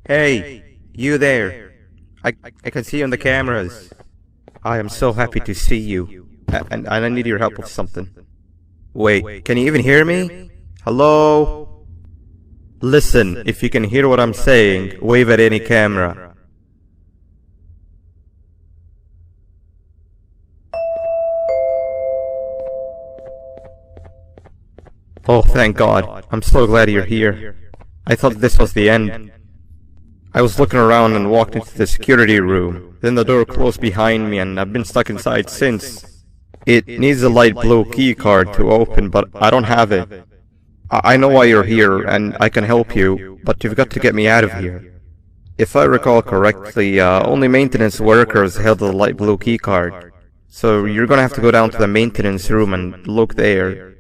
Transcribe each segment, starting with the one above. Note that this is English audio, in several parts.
Hey, you there. I can see you on the cameras. I am so happy to see you. And I need your help with something. Wait, can you even hear me? Hello? Listen, if you can hear what I'm saying, wave at any camera. Oh, thank God. I'm so glad you're here. I thought this was the end. I was looking around and walked into the security room. Then the door closed behind me and I've been stuck inside since. It needs a light blue key card to open, but I don't have it. I know why you're here and I can help you, but you've got to get me out of here. If I recall correctly, only maintenance workers held the light blue key card. So you're gonna have to go down to the maintenance room and look there.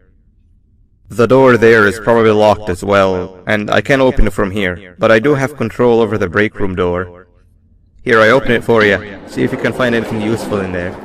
The door there is probably locked as well, and I can't open it from here, but I do have control over the break room door. Here, I open it for you. See if you can find anything useful in there.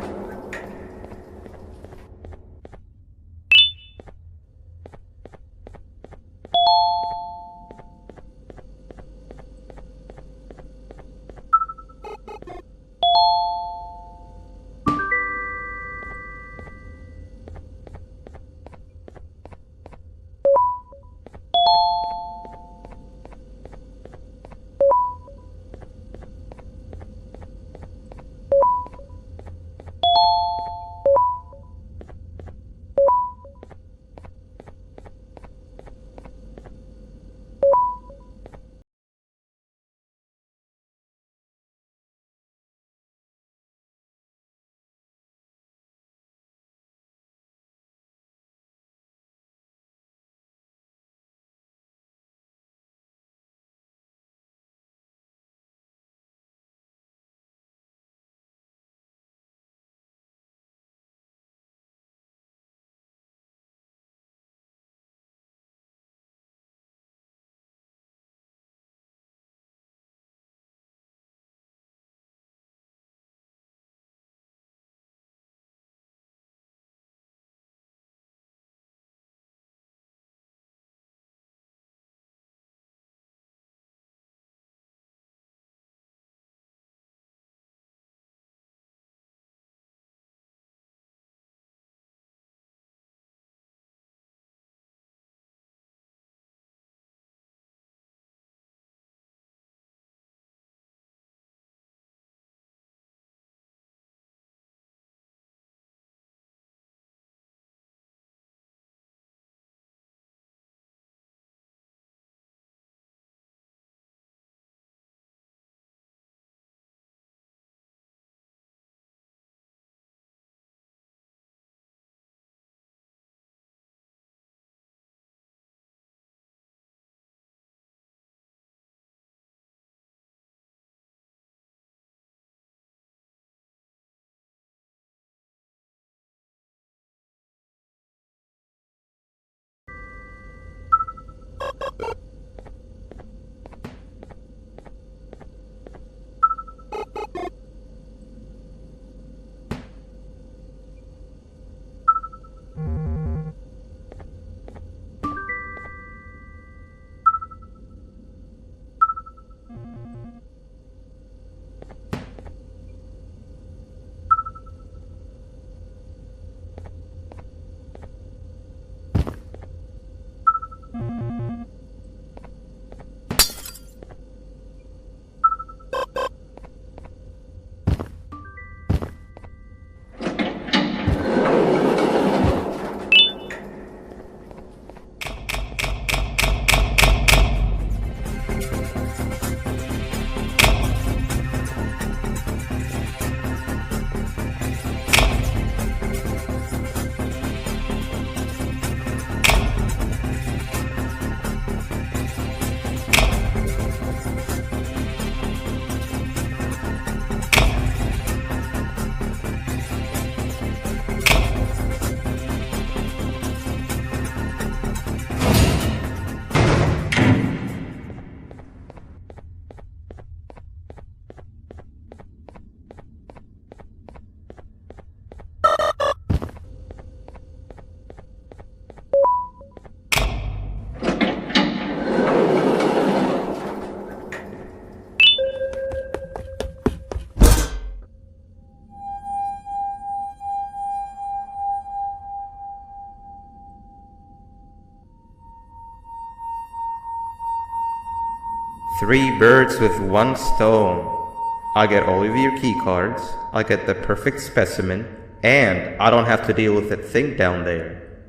Three birds with one stone. I get all of your key cards, I get the perfect specimen, and I don't have to deal with that thing down there.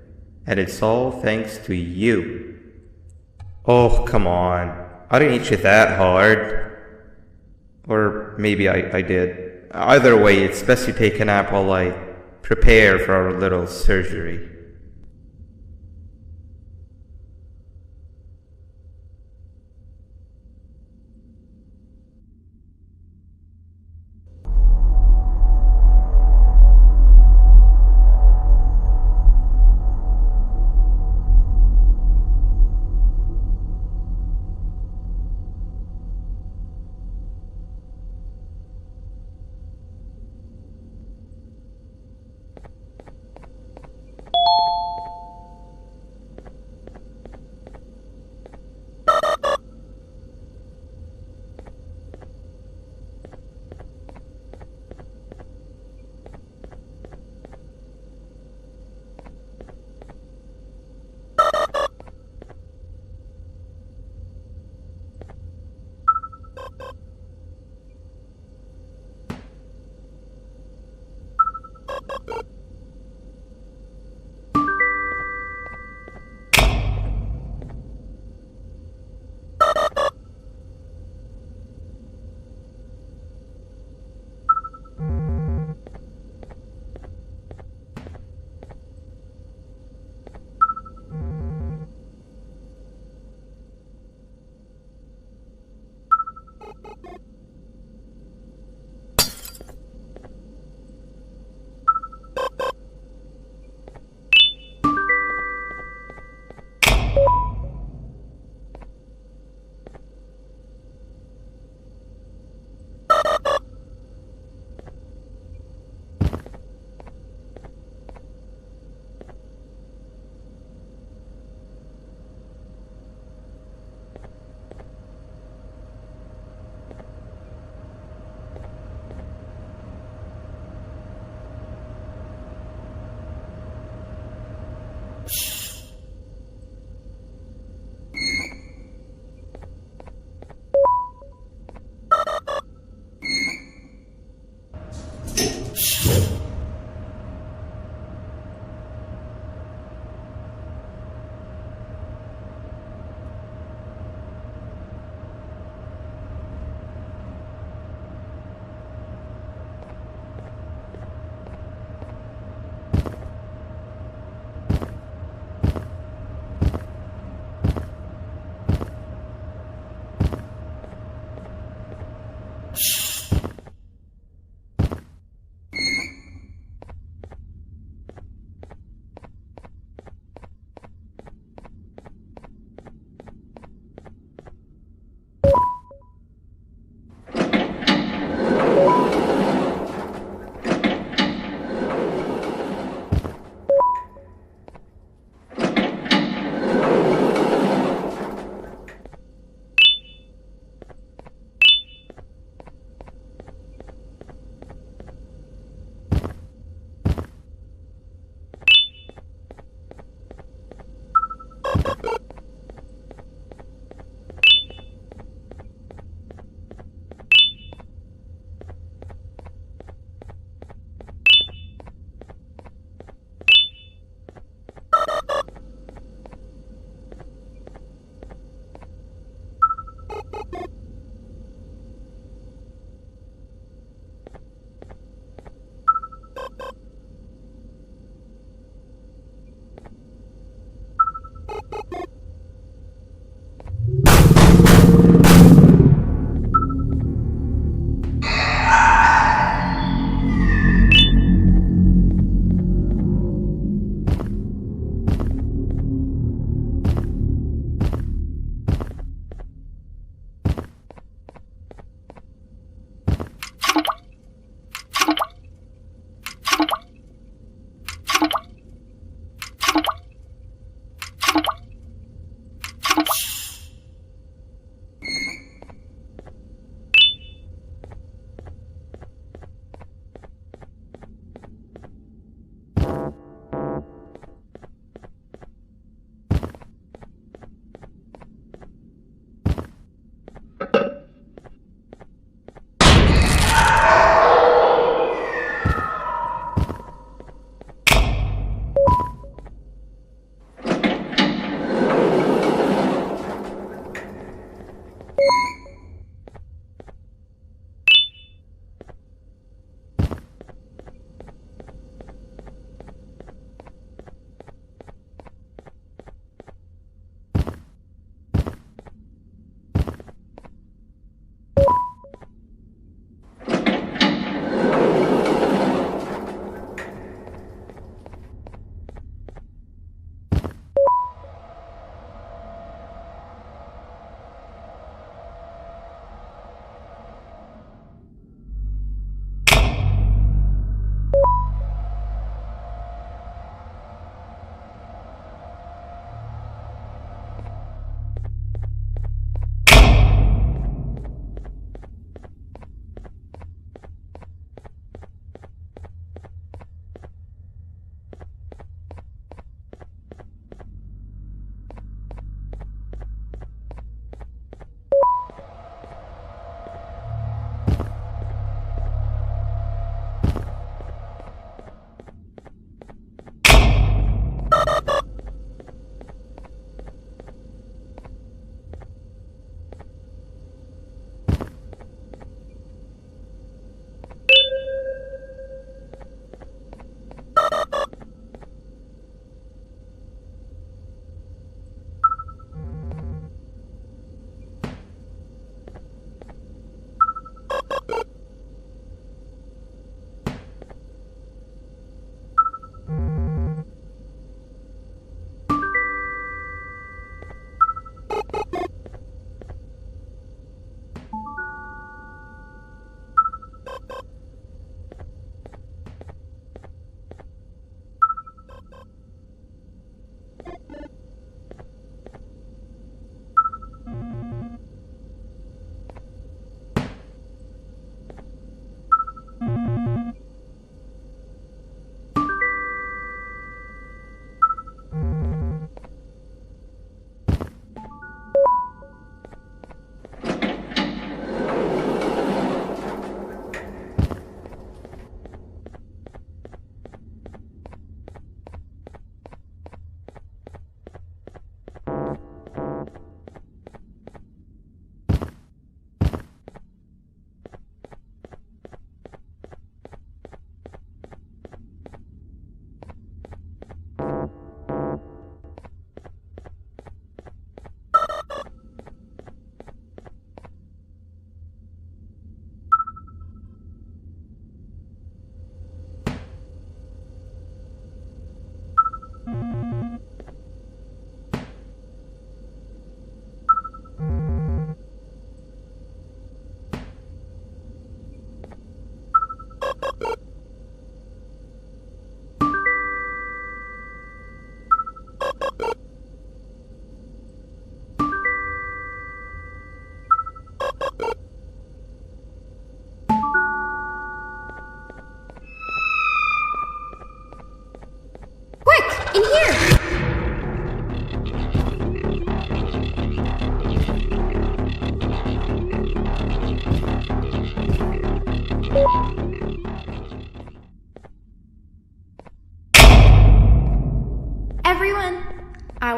And it's all thanks to you. Oh, come on. I didn't hit you that hard. Or maybe I did. Either way, it's best you take a nap while I prepare for our little surgery.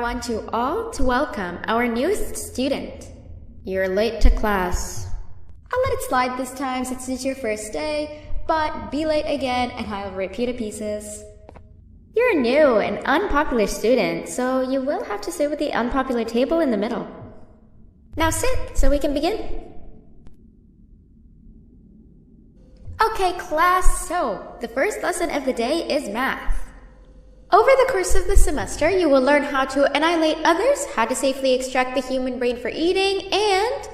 want you all to welcome our newest student. You're late to class. I'll let it slide this time since it's your first day, but be late again and I'll repeat the pieces. You're a new and unpopular student, so you will have to sit with the unpopular table in the middle. Now sit so we can begin. Okay, class, so the first lesson of the day is math. Over the course of the semester, you will learn how to annihilate others, how to safely extract the human brain for eating, and...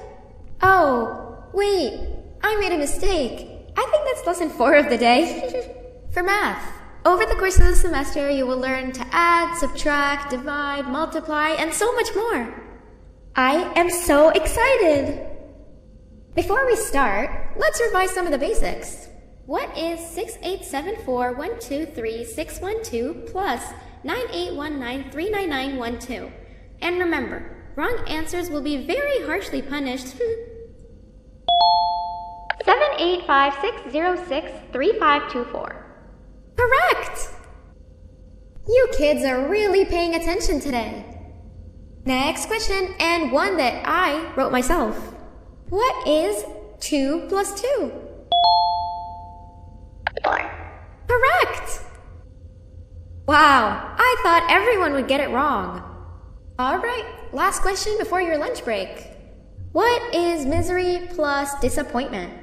Oh, wait, I made a mistake. I think that's lesson 4 of the day. For math, over the course of the semester, you will learn to add, subtract, divide, multiply, and so much more. I am so excited! Before we start, let's revise some of the basics. What is 6874123612 plus 9819399912? And remember, wrong answers will be very harshly punished. 785-606-3524. Correct! You kids are really paying attention today. Next question, and one that I wrote myself. What is 2 plus 2? 4. Correct! Wow, I thought everyone would get it wrong. Alright, last question before your lunch break. What is misery plus disappointment?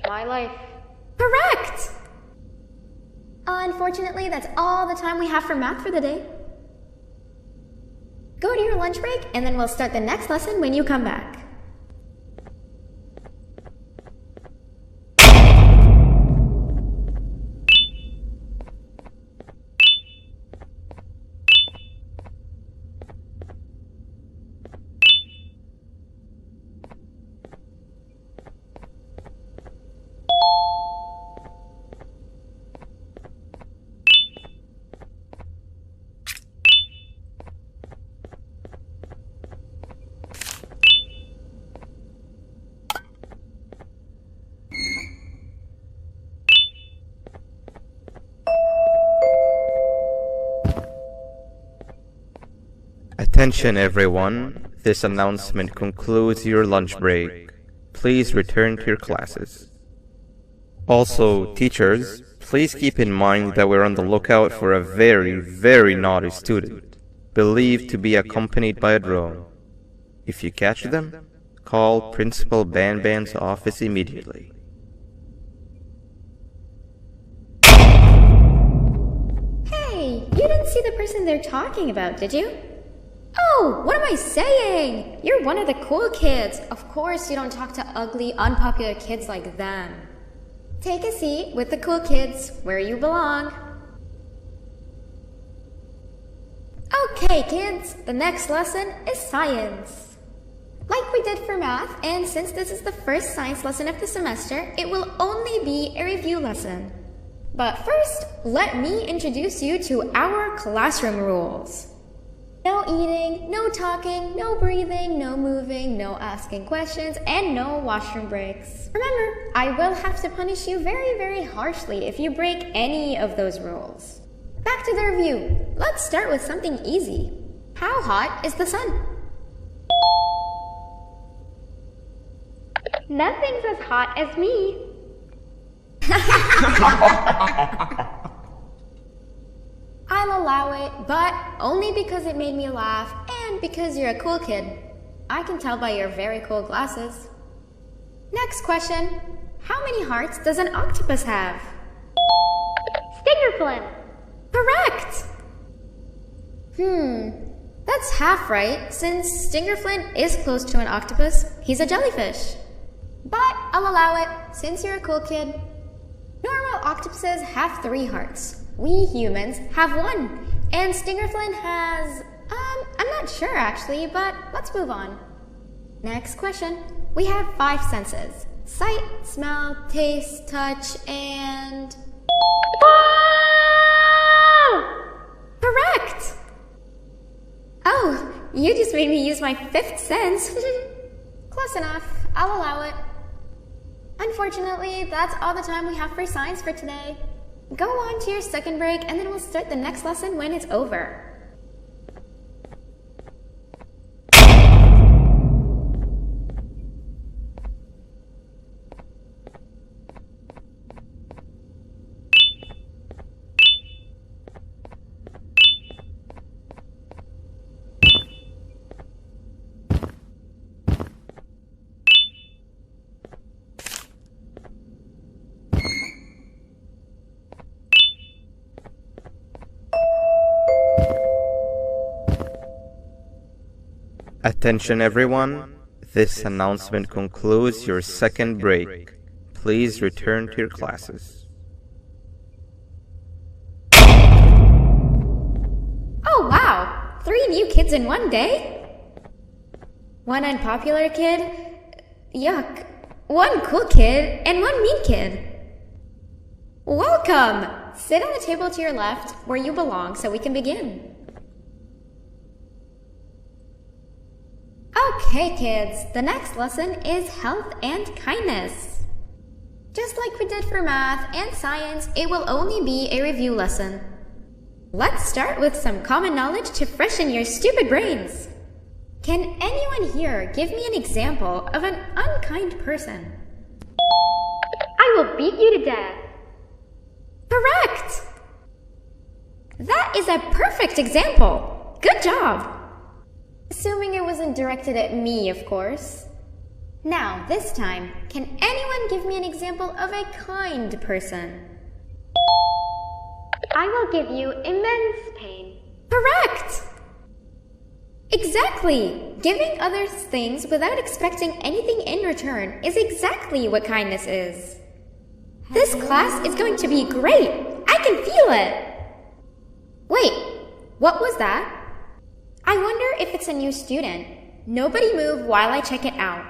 My life. Correct! Unfortunately, that's all the time we have for math for the day. Go to your lunch break, and then we'll start the next lesson when you come back. Attention everyone, this announcement concludes your lunch break. Please return to your classes. Also, teachers, please keep in mind that we're on the lookout for a very naughty student, believed to be accompanied by a drone. If you catch them, call Principal Banban's office immediately. Hey, you didn't see the person they're talking about, did you? Oh, what am I saying? You're one of the cool kids. Of course you don't talk to ugly, unpopular kids like them. Take a seat with the cool kids where you belong. Okay, kids, the next lesson is science. Like we did for math, and since this is the first science lesson of the semester, it will only be a review lesson. But first, let me introduce you to our classroom rules. No eating, no talking, no breathing, no moving, no asking questions, and no washroom breaks. Remember, I will have to punish you very harshly if you break any of those rules. Back to the review. Let's start with something easy. How hot is the sun? Nothing's as hot as me. I'll allow it, but only because it made me laugh and because you're a cool kid. I can tell by your very cool glasses. Next question. How many hearts does an octopus have? Stingerflint. Correct! That's half right, since Stingerflint is close to an octopus. He's a jellyfish. But I'll allow it, since you're a cool kid. Normal octopuses have 3 hearts. We humans have 1. And Stingerflint has... I'm not sure actually, but let's move on. Next question. We have 5 senses. Sight, smell, taste, touch, and... Whoa! Correct! Oh, you just made me use my 5th sense. Close enough. I'll allow it. Unfortunately, that's all the time we have for science for today. Go on to your second break and then we'll start the next lesson when it's over. Attention everyone, this announcement concludes your second break. Please return to your classes. Oh wow! 3 new kids in one day? 1 unpopular kid? Yuck. 1 cool kid and 1 mean kid. Welcome! Sit on the table to your left where you belong so we can begin. Okay, kids, the next lesson is health and kindness. Just like we did for math and science, it will only be a review lesson. Let's start with some common knowledge to freshen your stupid brains. Can anyone here give me an example of an unkind person? I will beat you to death. Correct! That is a perfect example. Good job! Assuming it wasn't directed at me, of course. Now, this time, can anyone give me an example of a kind person? I will give you immense pain. Correct! Exactly! Giving others things without expecting anything in return is exactly what kindness is. This class is going to be great! I can feel it! Wait, what was that? I wonder if it's a new student. Nobody move while I check it out.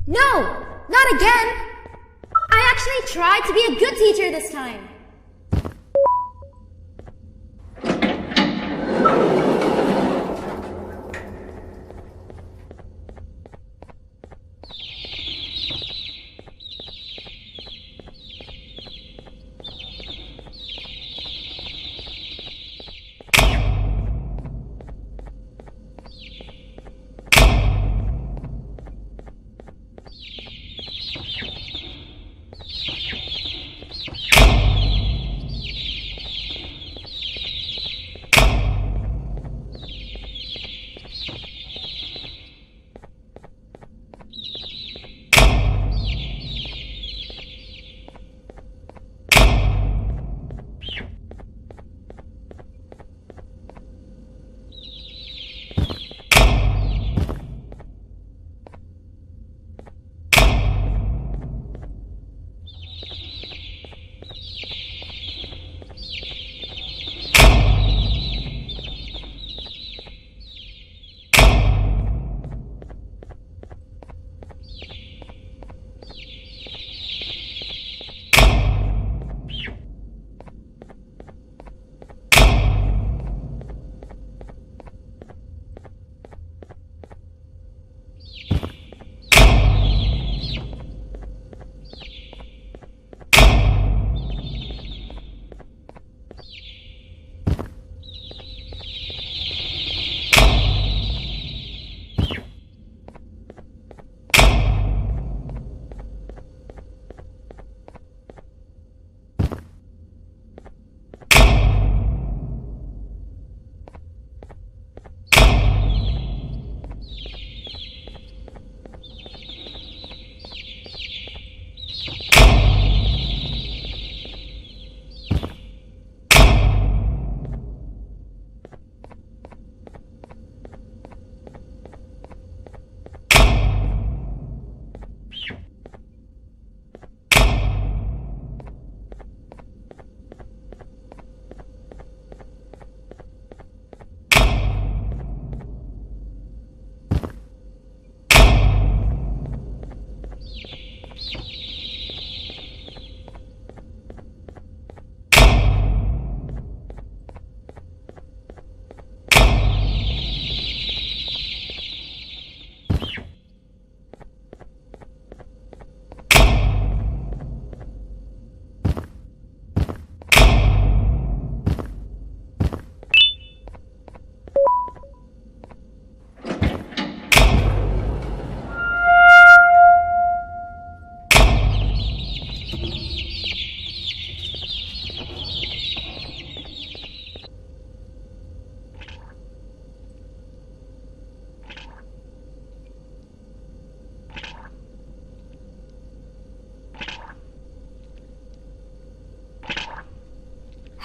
No! Not again! I actually tried to be a good teacher this time.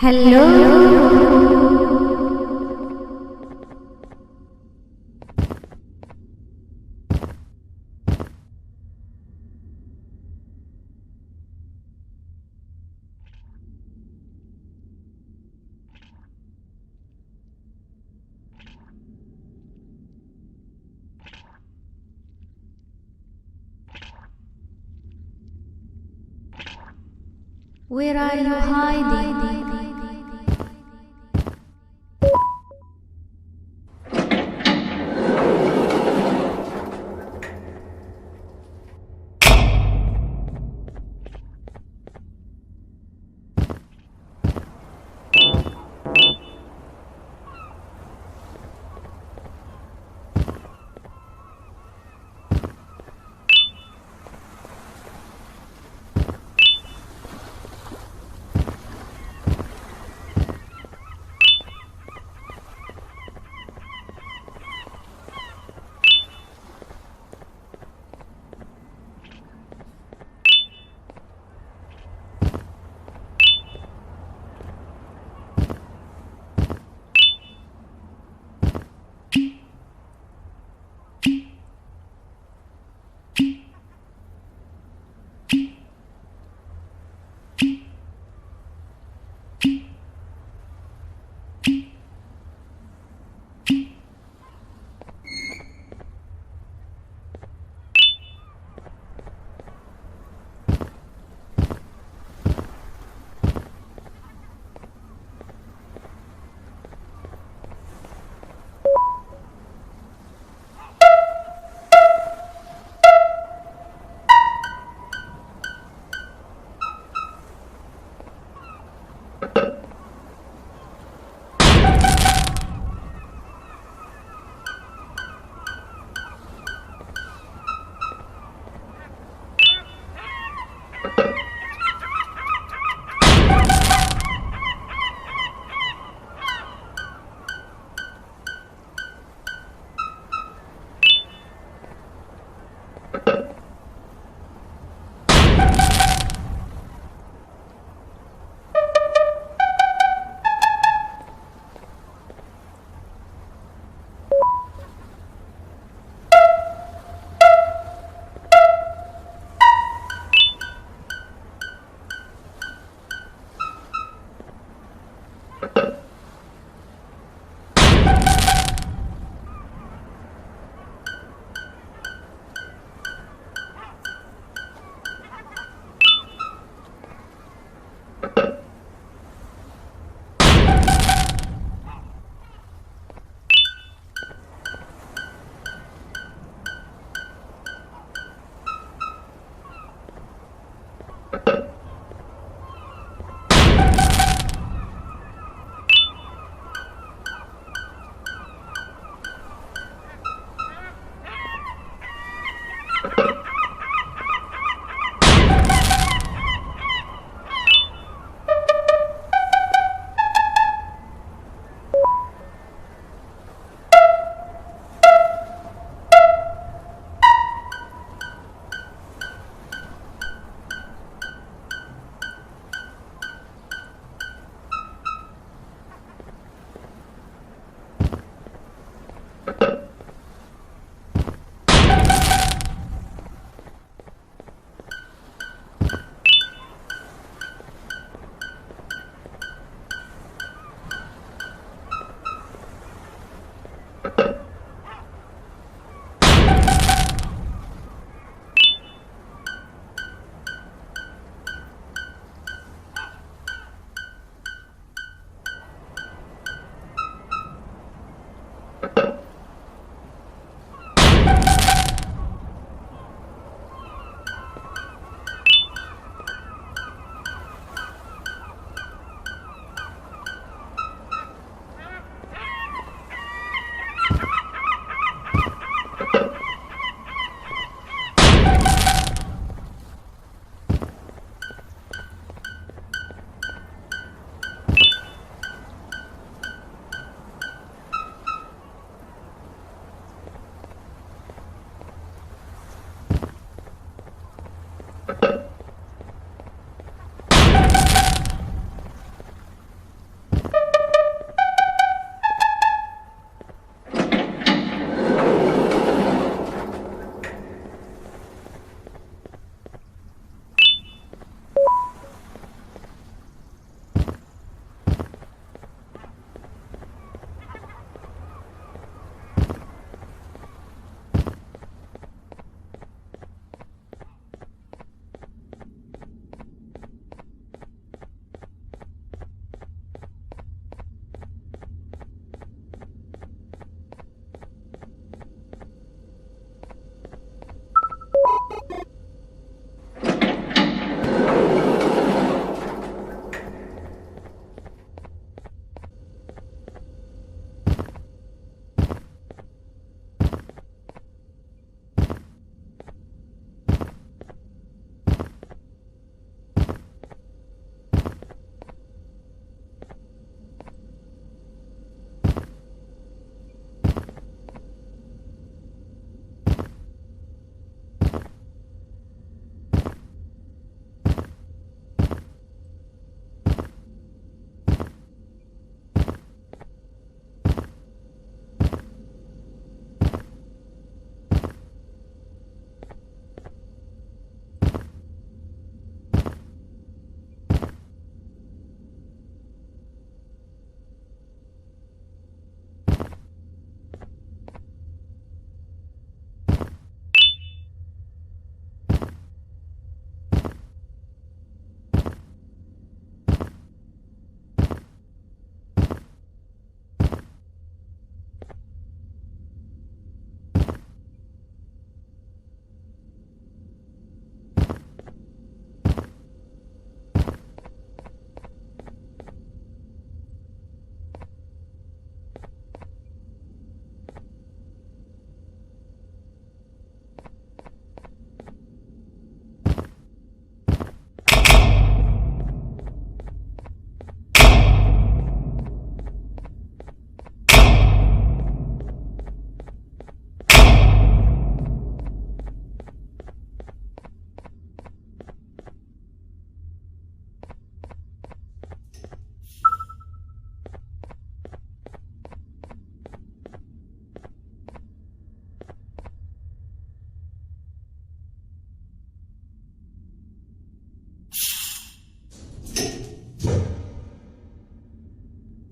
Where are you hiding?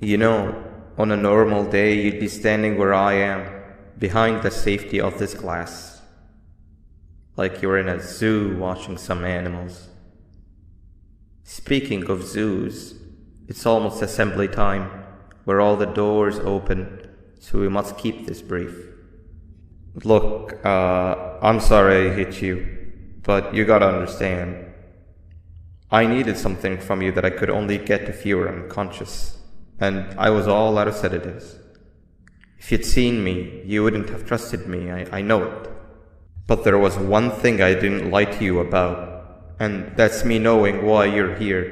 You know, on a normal day you'd be standing where I am, behind the safety of this glass. Like you're in a zoo watching some animals. Speaking of zoos, it's almost assembly time, where all the doors open, so we must keep this brief. Look, I'm sorry I hit you, but you gotta understand. I needed something from you that I could only get if you were unconscious, and I was all out of sedatives. If you'd seen me, you wouldn't have trusted me, I know it. But there was one thing I didn't lie to you about, and that's me knowing why you're here.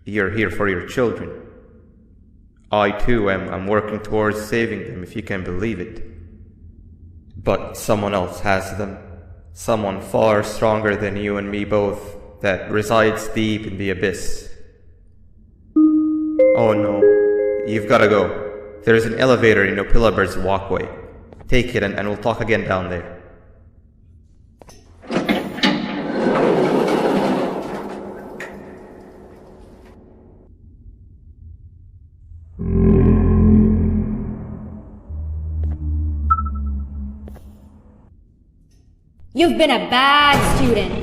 You're here for your children. I too am working towards saving them, if you can believe it. But someone else has them. Someone far stronger than you and me both, that resides deep in the abyss. Oh no, you've gotta go. There's an elevator in Opila Bird's walkway. Take it and we'll talk again down there. You've been a bad student.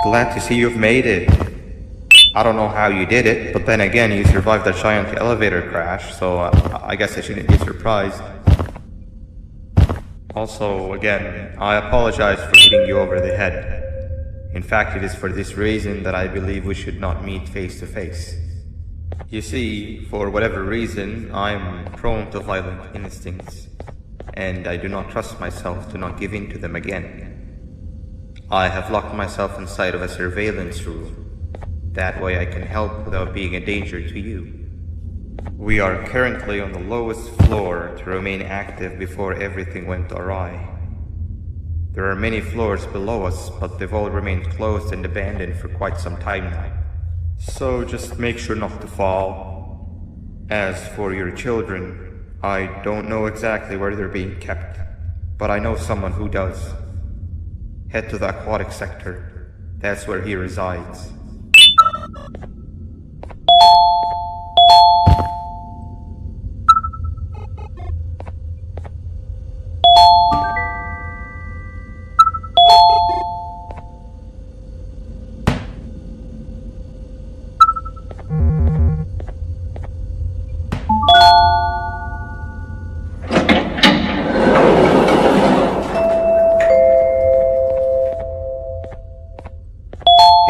Glad to see you've made it. I don't know how you did it, but then again, you survived the giant elevator crash, so I guess I shouldn't be surprised. Also, again, I apologize for hitting you over the head. In fact, it is for this reason that I believe we should not meet face to face. You see, for whatever reason, I'm prone to violent instincts, and I do not trust myself to not give in to them again. I have locked myself inside of a surveillance room. That way I can help without being a danger to you. We are currently on the lowest floor to remain active before everything went awry. There are many floors below us, but they've all remained closed and abandoned for quite some time now. So just make sure not to fall. As for your children, I don't know exactly where they're being kept, but I know someone who does. Head to the aquatic sector. That's where he resides.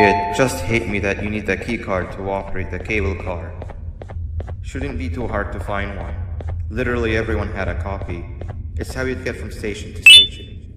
It just hit me that you need the keycard to operate the cable car. Shouldn't be too hard to find one. Literally everyone had a copy. It's how you'd get from station to station.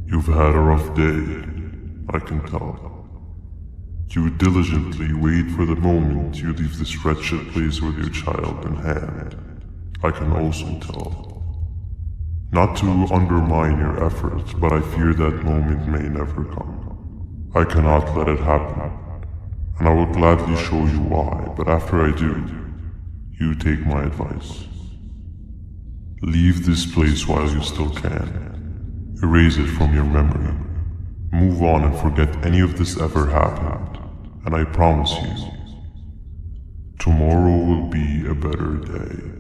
You've had a rough day, I can tell. You diligently wait for the moment you leave this wretched place with your child in hand. I can also tell. Not to undermine your efforts, but I fear that moment may never come. I cannot let it happen, and I will gladly show you why, but after I do, you take my advice. Leave this place while you still can. Erase it from your memory. Move on and forget any of this ever happened, and I promise you, tomorrow will be a better day.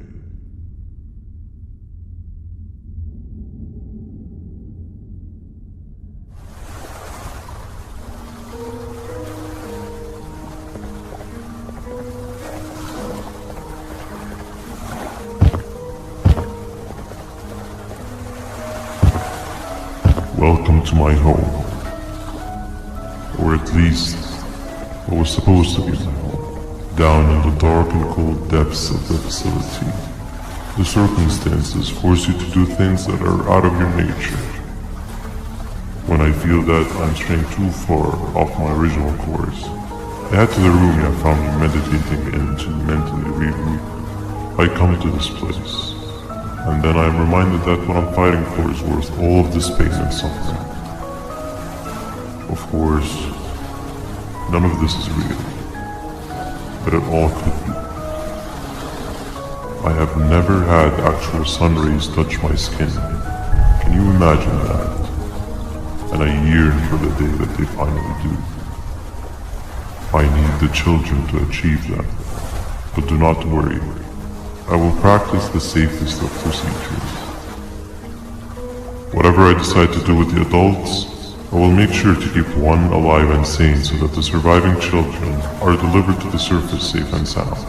Welcome to my home. Or at least, what was supposed to be my home. Down in the dark and cold depths of the facility, the circumstances force you to do things that are out of your nature. When I feel that I'm straying too far off my original course, I head to the room I found you meditating in to mentally regroup. I come to this place, and then I am reminded that what I'm fighting for is worth all of this pain and suffering. Of course, none of this is real, but it all could be. I have never had actual sun rays touch my skin. Can you imagine that? And I yearn for the day that they finally do. I need the children to achieve that, but do not worry. I will practice the safest of procedures. Whatever I decide to do with the adults, I will make sure to keep one alive and sane so that the surviving children are delivered to the surface safe and sound.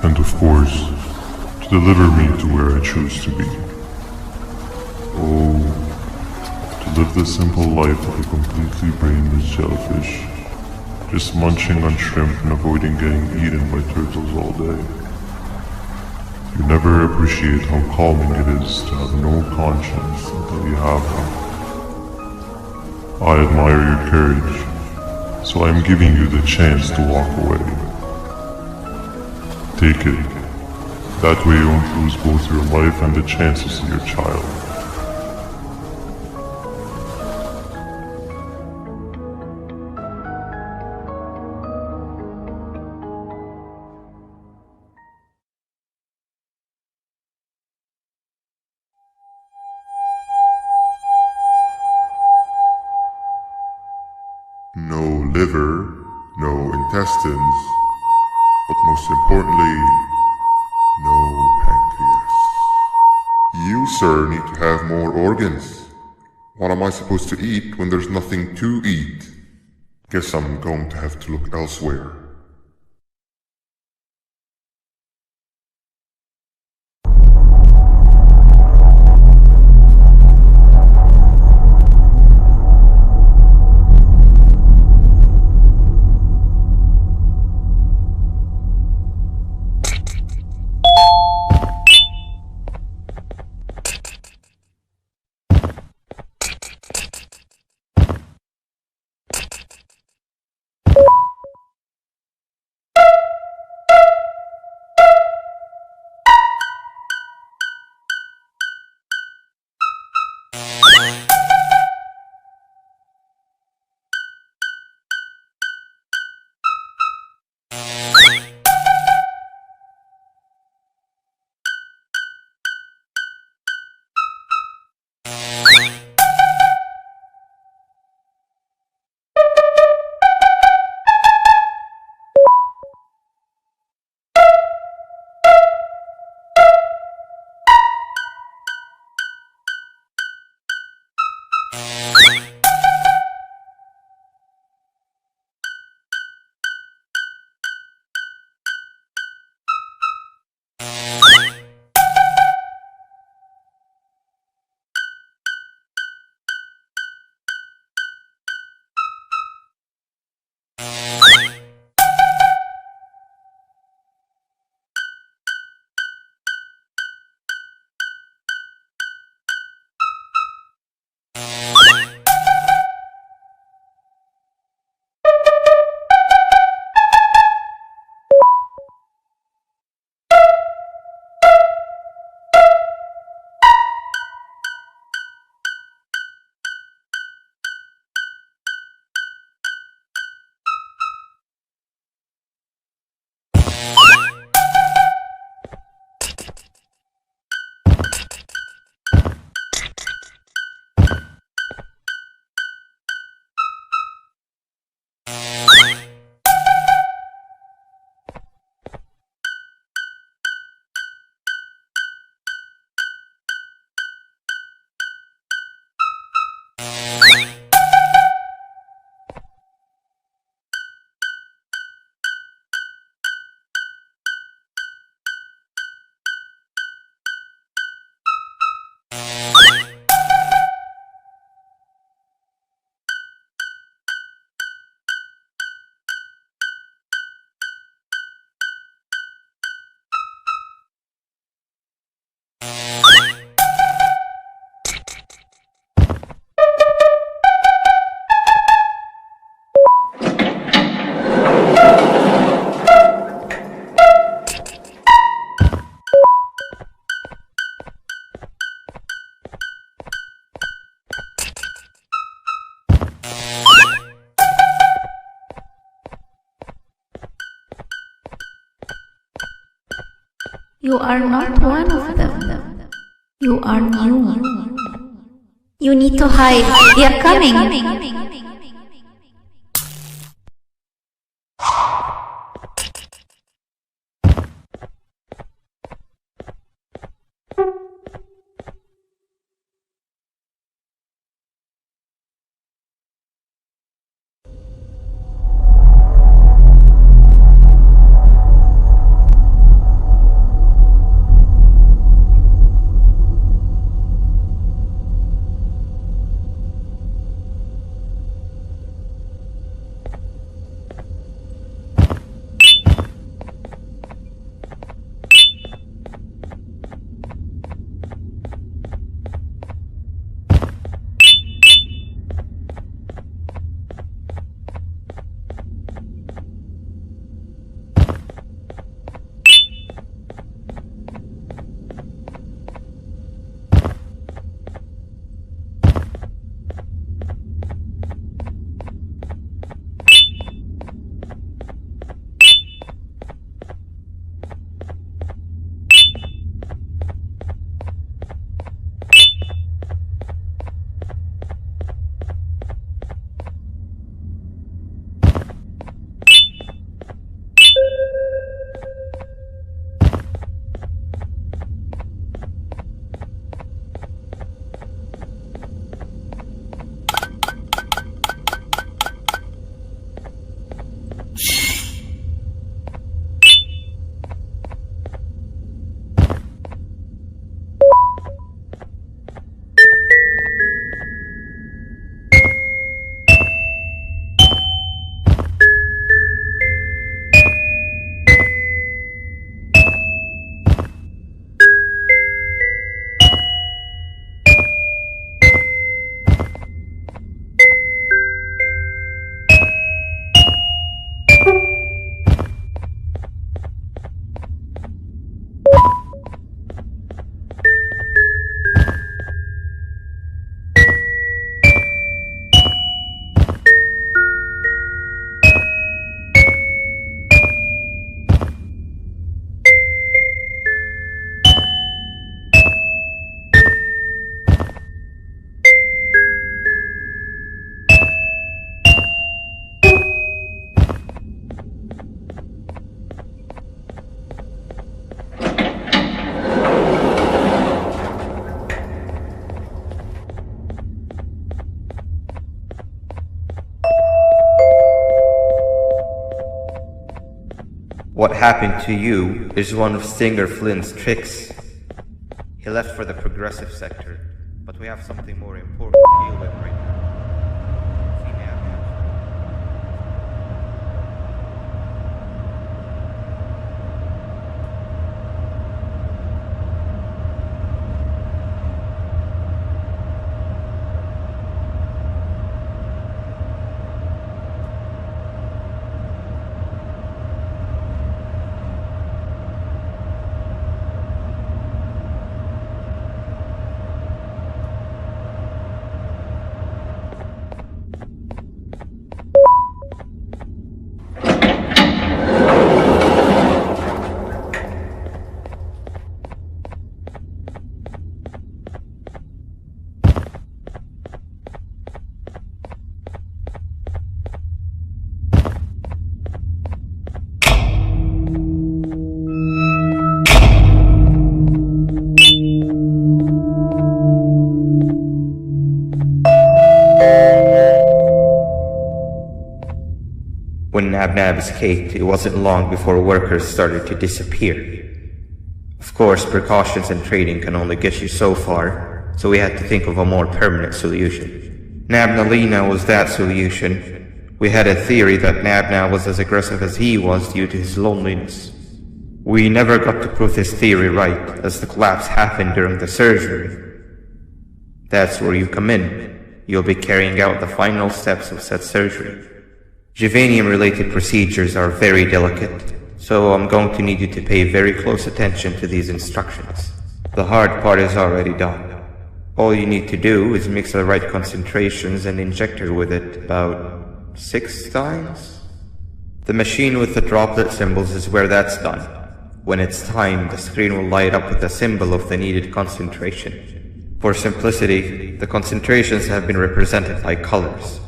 And of course, to deliver me to where I choose to be. Oh, to live the simple life of a completely brainless jellyfish, just munching on shrimp and avoiding getting eaten by turtles all day. You never appreciate how calming it is to have no conscience until you have one. I admire your courage, so I am giving you the chance to walk away. Take it. That way you won't lose both your life and the chance to see your child. No liver, no intestines, but most importantly, no pancreas. You, sir, need to have more organs. What am I supposed to eat when there's nothing to eat? Guess I'm going to have to look elsewhere. You are not one of them. You are new. You need to hide. They are coming. What happened to you is one of Stinger Flynn's tricks. He left for the progressive sector, but we have something more important to deal with right now. When Nab escaped, it wasn't long before workers started to disappear. Of course, precautions and trading can only get you so far, so we had to think of a more permanent solution. Nabnalina was that solution. We had a theory that Nabna was as aggressive as he was due to his loneliness. We never got to prove this theory right, as the collapse happened during the surgery. That's where you come in. You'll be carrying out the final steps of said surgery. Juvanium-related procedures are very delicate, so I'm going to need you to pay very close attention to these instructions. The hard part is already done. All you need to do is mix the right concentrations and inject her with it about 6 times. The machine with the droplet symbols is where that's done. When it's time, the screen will light up with a symbol of the needed concentration. For simplicity, the concentrations have been represented by colors.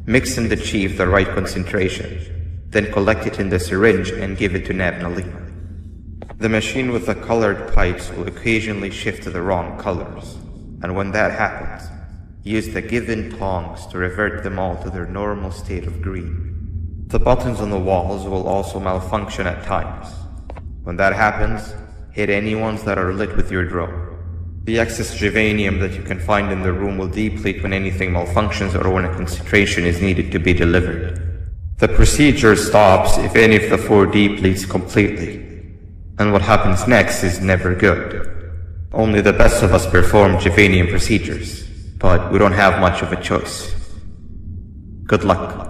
Mix and achieve the right concentration, then collect it in the syringe and give it to Nabnalima. The machine with the colored pipes will occasionally shift to the wrong colors, and when that happens, use the given tongs to revert them all to their normal state of green. The buttons on the walls will also malfunction at times. When that happens, hit any ones that are lit with your drone. The excess germanium that you can find in the room will deplete when anything malfunctions or when a concentration is needed to be delivered. The procedure stops if any of the 4 depletes completely. And what happens next is never good. Only the best of us perform germanium procedures, but we don't have much of a choice. Good luck.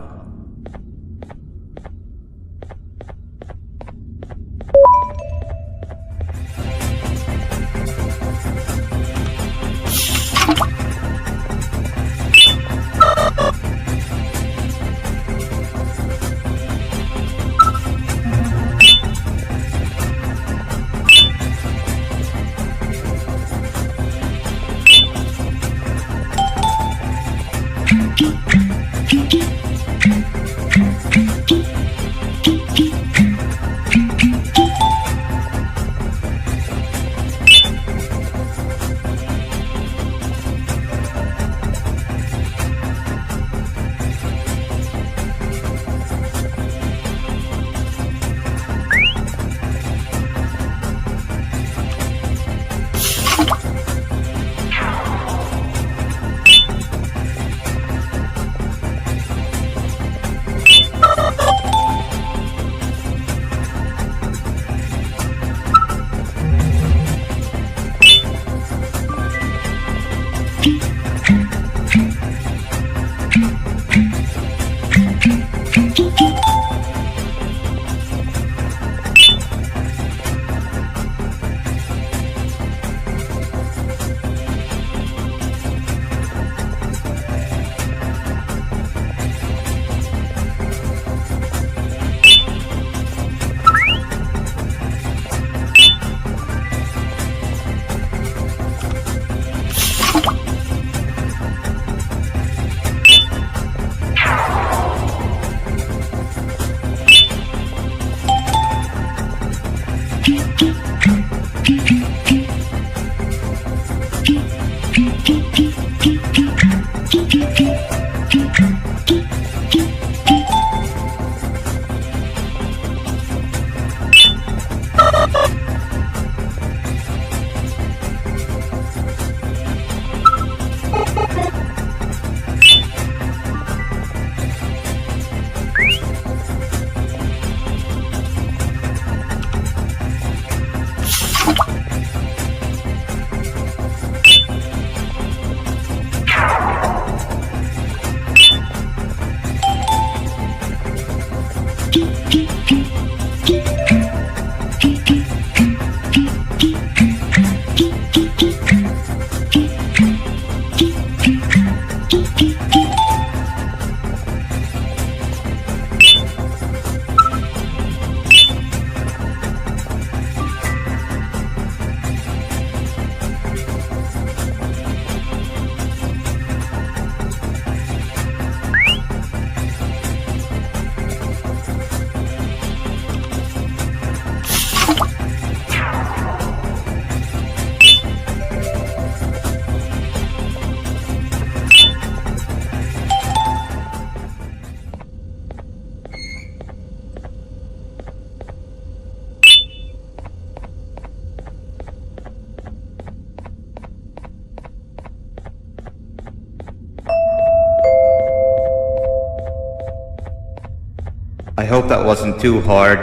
I hope that wasn't too hard.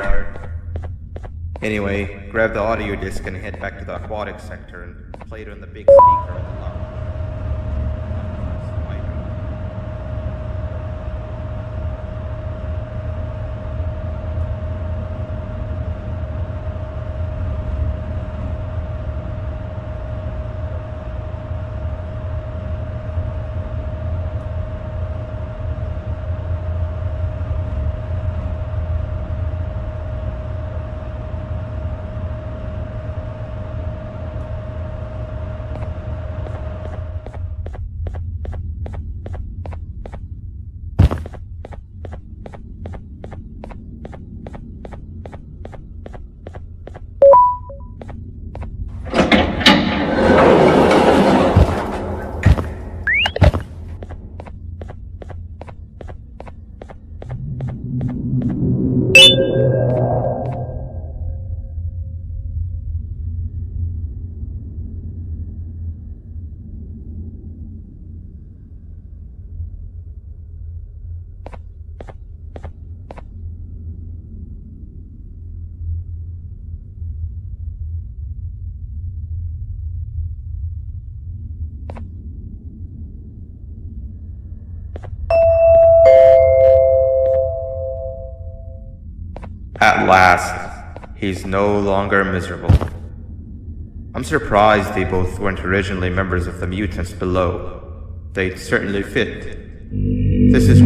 Anyway, grab the audio disc and head back to the aquatic sector and play it on the big speaker in the lounge. At last, he's no longer miserable. I'm surprised they both weren't originally members of the mutants below. They'd certainly fit. This is...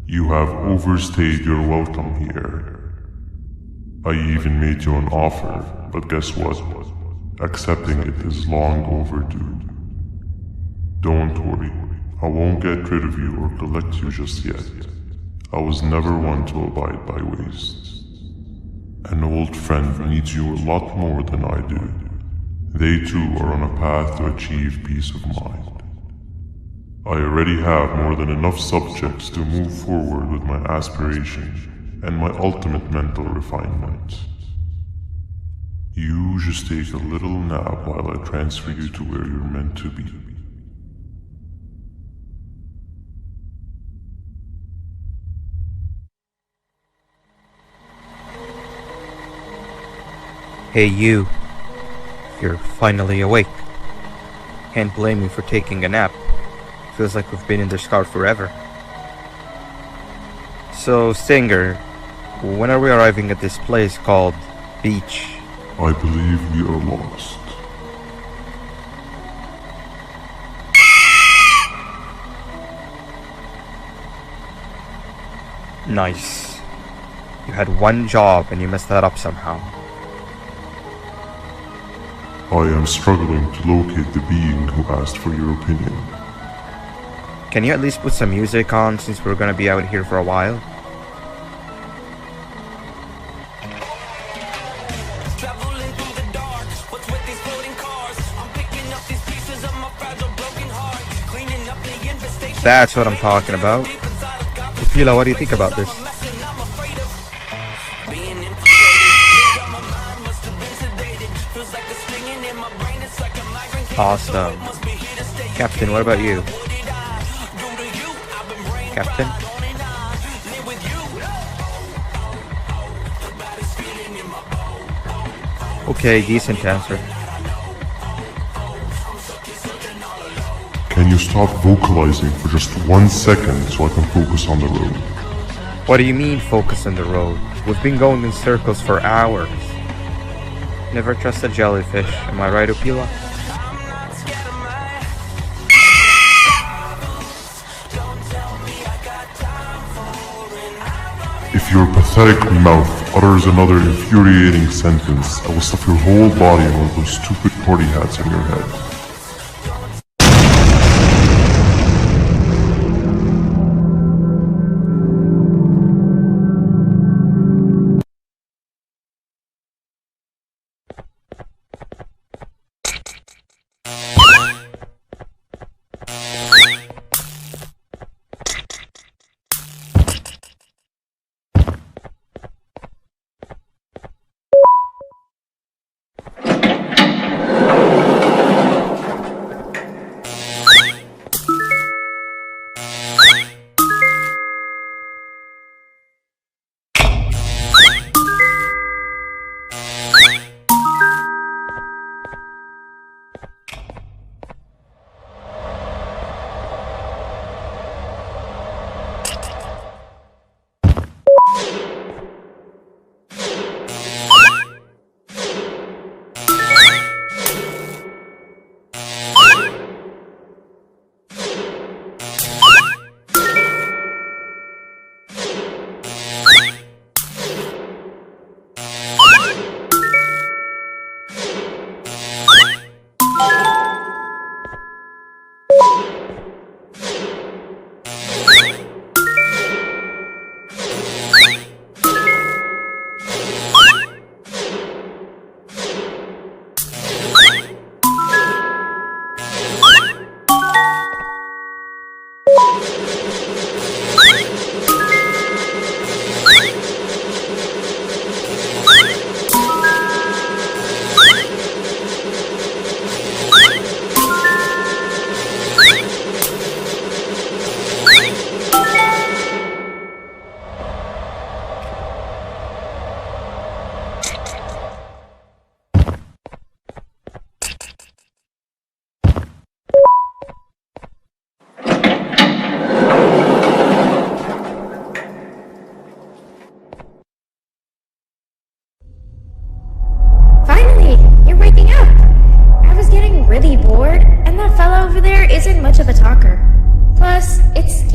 You have overstayed your welcome here. I even made you an offer, but guess what? Accepting it is long overdue. Don't worry, I won't get rid of you or collect you just yet. I was never one to abide by waste. An old friend needs you a lot more than I do. They too are on a path to achieve peace of mind. I already have more than enough subjects to move forward with my aspiration and my ultimate mental refinement. You just take a little nap while I transfer you to where you're meant to be. Hey you. You're finally awake. Can't blame me for taking a nap. Feels like we've been in this car forever. So, Stinger, when are we arriving at this place called Beach? I believe we are lost. Nice. You had one job and you messed that up somehow. I am struggling to locate the being who asked for your opinion. Can you at least put some music on since we're gonna be out here for a while? That's what I'm talking about. Opila, what do you think about this? Awesome. Captain, what about you? Captain? Okay, decent answer. Can you stop vocalizing for just 1 second so I can focus on the road? What do you mean focus on the road? We've been going in circles for hours. Never trust a jellyfish, am I right, Opila? If your pathetic mouth utters another infuriating sentence, I will stuff your whole body in one of those stupid party hats on your head.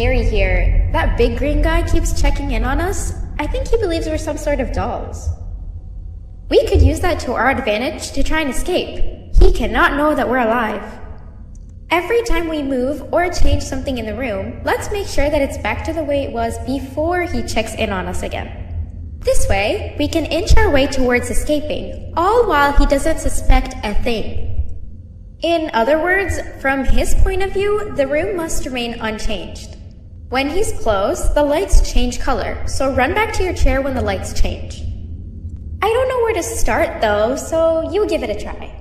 scary here. That big green guy keeps checking in on us. I think he believes we're some sort of dolls. We could use that to our advantage to try and escape. He cannot know that we're alive. Every time we move or change something in the room, let's make sure that it's back to the way it was before he checks in on us again. This way, we can inch our way towards escaping, all while he doesn't suspect a thing. In other words, from his point of view, the room must remain unchanged. When he's close, the lights change color, so run back to your chair when the lights change. I don't know where to start though, so you give it a try.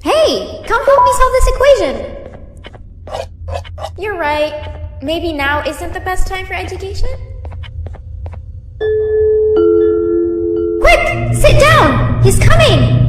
Hey, come help me solve this equation! You're right. Maybe now isn't the best time for education? Quick! Sit down! He's coming!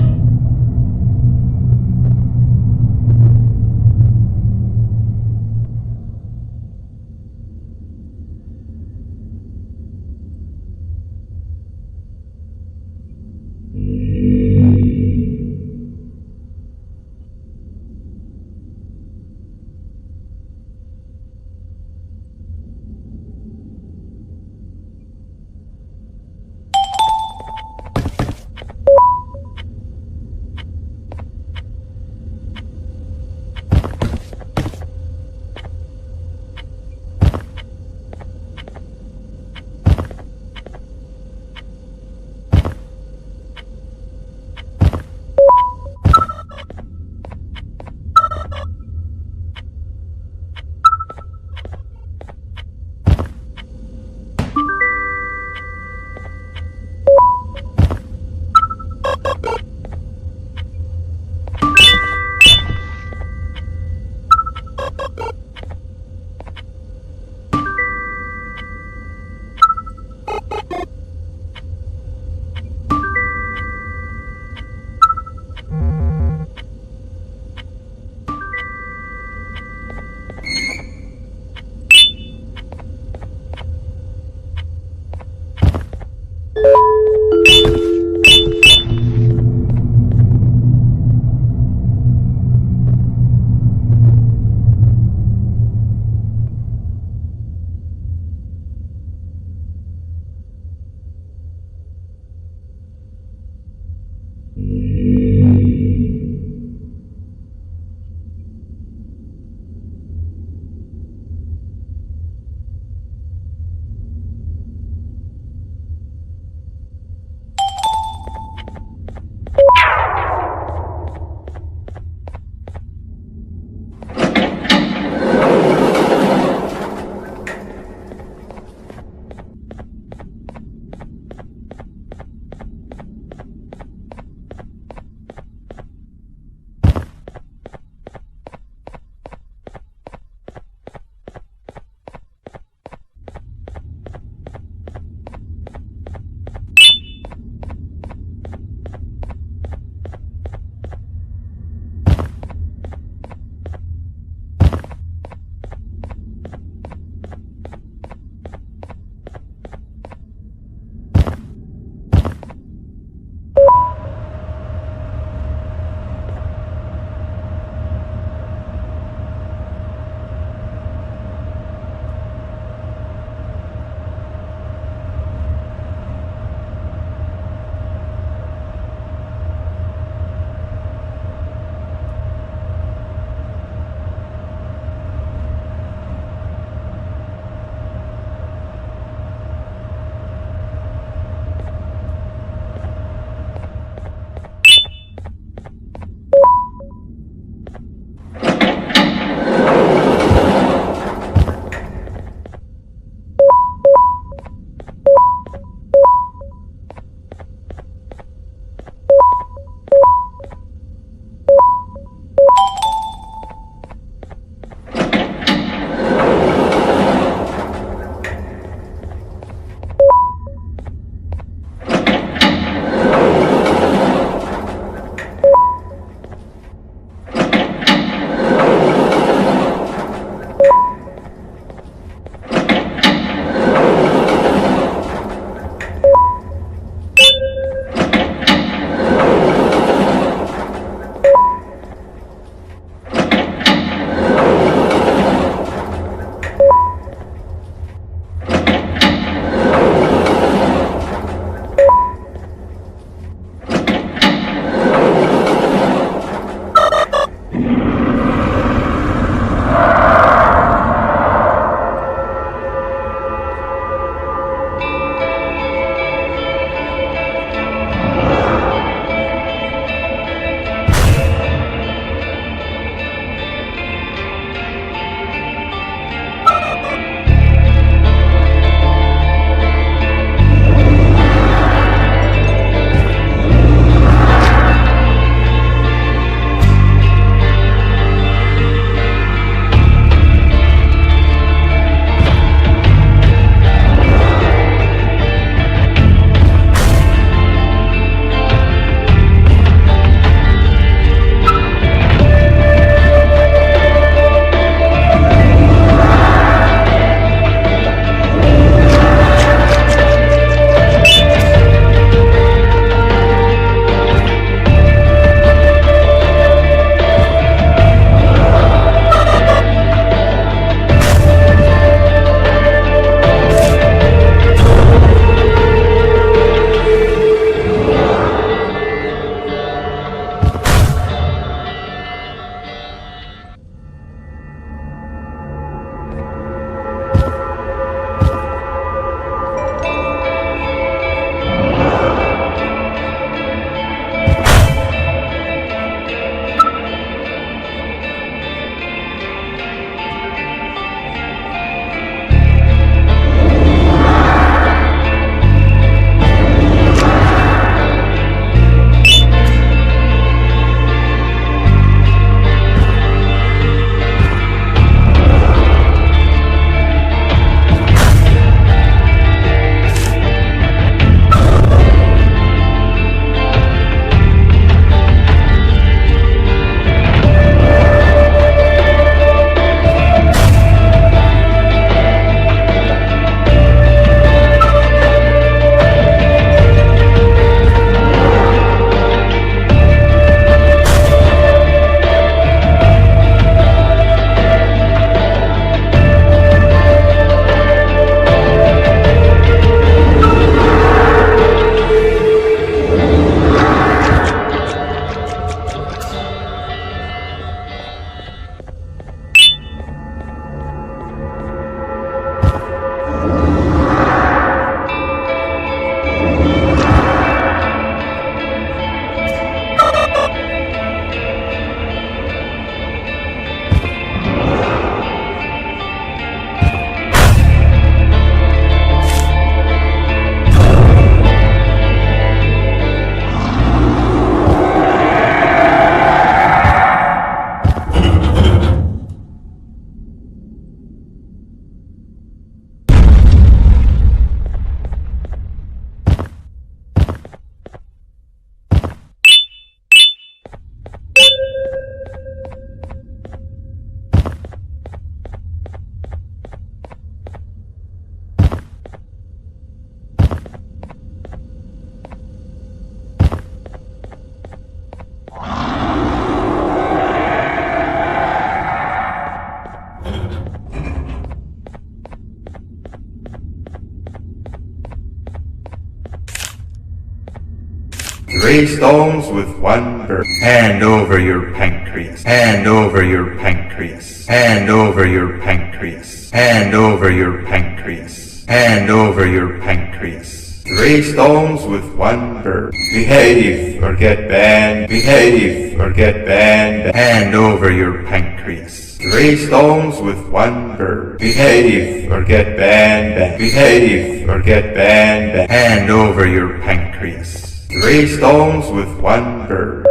3 stones with 1 bird. Hand over your pancreas. Hand over your pancreas. Hand over your pancreas. Hand over your pancreas. Hand over your pancreas. 3 stones with 1 bird. Behave or get banned. Behave or get banned. Hand over your pancreas. 3 stones with 1 bird. Behave or get banned. Behave or get banned. Hand over your pancreas. 3 stones with 1 bird.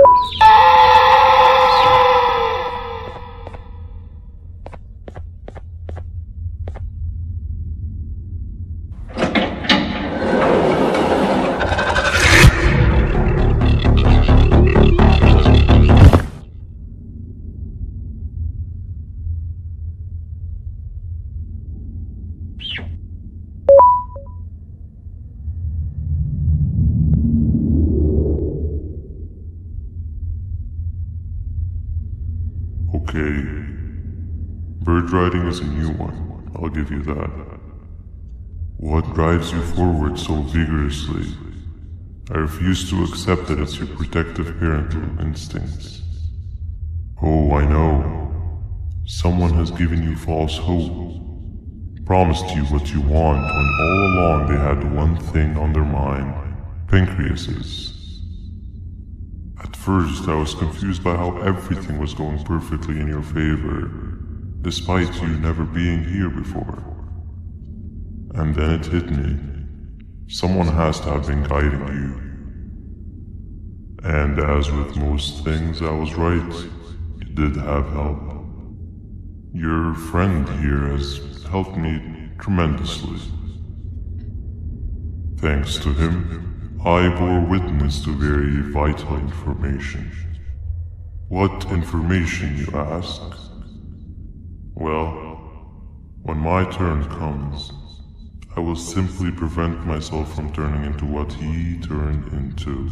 Okay. Bird riding is a new one, I'll give you that. What drives you forward so vigorously? I refuse to accept that it's your protective parental instincts. Oh, I know. Someone has given you false hope. Promised you what you want when all along they had one thing on their mind. Pancreases. At first, I was confused by how everything was going perfectly in your favor, despite you never being here before. And then it hit me. Someone has to have been guiding you. And as with most things, I was right. You did have help. Your friend here has helped me tremendously. Thanks to him, I bore witness to very vital information. What information, you ask? Well, when my turn comes, I will simply prevent myself from turning into what he turned into.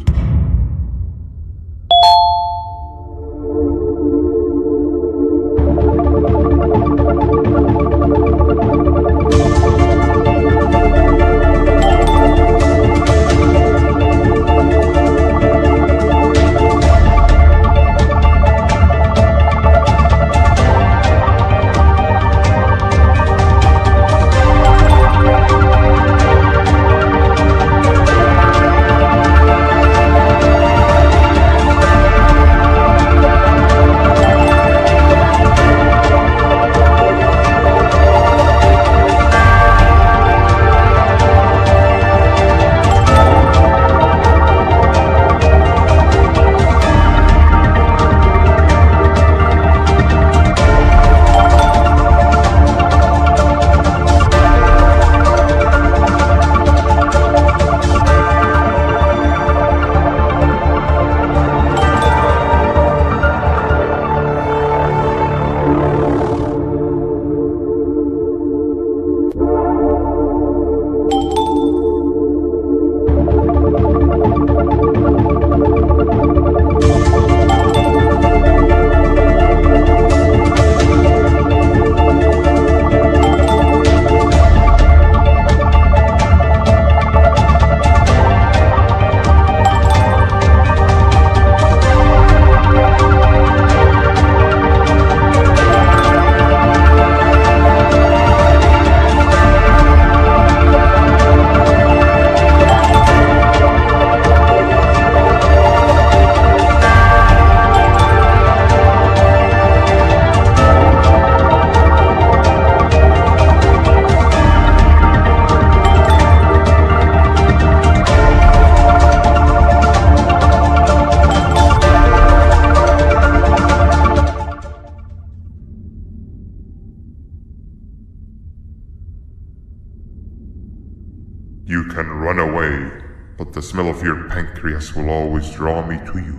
You can run away, but the smell of your pancreas will always draw me to you.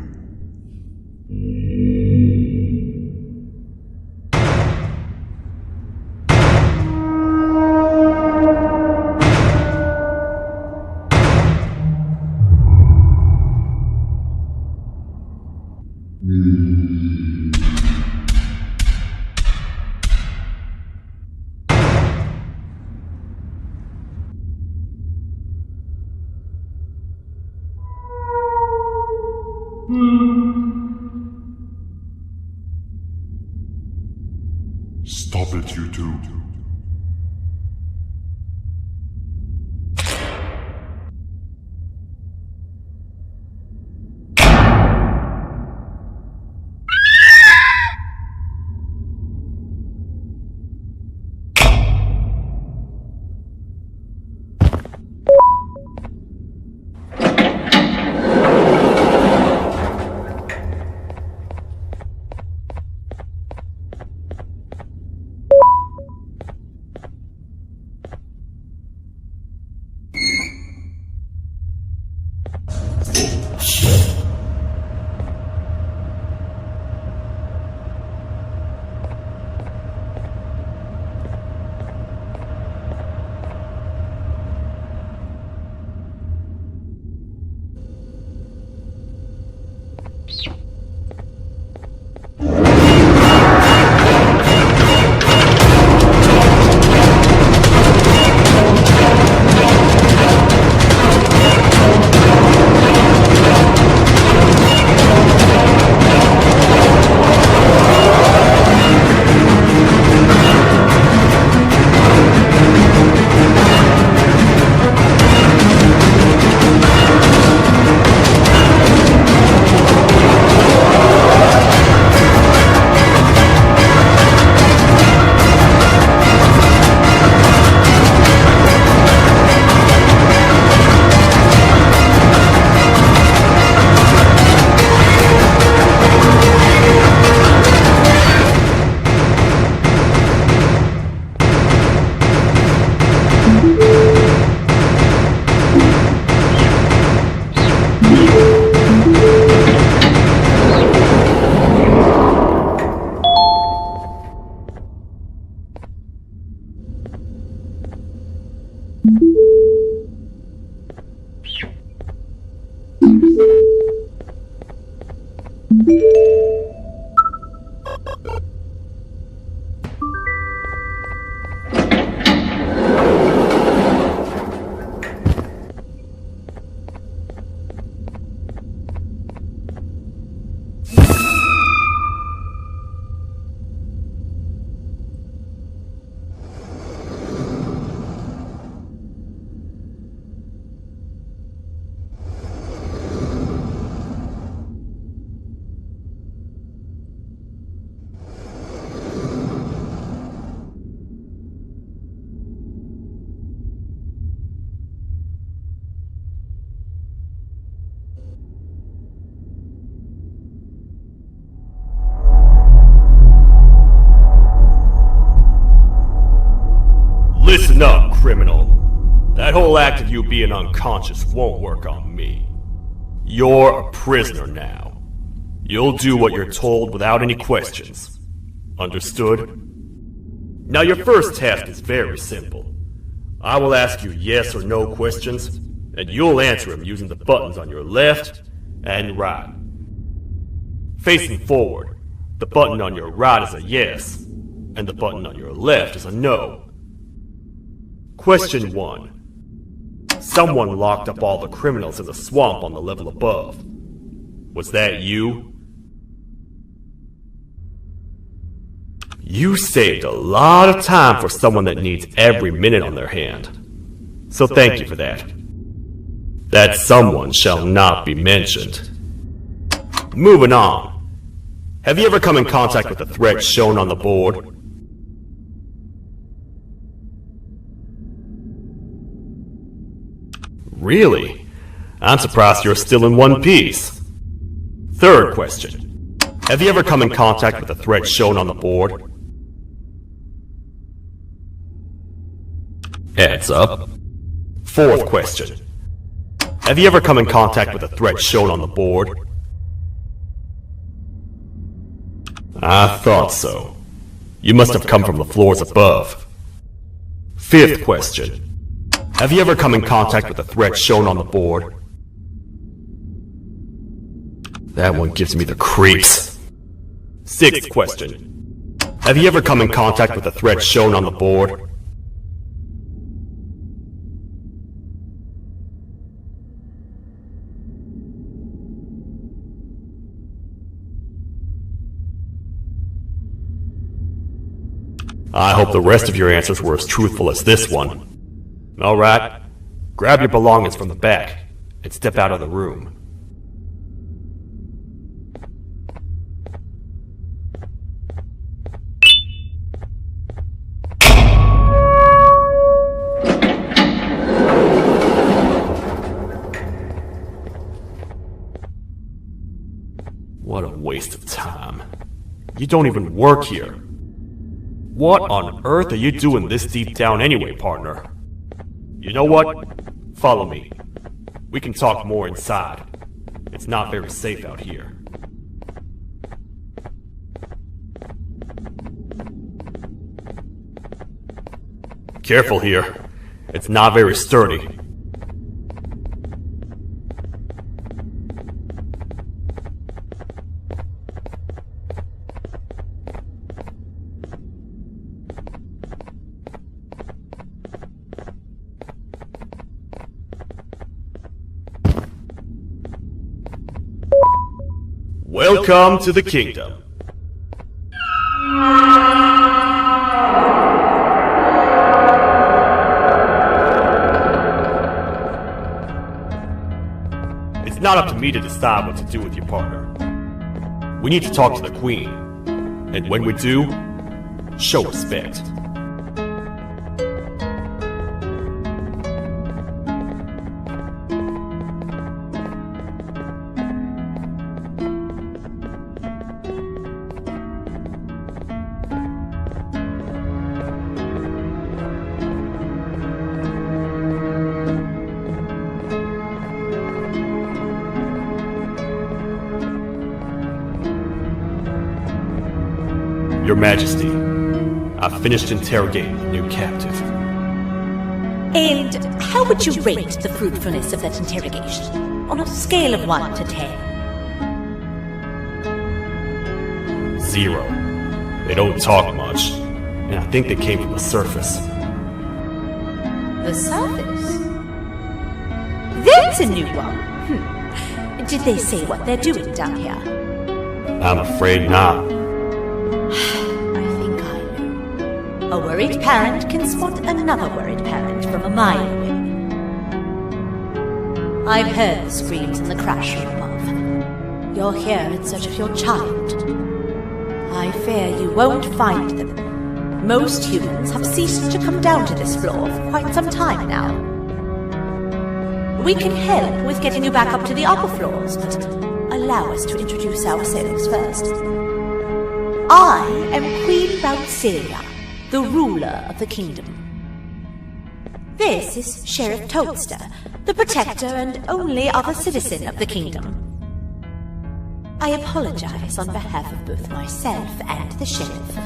Stop it, you two. Listen up, criminal. That whole act of you being unconscious won't work on me. You're a prisoner now. You'll do what you're told without any questions. Understood? Now your first task is very simple. I will ask you yes or no questions, and you'll answer them using the buttons on your left and right. Facing forward, the button on your right is a yes, and the button on your left is a no. Question 1. Someone locked up all the criminals in the swamp on the level above. Was that you? You saved a lot of time for someone that needs every minute on their hand. So thank you for that. That someone shall not be mentioned. Moving on. Have you ever come in contact with the threat shown on the board? Really? I'm surprised you're still in one piece. Third question. Have you ever come in contact with the threat shown on the board? Heads up. Fourth question. Have you ever come in contact with the threat shown on the board? I thought so. You must have come from the floors above. Fifth question. Have you ever come in contact with the threat shown on the board? That one gives me the creeps. Sixth question. Have you ever come in contact with the threat shown on the board? I hope the rest of your answers were as truthful as this one. Alright, grab your belongings from the back and step out of the room. What a waste of time. You don't even work here. What on earth are you doing this deep down anyway, partner? You know what? Follow me. We can talk more inside. It's not very safe out here. Careful here. It's not very sturdy. Welcome to the kingdom. It's not up to me to decide what to do with your partner. We need to talk to the queen. And when we do, show respect. Your Majesty, I've finished interrogating the new captive. And how would you rate the fruitfulness of that interrogation? On a scale of 1 to 10. 0. They don't talk much, and I think they came from the surface. The surface? That's a new one. Did they say what they're doing down here? I'm afraid not. A worried parent can spot another worried parent from a mile away. I've heard the screams in the crash room above. You're here in search of your child. I fear you won't find them. Most humans have ceased to come down to this floor for quite some time now. We can help with getting you back up to the upper floors, but allow us to introduce ourselves first. I am Queen Boutsilia, the ruler of the kingdom. This is Sheriff Toadster, the protector and only other citizen of the kingdom. I apologize on behalf of both myself and the sheriff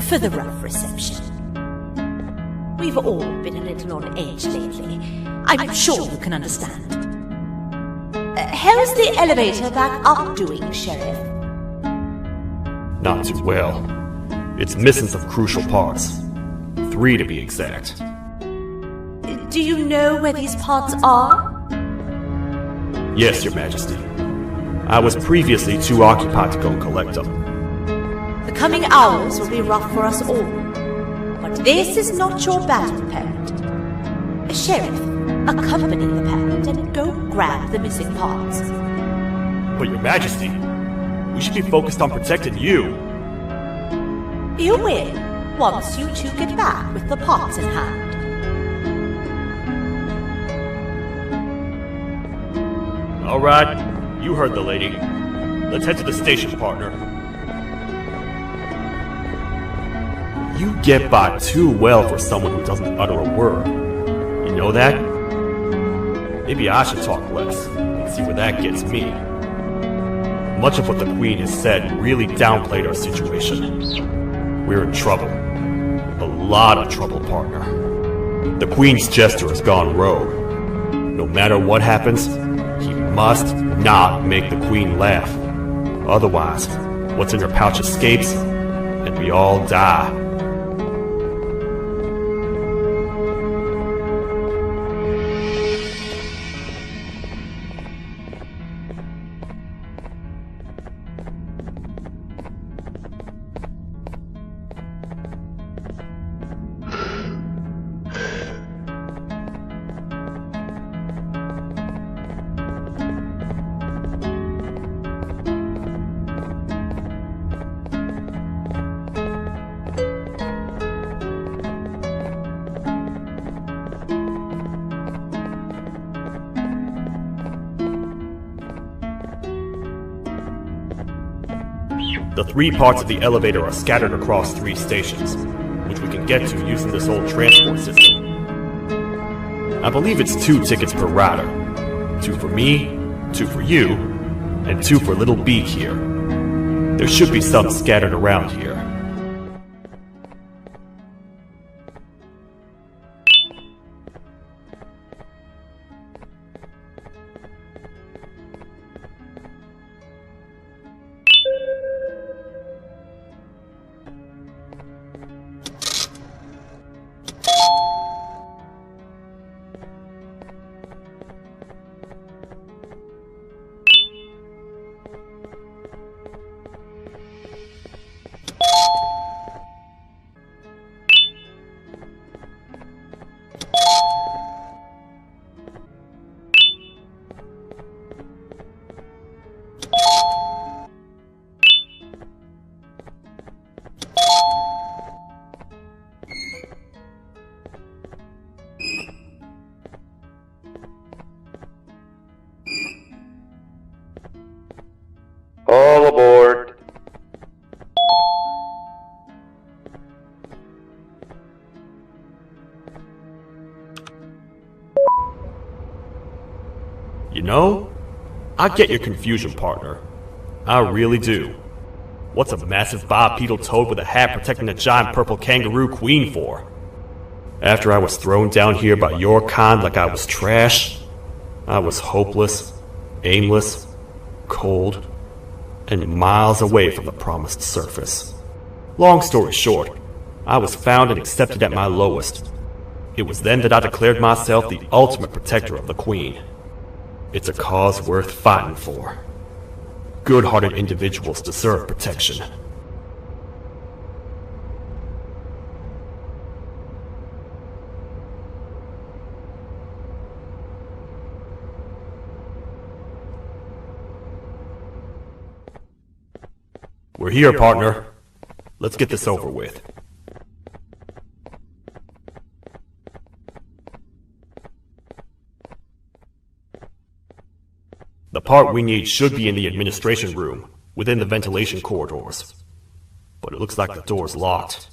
for the rough reception. We've all been a little on edge lately. I'm sure you can understand. How's the elevator back up doing, Sheriff? Not too well. It's missing some crucial parts. 3 to be exact. Do you know where these parts are? Yes, Your Majesty. I was previously too occupied to go and collect them. The coming hours will be rough for us all. But this is not your battle, parent. Sheriff, accompany the parent and go grab the missing parts. But Your Majesty, we should be focused on protecting you. You will, once you two get back with the parts in hand. Alright, you heard the lady. Let's head to the station, partner. You get by too well for someone who doesn't utter a word. You know that? Maybe I should talk less and see where that gets me. Much of what the Queen has said really downplayed our situation. We're in trouble. A lot of trouble, partner. The Queen's jester has gone rogue. No matter what happens, he must not make the Queen laugh. Otherwise, what's in her pouch escapes, and we all die. The 3 parts of the elevator are scattered across 3 stations, which we can get to using this old transport system. I believe it's 2 tickets per rider. 2 for me, 2 for you, and 2 for Little Beak here. There should be some scattered around here. All aboard. You know, I get your confusion, partner. I really do. What's a massive bipedal toad with a hat protecting a giant purple kangaroo queen for? After I was thrown down here by your kind like I was trash, I was hopeless, aimless, cold, and miles away from the promised surface. Long story short, I was found and accepted at my lowest. It was then that I declared myself the ultimate protector of the Queen. It's a cause worth fighting for. Good-hearted individuals deserve protection. We're here, partner. Let's get this over with. The part we need should be in the administration room, within the ventilation corridors. But it looks like the door's locked.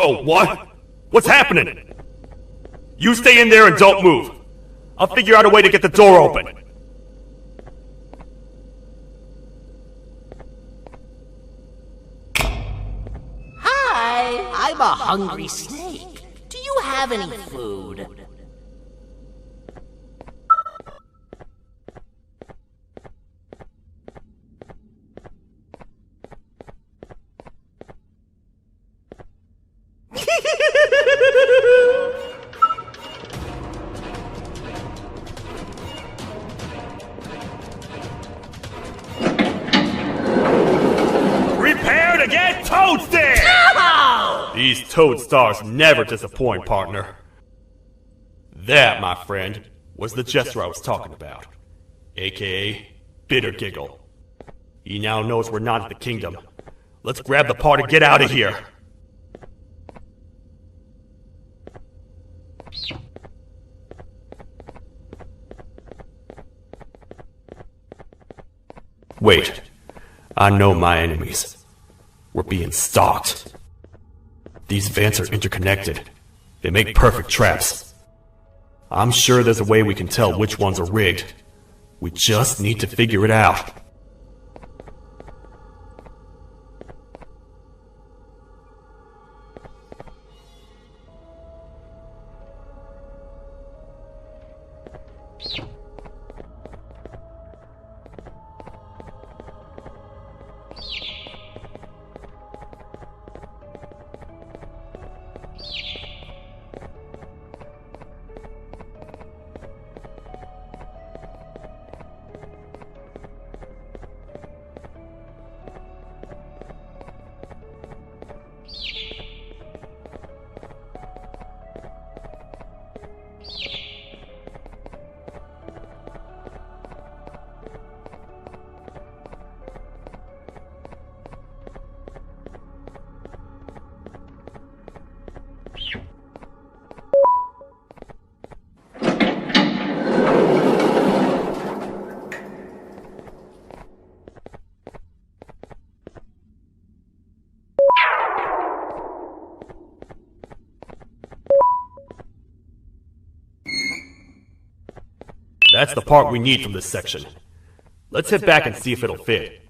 Oh, what? What's happening? You stay in there and don't move. I'll figure out a way to get the door open. Hi, I'm a hungry snake. Do you have any food? Prepare to get toasted! No! These toad stars never disappoint, partner. That, my friend, was the jester I was talking about, aka Bitter Giggle. He now knows we're not at the kingdom. Let's grab the part and get out of here. Wait, I know my enemies. We're being stalked. These vents are interconnected. They make perfect traps. I'm sure there's a way we can tell which ones are rigged. We just need to figure it out. That's the part we need from this section. Let's head back and see if it'll fit.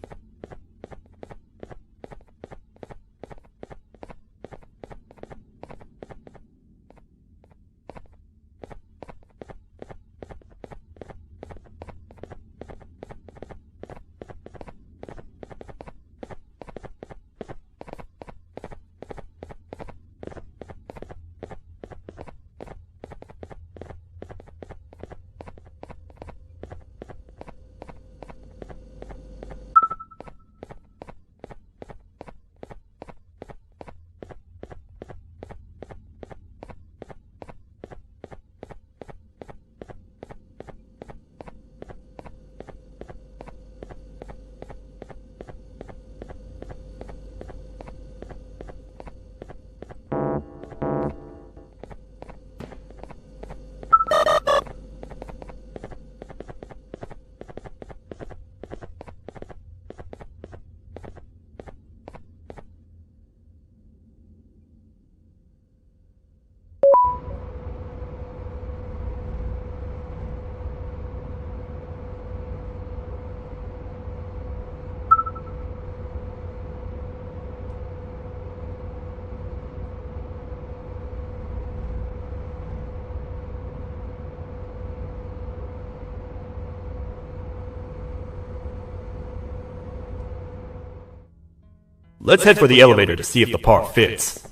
Let's head for the elevator to see if the part fits.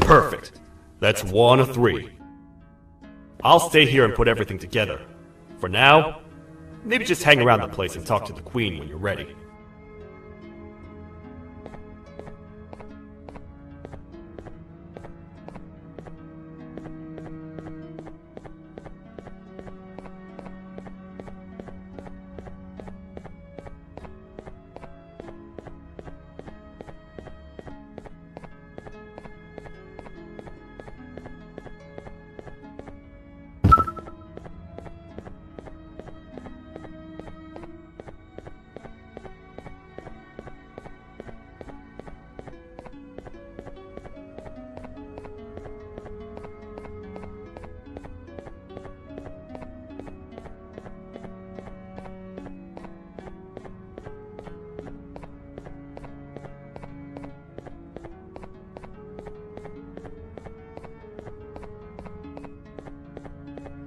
Perfect. That's 1 of 3. I'll stay here and put everything together. For now, maybe just hang around the place and talk to the Queen when you're ready.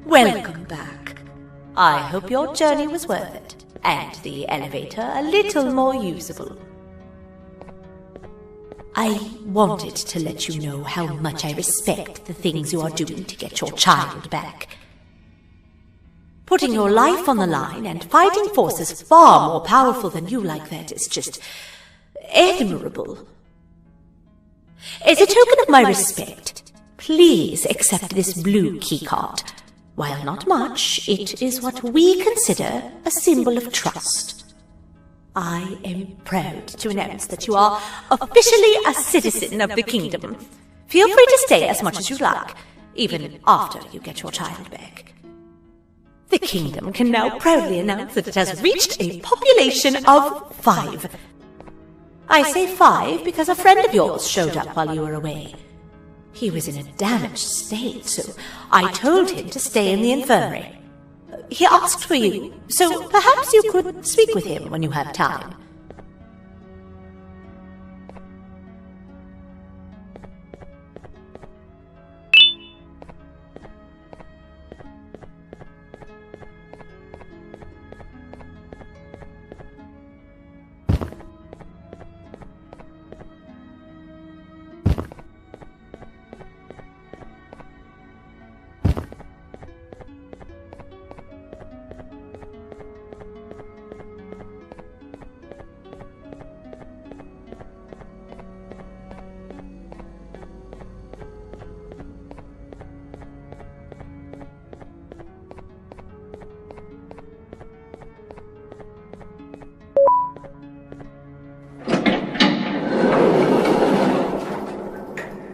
Welcome back. I hope your journey was worth it, and the elevator a little more usable. I wanted to let you know how much I respect the things you are doing to get your child back. Putting your life on the line and fighting forces far more powerful than you like that is just admirable. As a token of my respect, please accept this blue keycard. While not much, it is what we consider a symbol of trust. I am proud to announce that you are officially a citizen of the kingdom. Feel free to stay as much as you like, even after you get your child back. The kingdom can now proudly announce that it has reached a population of 5. I say 5 because a friend of yours showed up while you were away. He was in a damaged state, so I told him to stay in the infirmary. He asked for you, so perhaps you could speak with him when you have time.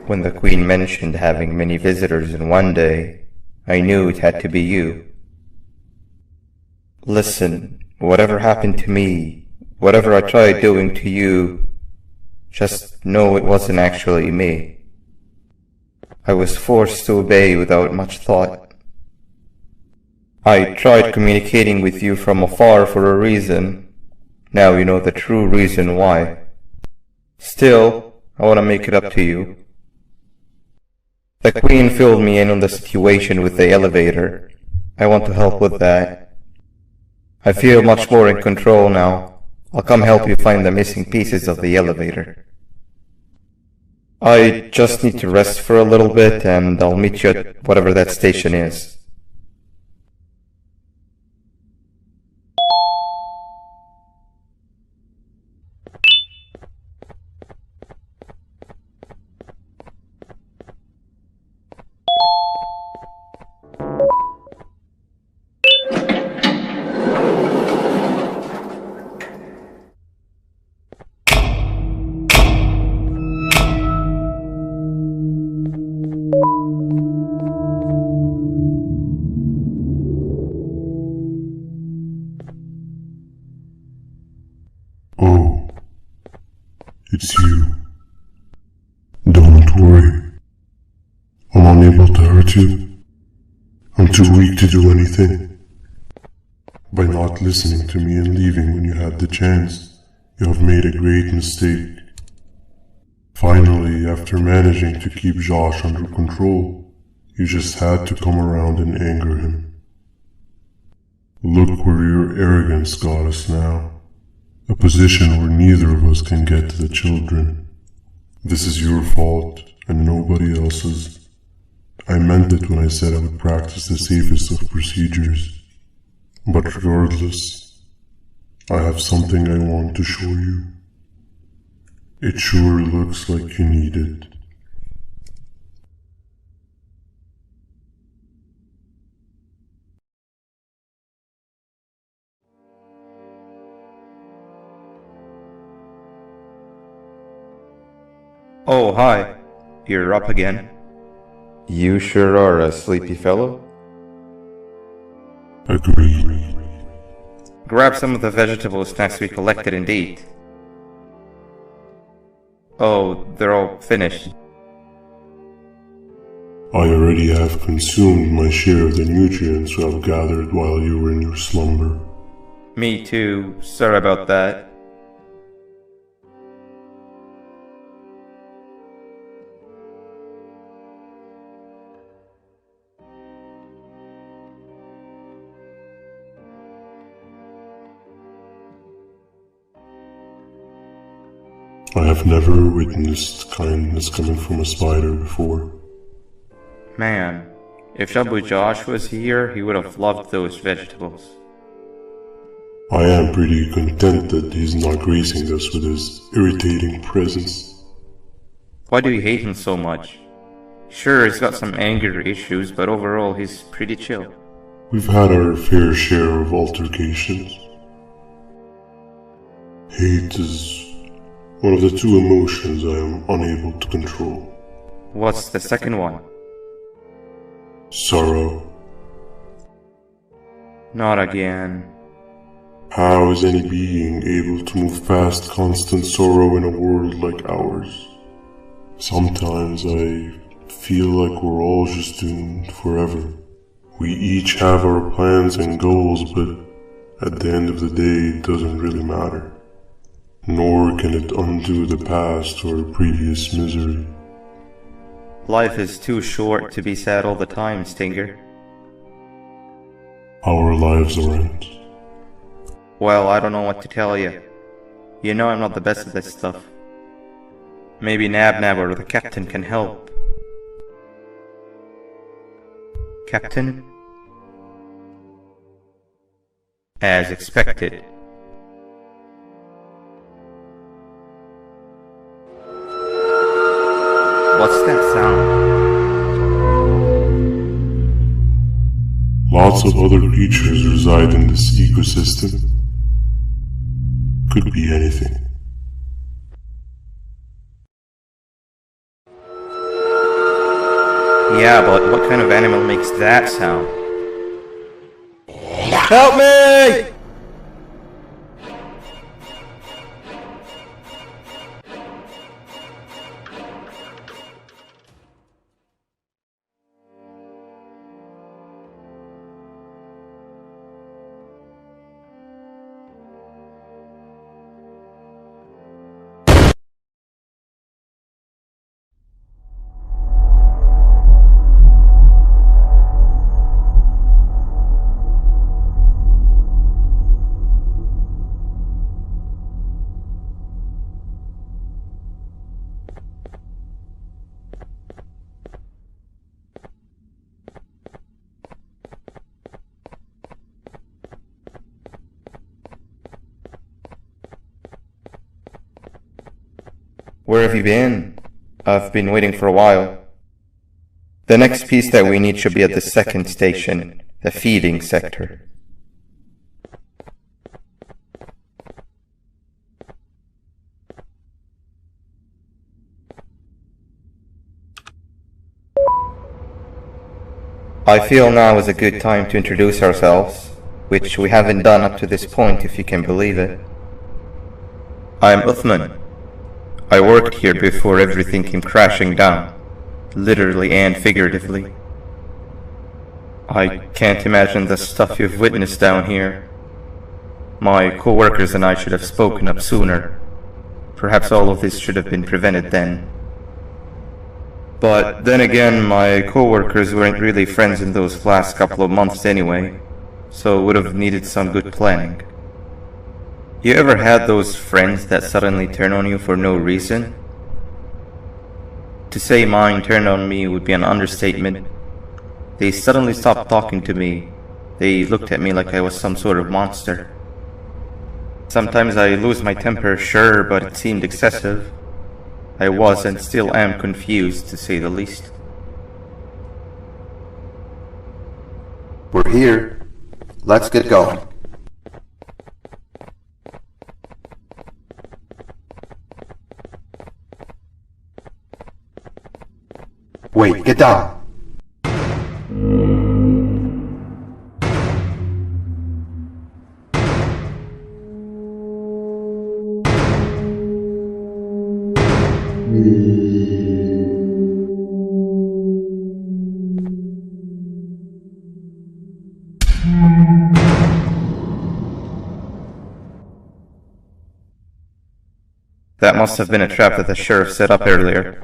When the Queen mentioned having many visitors in one day, I knew it had to be you. Listen, whatever happened to me, whatever I tried doing to you, just know it wasn't actually me. I was forced to obey without much thought. I tried communicating with you from afar for a reason. Now you know the true reason why. Still, I want to make it up to you. The Queen filled me in on the situation with the elevator. I want to help with that. I feel much more in control now. I'll come help you find the missing pieces of the elevator. I just need to rest for a little bit and I'll meet you at whatever that station is. Oh, it's you. Don't worry. I'm unable to hurt you. I'm too weak to do anything. By not listening to me and leaving when you had the chance, you have made a great mistake. Finally, after managing to keep Josh under control, you just had to come around and anger him. Look where your arrogance got us now. A position where neither of us can get to the children. This is your fault, and nobody else's. I meant it when I said I would practice the safest of procedures. But regardless, I have something I want to show you. It sure looks like you need it. Oh, hi. You're up again. You sure are a sleepy fellow. Agreed. Grab some of the vegetable snacks we collected and eat. Oh, they're all finished. I already have consumed my share of the nutrients I've gathered while you were in your slumber. Me too. Sorry about that. I have never witnessed kindness coming from a spider before. Man, if Shabu Josh was here, he would have loved those vegetables. I am pretty content that he's not gracing us with his irritating presence. Why do you hate him so much? Sure, he's got some anger issues, but overall he's pretty chill. We've had our fair share of altercations. Hate is one of the two emotions I am unable to control. What's the second one? Sorrow. Not again. How is any being able to move past constant sorrow in a world like ours? Sometimes I feel like we're all just doomed forever. We each have our plans and goals, but at the end of the day it doesn't really matter. Nor can it undo the past or previous misery. Life is too short to be sad all the time, Stinger. Our lives aren't. Well, I don't know what to tell you. You know I'm not the best at this stuff. Maybe Nab or the captain can help. Captain? As expected. What's that sound? Lots of other creatures reside in this ecosystem. Could be anything. Yeah, but what kind of animal makes that sound? Help me! Where have you been? I've been waiting for a while. The next piece that we need should be at the second station, the feeding sector. I feel now is a good time to introduce ourselves, which we haven't done up to this point, if you can believe it. I'm Uthman. I worked here before everything came crashing down, literally and figuratively. I can't imagine the stuff you've witnessed down here. My co-workers and I should have spoken up sooner. Perhaps all of this should have been prevented then. But then again, my co-workers weren't really friends in those last couple of months anyway, so would have needed some good planning. You ever had those friends that suddenly turn on you for no reason? To say mine turned on me would be an understatement. They suddenly stopped talking to me. They looked at me like I was some sort of monster. Sometimes I lose my temper, sure, but it seemed excessive. I was and still am confused, to say the least. We're here. Let's get going. Wait, get down! That must have been a trap that the sheriff set up earlier.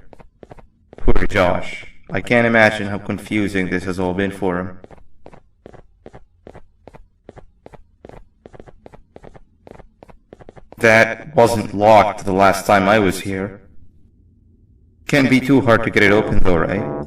Poor Josh. I can't imagine how confusing this has all been for him. That wasn't locked the last time I was here. Can't be too hard to get it open though, right?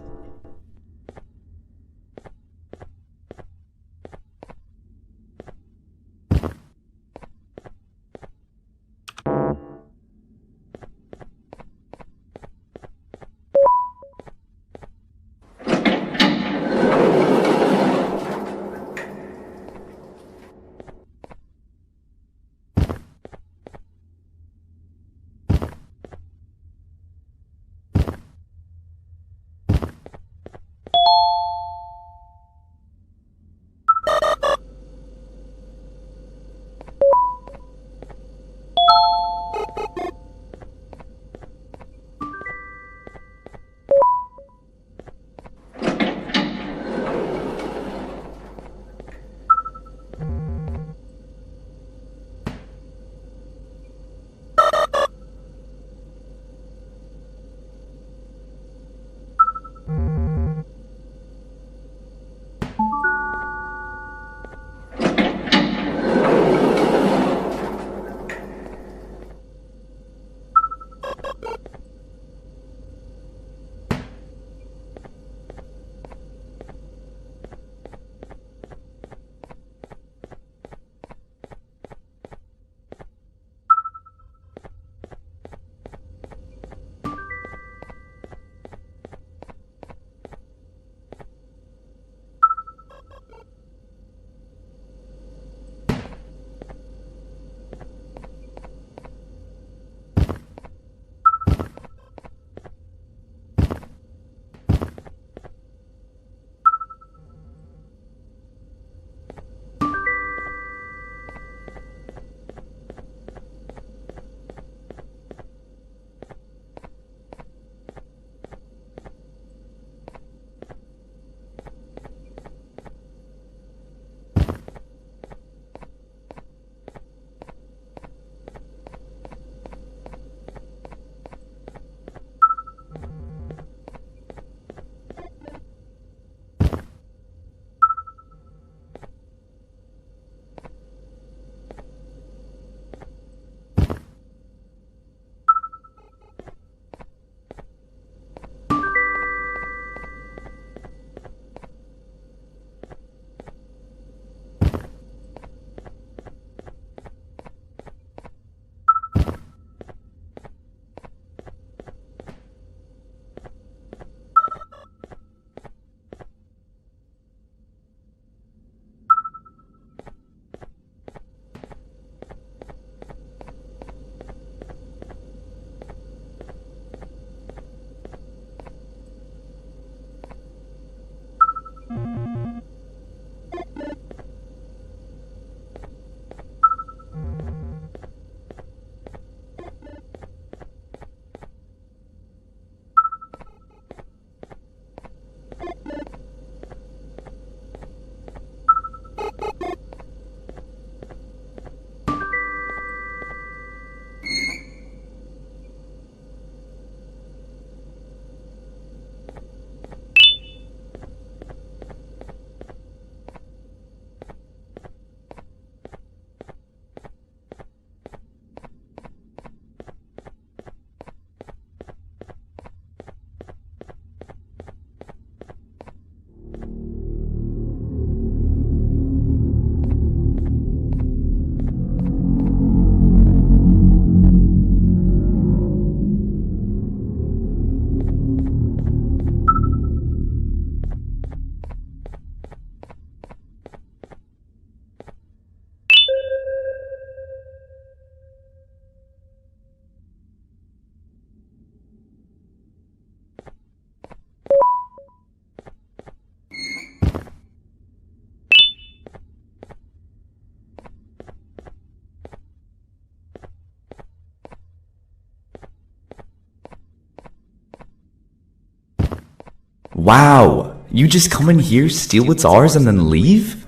Wow, you just come in here, steal what's ours, and then leave?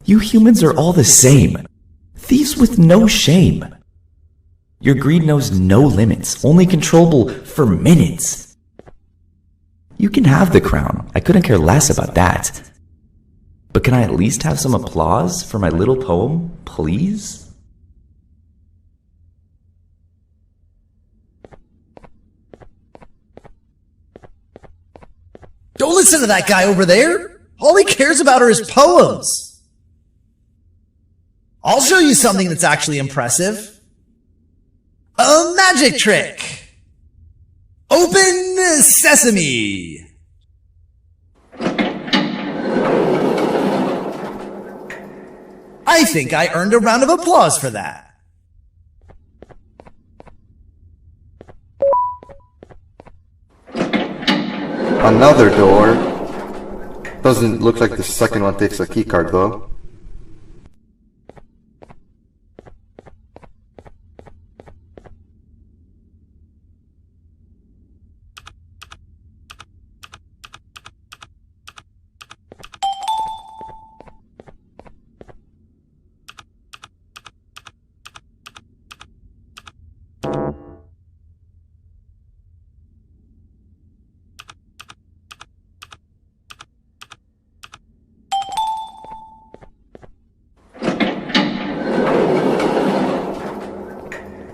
You humans are all the same. Thieves with no shame. Your greed knows no limits, only controllable for minutes. You can have the crown, I couldn't care less about that. But can I at least have some applause for my little poem, please? Don't listen to that guy over there. All he cares about are his poems. I'll show you something that's actually impressive. A magic trick. Open sesame. I think I earned a round of applause for that. Another door. Doesn't look like the second one takes a keycard though.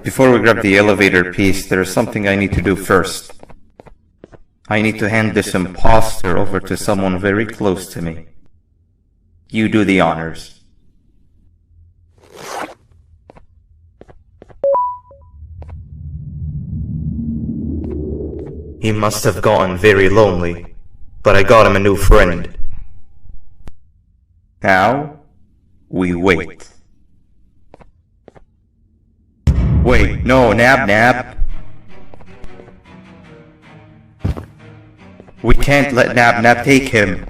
Before we grab the elevator piece, there is something I need to do first. I need to hand this imposter over to someone very close to me. You do the honors. He must have gotten very lonely, but I got him a new friend. Now, we wait. Wait, no, Nab. We can't let Nab take him.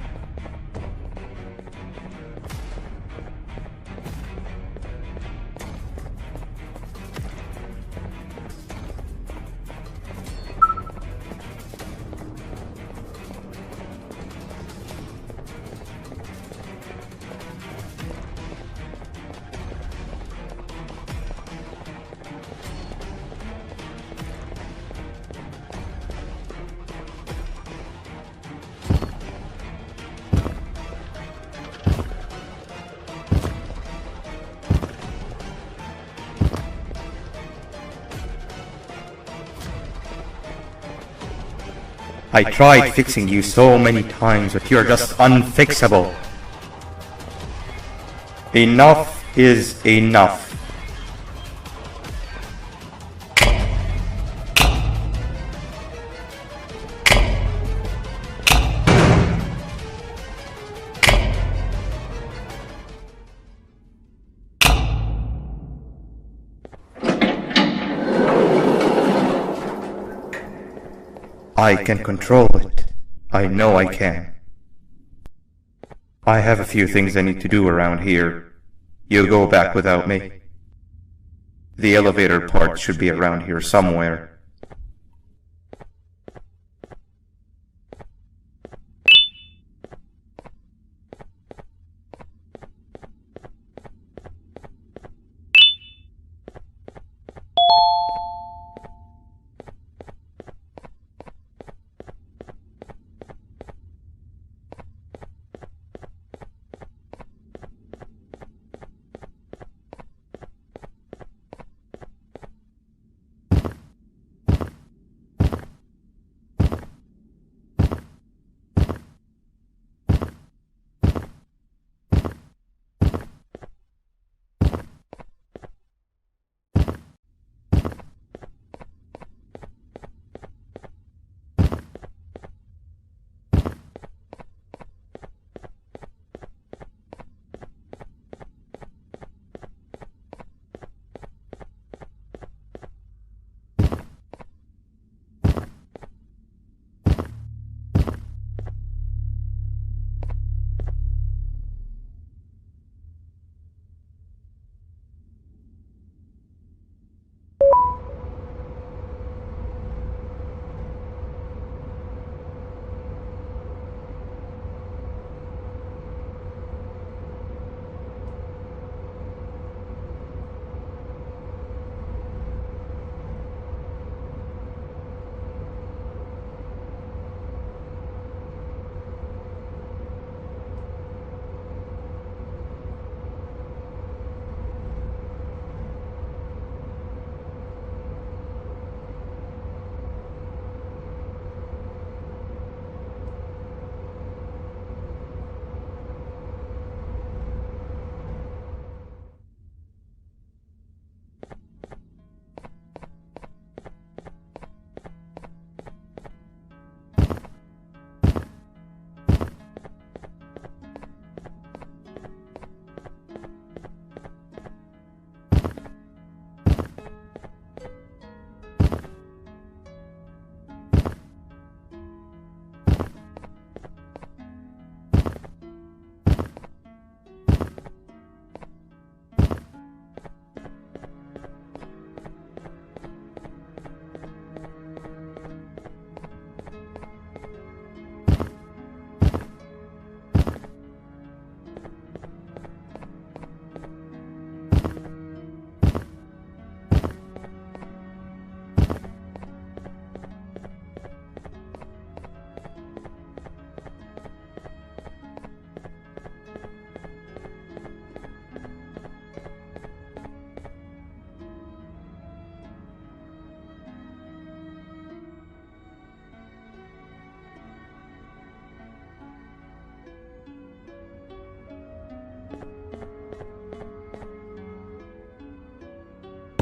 I tried fixing you so many times, but you're just unfixable. Enough is enough. I can control it. I know I can. I have a few things I need to do around here. You'll go back without me. The elevator part should be around here somewhere.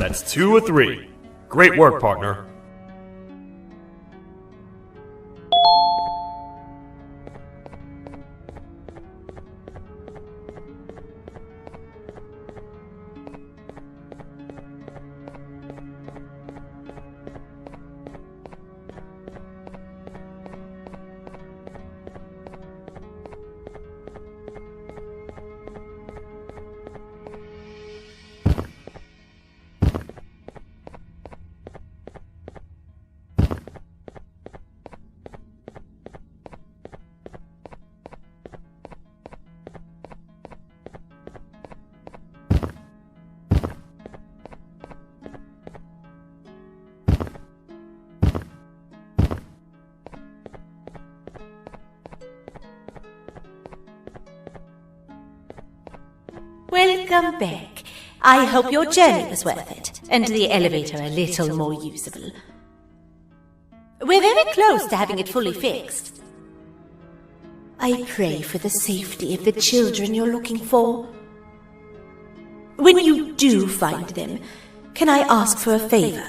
That's 2 of 3. Great work, partner. Welcome back. I hope your journey was worth it, and the elevator a little more usable. We're very close to having it fully fixed. I pray for the safety of the children you're looking for. When you do find them, can I ask for a favor?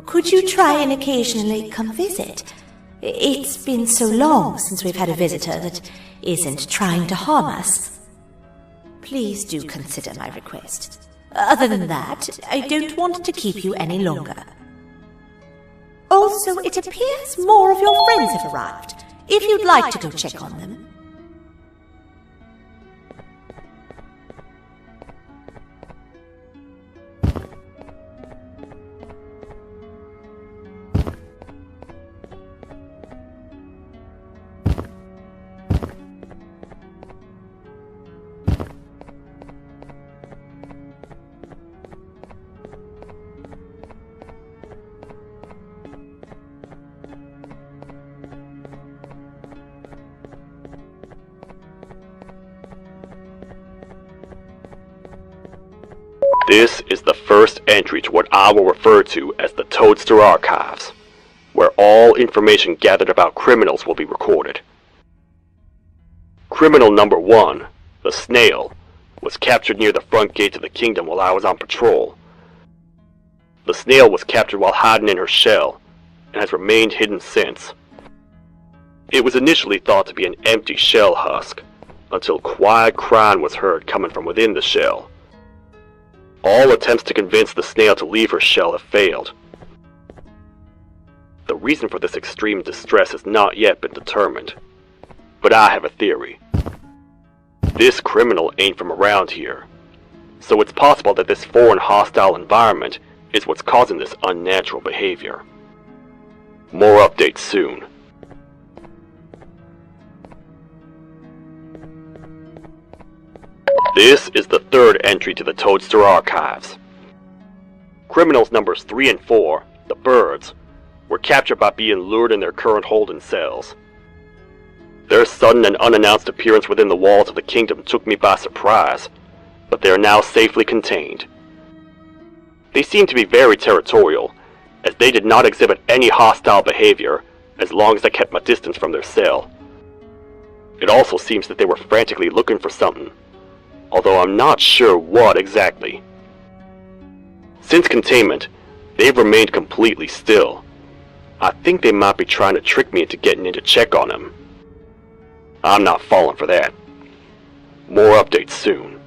Could you try and occasionally come visit? It's been so long since we've had a visitor that isn't trying to harm us. Please do consider my request. Other than that, I don't want to keep you any longer. Also, it appears more of your friends have arrived, if you'd like to go check on them. This is the first entry to what I will refer to as the Toadster Archives, where all information gathered about criminals will be recorded. Criminal number 1, the Snail, was captured near the front gate to the kingdom while I was on patrol. The Snail was captured while hiding in her shell, and has remained hidden since. It was initially thought to be an empty shell husk, until quiet crying was heard coming from within the shell. All attempts to convince the Snail to leave her shell have failed. The reason for this extreme distress has not yet been determined, but I have a theory. This criminal ain't from around here, so it's possible that this foreign hostile environment is what's causing this unnatural behavior. More updates soon. This is the third entry to the Toadster Archives. Criminals numbers 3 and 4, the Birds, were captured by being lured in their current holding cells. Their sudden and unannounced appearance within the walls of the kingdom took me by surprise, but they are now safely contained. They seem to be very territorial, as they did not exhibit any hostile behavior as long as I kept my distance from their cell. It also seems that they were frantically looking for something, although I'm not sure what exactly. Since containment, they've remained completely still. I think they might be trying to trick me into getting in to check on them. I'm not falling for that. More updates soon.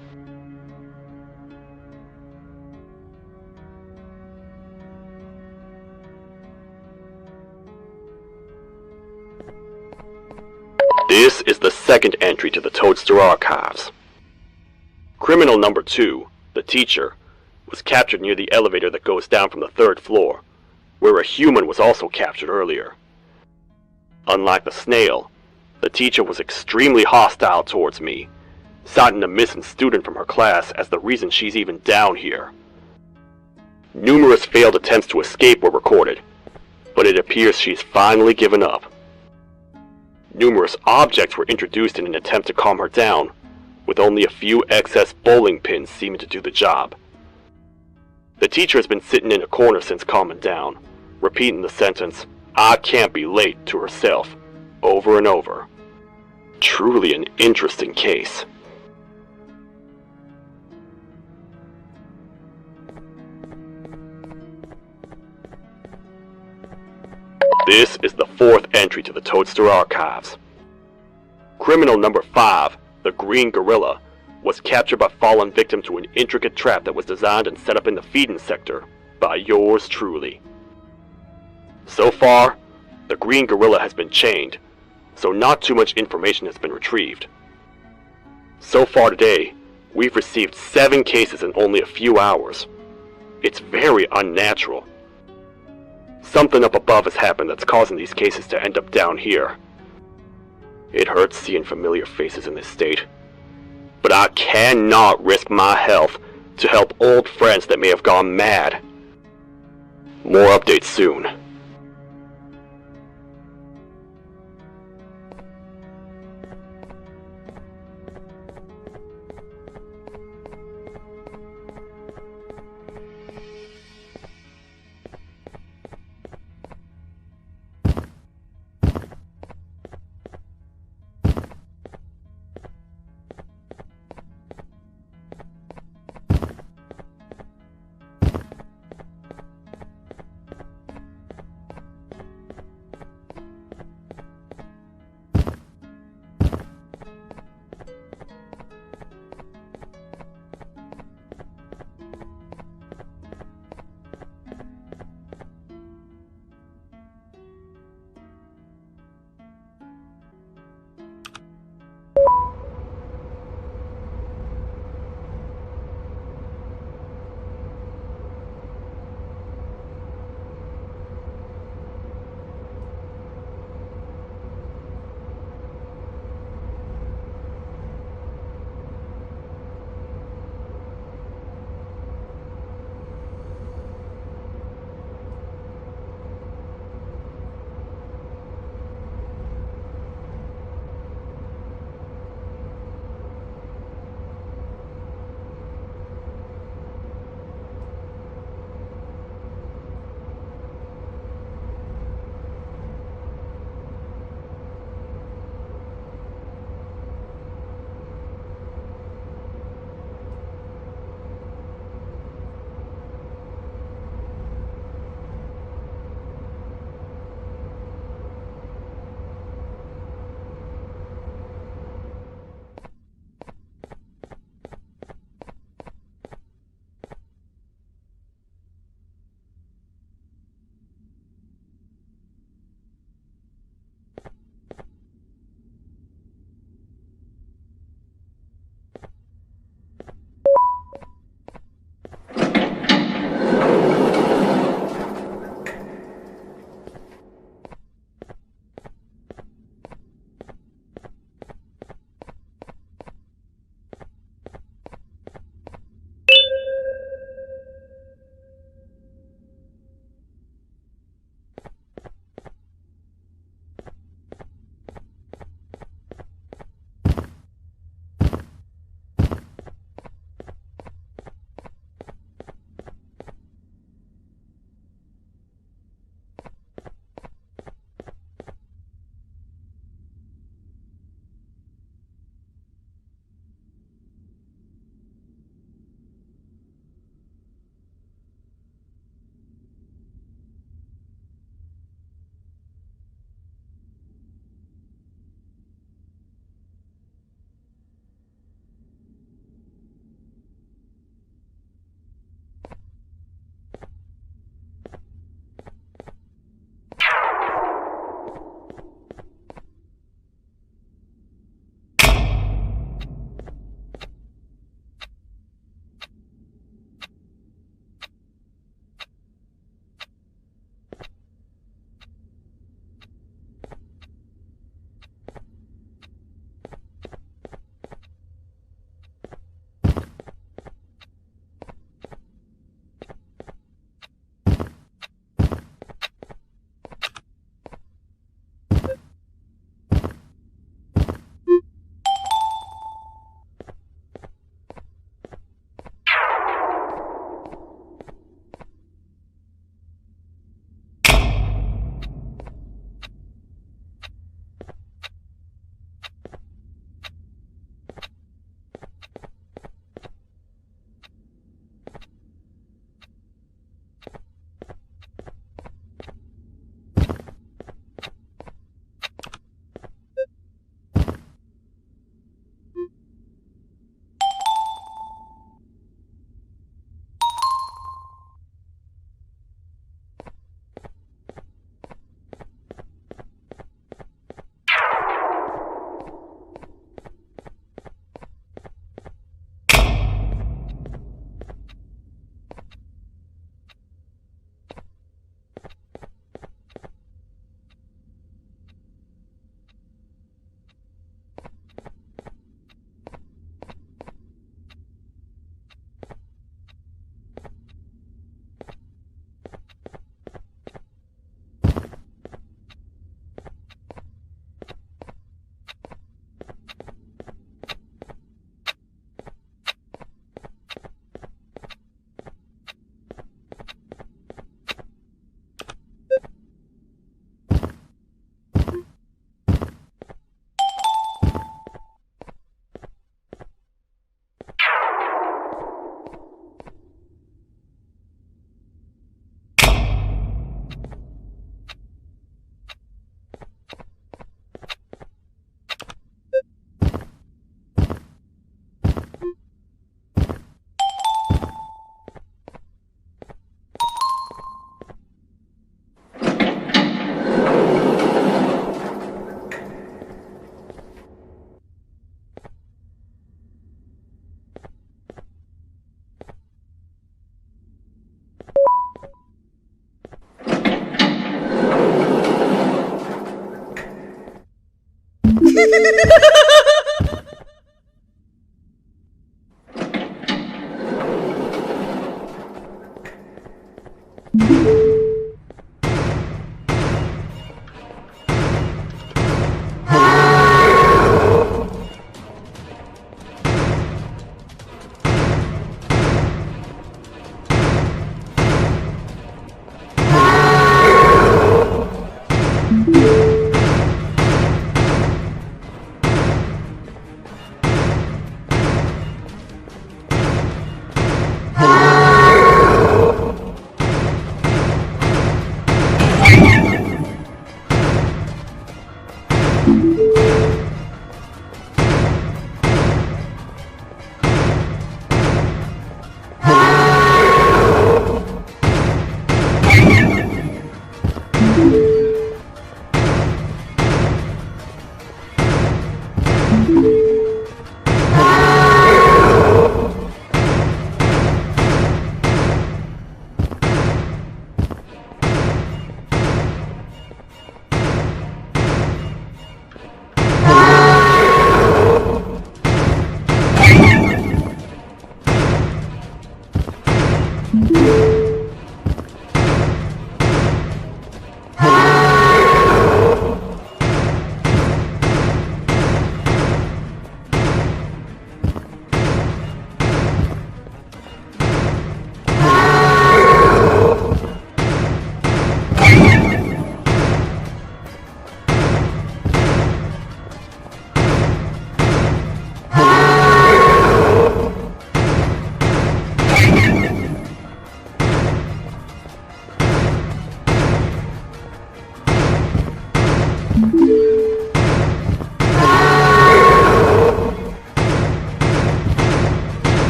This is the second entry to the Toadster Archives. Criminal number 2, the Teacher, was captured near the elevator that goes down from the 3rd floor, where a human was also captured earlier. Unlike the Snail, the Teacher was extremely hostile towards me, citing a missing student from her class as the reason she's even down here. Numerous failed attempts to escape were recorded, but it appears she's finally given up. Numerous objects were introduced in an attempt to calm her down, with only a few excess bowling pins seeming to do the job. The Teacher has been sitting in a corner since calming down, repeating the sentence, "I can't be late," to herself, over and over. Truly an interesting case. This is the fourth entry to the Toadster archives. Criminal number 5, the Green Gorilla, was captured by fallen victim to an intricate trap that was designed and set up in the feeding sector by yours truly. So far, the Green Gorilla has been chained, so not too much information has been retrieved. So far today, we've received 7 cases in only a few hours. It's very unnatural. Something up above has happened that's causing these cases to end up down here. It hurts seeing familiar faces in this state, but I cannot risk my health to help old friends that may have gone mad. More updates soon.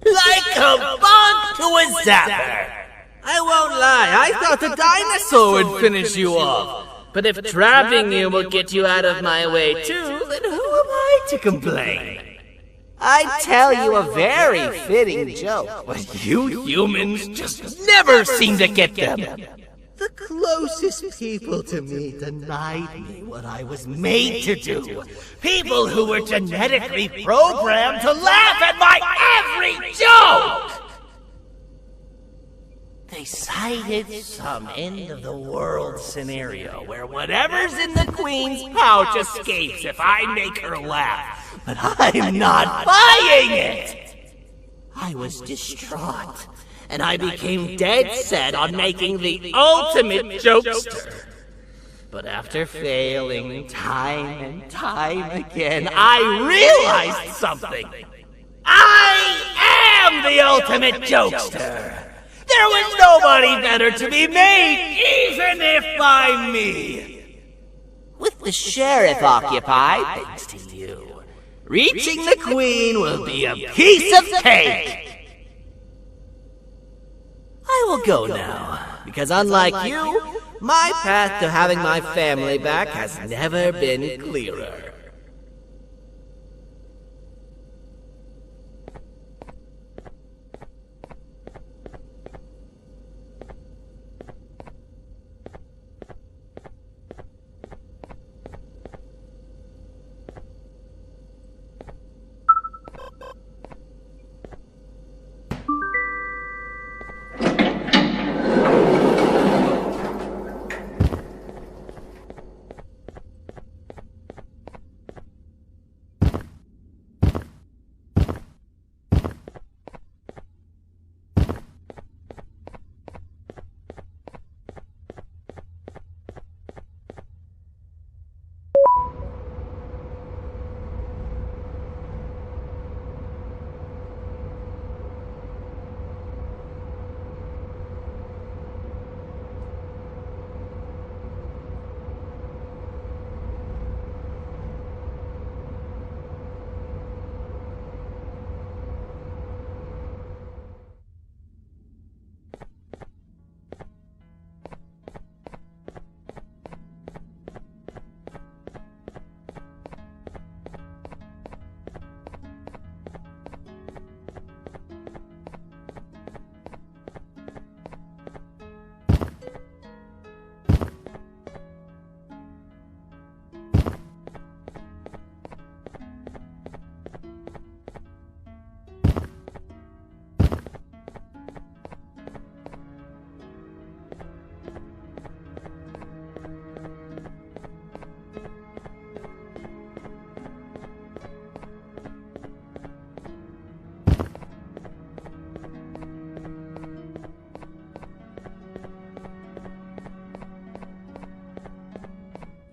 Like a bug to a zapper! I won't lie, I thought the dinosaur would finish you off. But if trapping you will get you out of my way too, then who am I to complain? I'd tell you a very fitting joke, but you humans just never seem to get them. The closest people to me denied me what I was made to do. People who were genetically programmed to laugh at my every joke! They cited some end-of-the-world scenario where whatever's in the Queen's pouch escapes if I make her laugh. But I'm not buying it! I was distraught, and I became dead set on making the ultimate jokester. But after failing time and time again, I realized something. I am the ultimate jokester! There was nobody better to be made, even if by me. With the sheriff occupied, thanks to you, reaching the Queen will be a piece of cake. I will go now, because unlike you, my path to having my family back has never been clearer.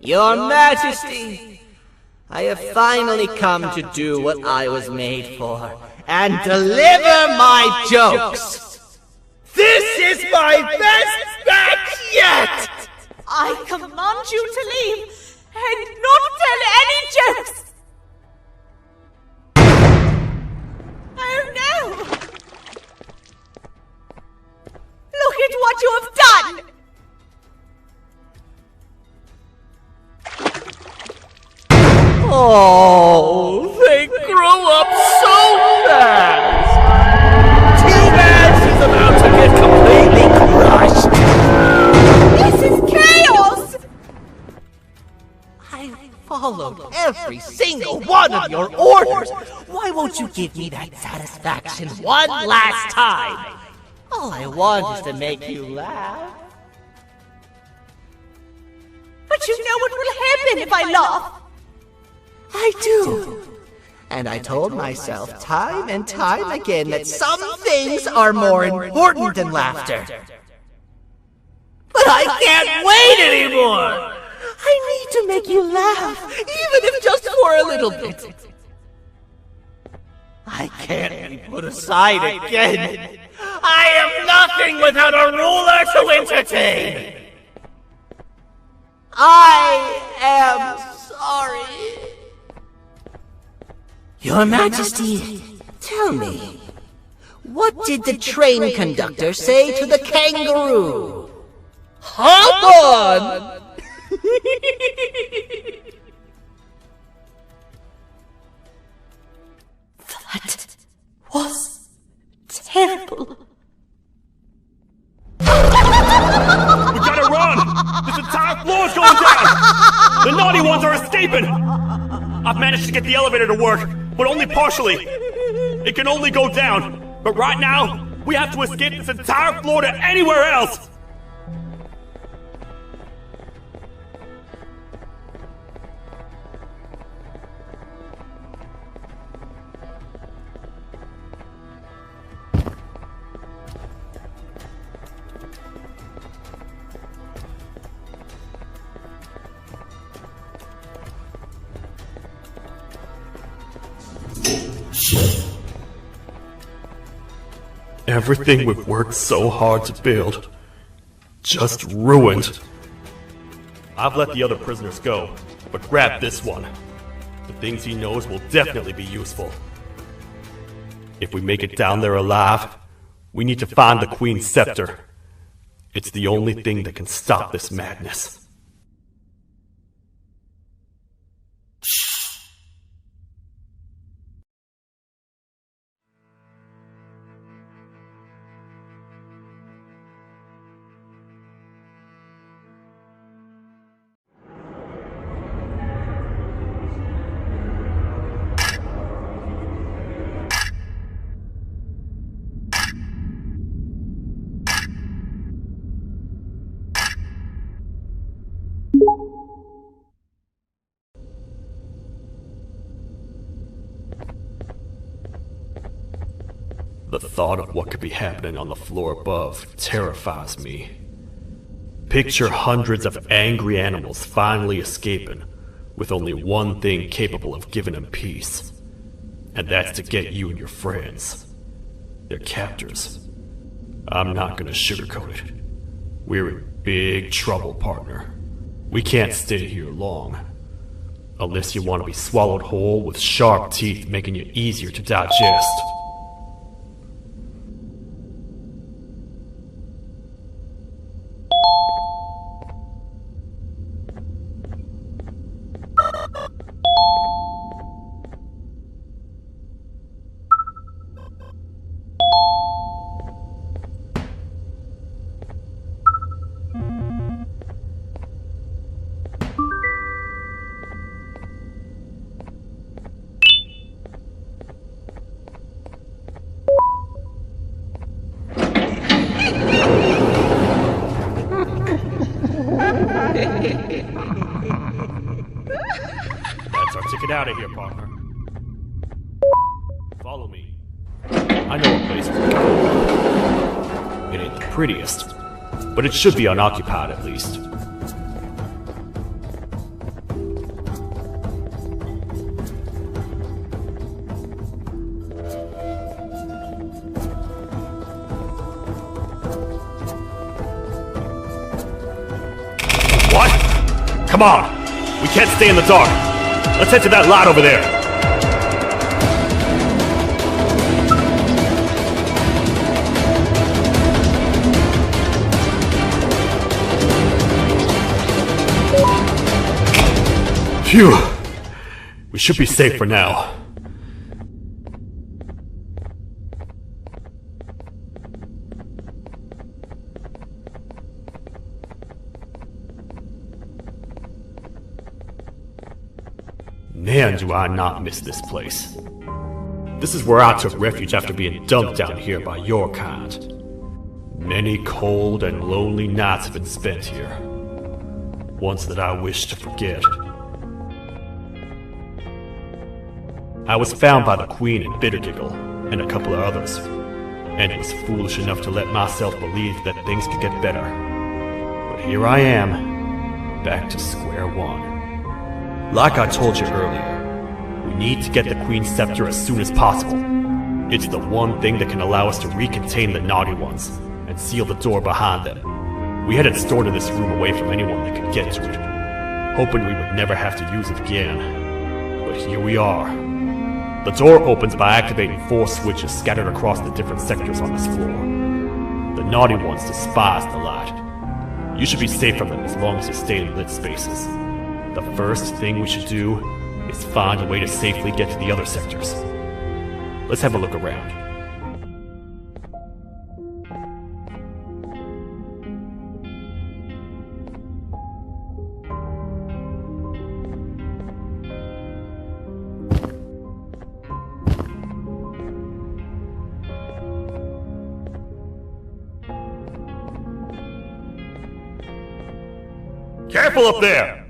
Your Majesty, I have finally come to do what I was made for, and deliver my jokes! This is my best batch yet! I command you to leave, and not tell any jokes! Oh no! Look at what you have done! Oh, they grow up so fast! T-Max is about to get completely crushed! This is chaos! I followed every single one of your orders! Why won't you give me that satisfaction one last time? All I want is to make you laugh. But you know what will happen if I laugh! I do. And I told myself time and time again that some things are more important than laughter. But I can't wait anymore! I need to make you laugh, even if just for a little bit. I can't be put aside again. I am nothing without a ruler to entertain. I am sorry. Your Majesty, tell me, what did the train conductor say to the kangaroo? Hop on! was terrible. We gotta run! This entire floor's going down! The naughty ones are escaping! I've managed to get the elevator to work, but only partially. It can only go down, but right now, we have to escape this entire floor to anywhere else! Everything we've worked so hard to build, just ruined. I've let the other prisoners go, but grab this one. The things he knows will definitely be useful. If we make it down there alive, we need to find the Queen's scepter. It's the only thing that can stop this madness. The thought of what could be happening on the floor above terrifies me. Picture hundreds of angry animals finally escaping, with only one thing capable of giving them peace. And that's to get you and your friends. Their captors. I'm not gonna sugarcoat it. We're in big trouble, partner. We can't stay here long. Unless you want to be swallowed whole with sharp teeth making you easier to digest. That's our ticket out of here, partner. Follow me. I know a place we can go. It ain't the prettiest, but it should be unoccupied at least. What? Come on! We can't stay in the dark! Let's head to that lot over there! Phew! We should be safe for now. Man, do I not miss this place. This is where I took refuge after being dumped down here by your kind. Many cold and lonely nights have been spent here. Ones that I wish to forget. I was found by the Queen in Bittergiggle, and a couple of others, and was foolish enough to let myself believe that things could get better. But here I am, back to square one. Like I told you earlier, we need to get the Queen's scepter as soon as possible. It's the one thing that can allow us to recontain the naughty ones, and seal the door behind them. We had it stored in this room away from anyone that could get to it, hoping we would never have to use it again. But here we are. The door opens by activating 4 switches scattered across the different sectors on this floor. The naughty ones despise the light. You should be safe from them as long as you stay in lit spaces. The first thing we should do is find a way to safely get to the other sectors. Let's have a look around. Careful up there!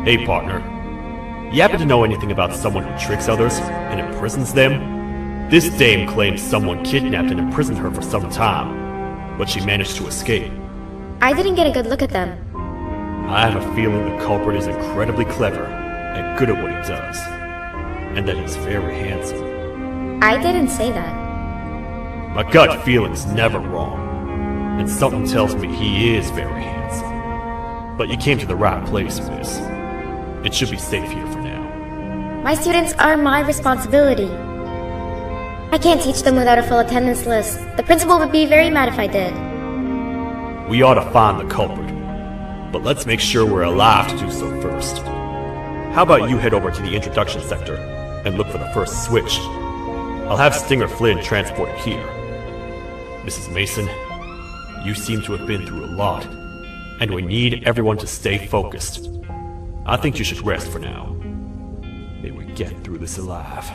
Hey partner, you happen to know anything about someone who tricks others and imprisons them? This dame claims someone kidnapped and imprisoned her for some time, but she managed to escape. I didn't get a good look at them. I have a feeling the culprit is incredibly clever and good at what he does, and that he's very handsome. I didn't say that. My gut feeling's never wrong, and something tells me he is very handsome. But you came to the right place, miss. It should be safe here for now. My students are my responsibility. I can't teach them without a full attendance list. The principal would be very mad if I did. We ought to find the culprit, but let's make sure we're alive to do so first. How about you head over to the introduction sector and look for the first switch? I'll have Stinger Flynn transported here. Mrs. Mason, you seem to have been through a lot, and we need everyone to stay focused. I think you should rest for now. May we get through this alive.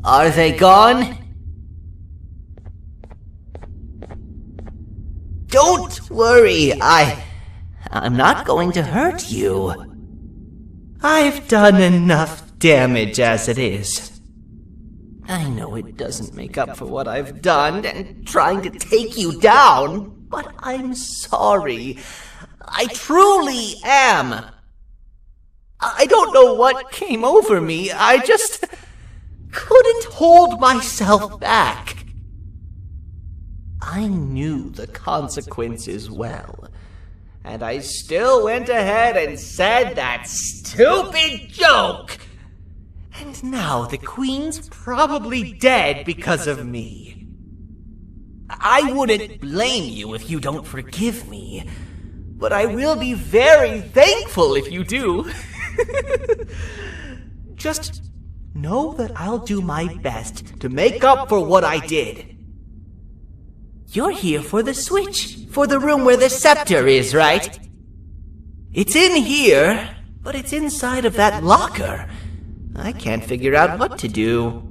Are they gone? Don't worry, I'm not going to hurt you. I've done enough damage as it is. I know it doesn't make up for what I've done and trying to take you down, but I'm sorry. I truly am. I don't know what came over me. I just couldn't hold myself back. I knew the consequences well, and I still went ahead and said that stupid joke. And now the Queen's probably dead because of me. I wouldn't blame you if you don't forgive me, but I will be very thankful if you do. Just know that I'll do my best to make up for what I did. You're here for the switch, for the room where the scepter is, right? It's in here, but it's inside of that locker. I can't figure out what to do.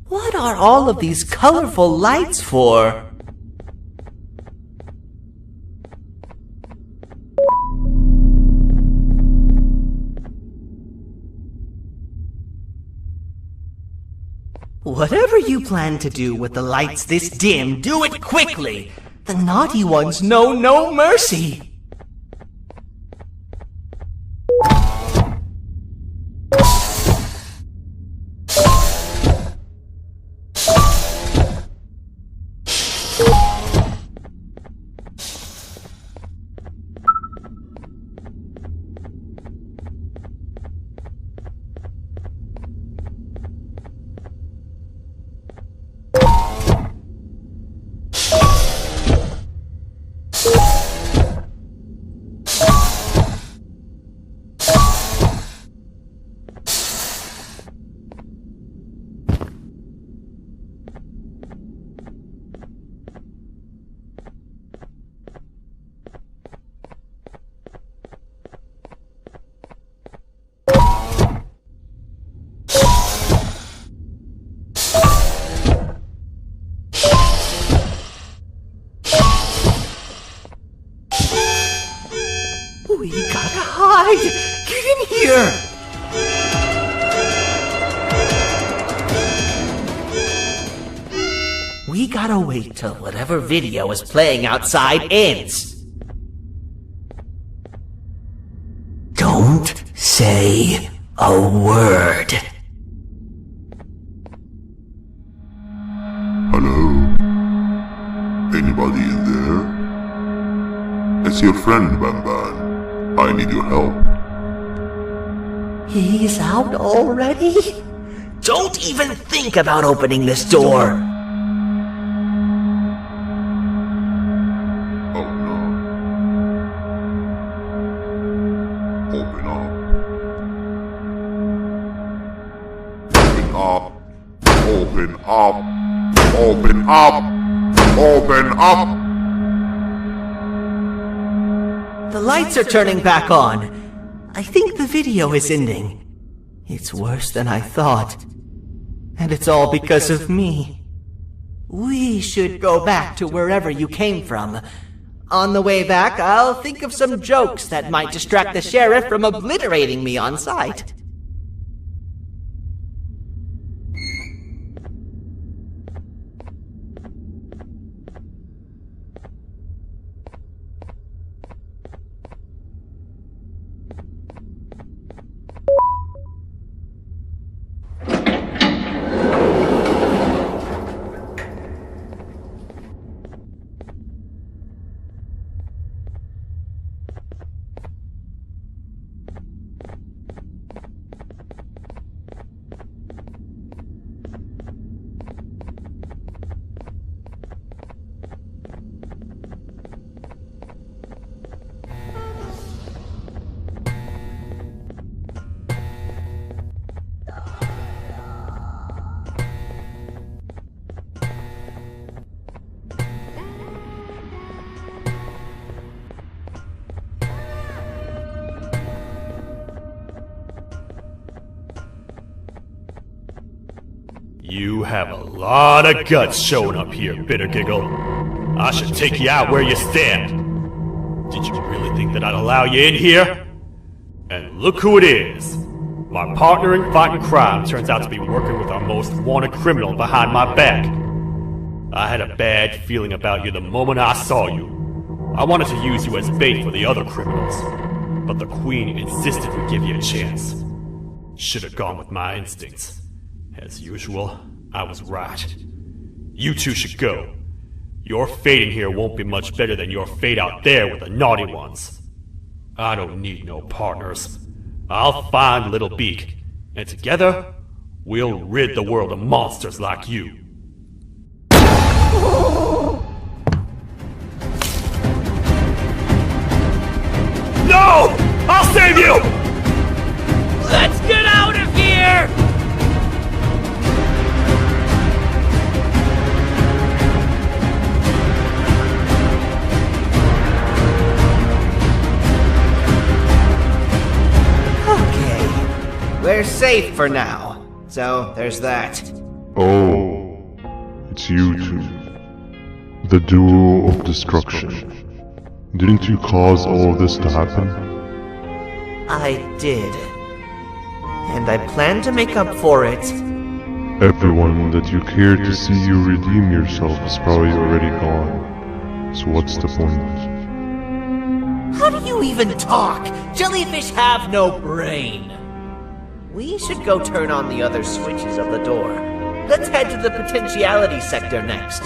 What are all of these colorful lights for? Whatever you plan to do with the lights this dim, do it quickly! The naughty ones know no mercy! We gotta hide! Get in here! We gotta wait till whatever video is playing outside ends. Don't say a word. Hello? Anybody in there? It's your friend, Banban. I need your help. He's out already? Don't even think about opening this door! Oh no. Open up. Open up. Open up. Open up. The lights are turning back on. I think the video is ending. It's worse than I thought. And it's all because of me. We should go back to wherever you came from. On the way back, I'll think of some jokes that might distract the sheriff from obliterating me on sight. You have a lot of guts showing up here, Bitter Giggle. I should take you out where you stand. Did you really think that I'd allow you in here? And look who it is. My partner in fighting crime turns out to be working with our most wanted criminal behind my back. I had a bad feeling about you the moment I saw you. I wanted to use you as bait for the other criminals, but the Queen insisted we give you a chance. Should have gone with my instincts. As usual, I was right. You two should go. Your fate in here won't be much better than your fate out there with the naughty ones. I don't need no partners. I'll find Little Beak, and together, we'll rid the world of monsters like you. No! I'll save you! Let's get out of here! we're safe for now. So, there's that. Oh, it's you two. The duo of destruction. Didn't you cause all of this to happen? I did. And I plan to make up for it. Everyone that you cared to see you redeem yourself is probably already gone. So what's the point? How do you even talk? Jellyfish have no brain. We should go turn on the other switches of the door. Let's head to the potentiality sector next.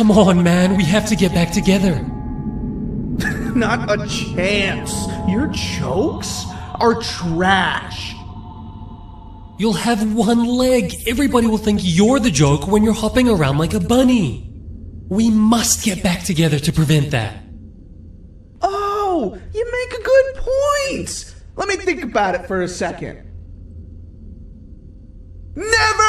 Come on, man, we have to get back together. Not a chance. Your jokes are trash. You'll have one leg. Everybody will think you're the joke when you're hopping around like a bunny. We must get back together to prevent that. Oh, you make a good point. Let me think about it for a second. Never!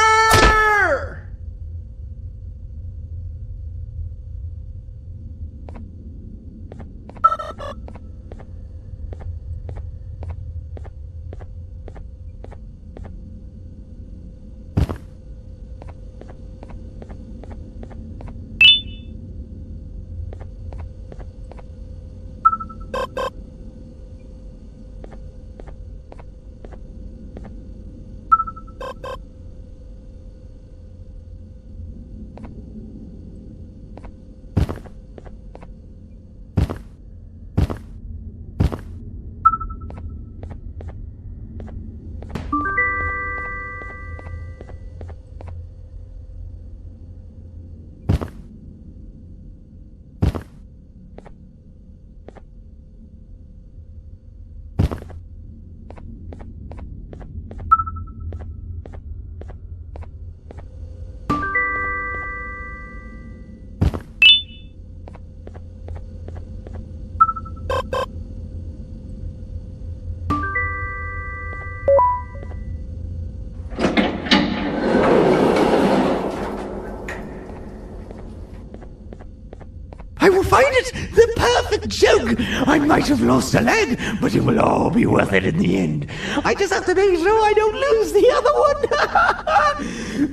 I will find it! The perfect joke! I might have lost a leg, but it will all be worth it in the end. I just have to make sure I don't lose the other one.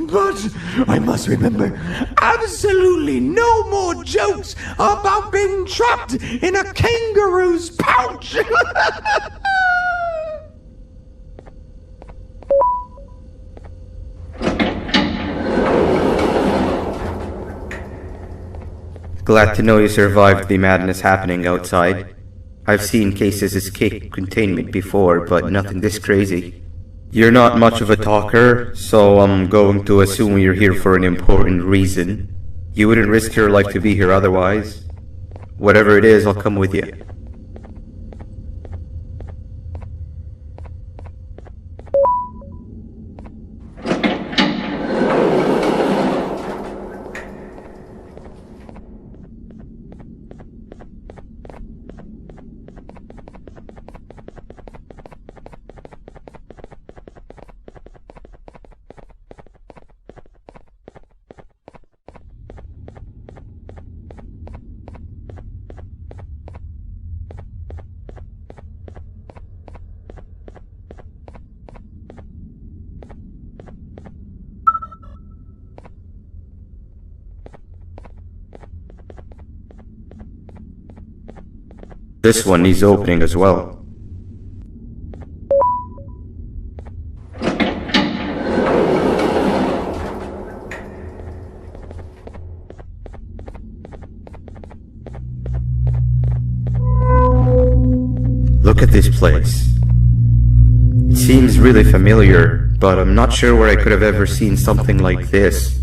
But I must remember, absolutely no more jokes about being trapped in a kangaroo's pouch! Glad to know you survived the madness happening outside. I've seen cases escape containment before, but nothing this crazy. You're not much of a talker, so I'm going to assume you're here for an important reason. You wouldn't risk your life to be here otherwise. Whatever it is, I'll come with you. This one needs opening as well. Look at this place. It seems really familiar, but I'm not sure where I could have ever seen something like this.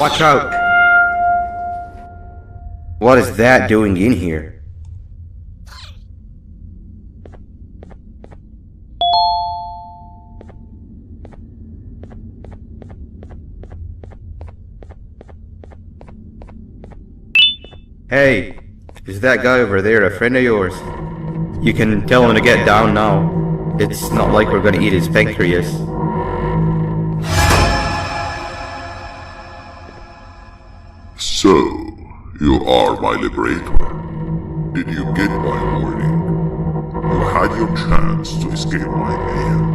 Watch out! What is that doing in here? Hey, is that guy over there a friend of yours? You can tell him to get down now. It's not like we're gonna eat his pancreas. So, you are my liberator. Did you get my warning? You had your chance to escape my mayhem.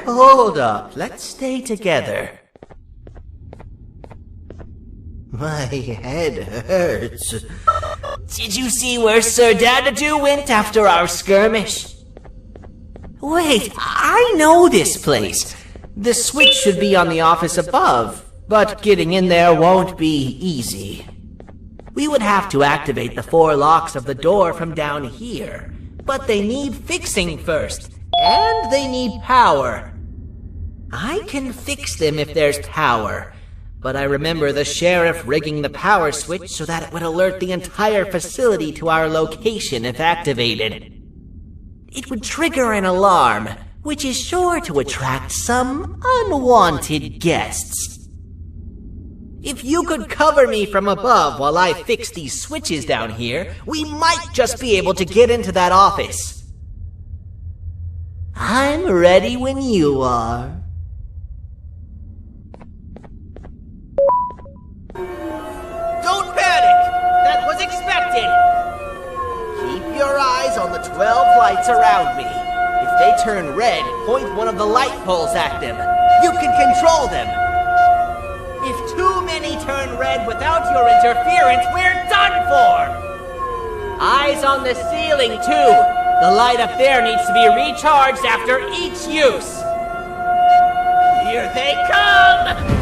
Hold up, let's stay together. My head hurts. Did you see where Sir Dadadoo went after our skirmish? Wait, I know this place. The switch should be on the office above, but getting in there won't be easy. We would have to activate the 4 locks of the door from down here, but they need fixing first, and they need power. I can fix them if there's power, but I remember the sheriff rigging the power switch so that it would alert the entire facility to our location if activated. It would trigger an alarm, which is sure to attract some unwanted guests. If you could cover me from above while I fix these switches down here, we might just be able to get into that office. I'm ready when you are. Don't panic! That was expected! Keep your eyes on the 12 lights around me. If they turn red, point one of the light poles at them. You can control them. If too many turn red without your interference, we're done for! Eyes on the ceiling, too. The light up there needs to be recharged after each use. Here they come!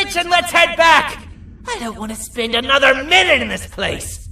switch and let's head back! I don't want to spend another minute in this place!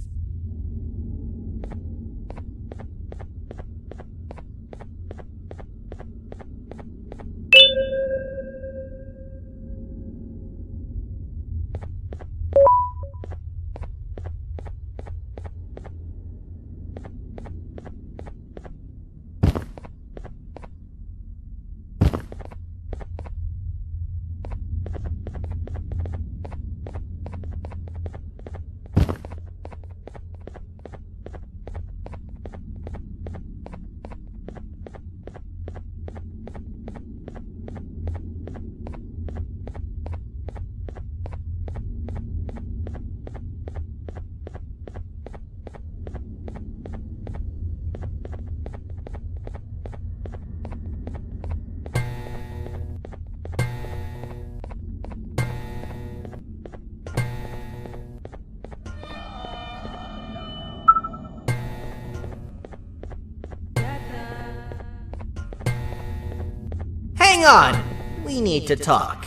Hang on! We need to talk.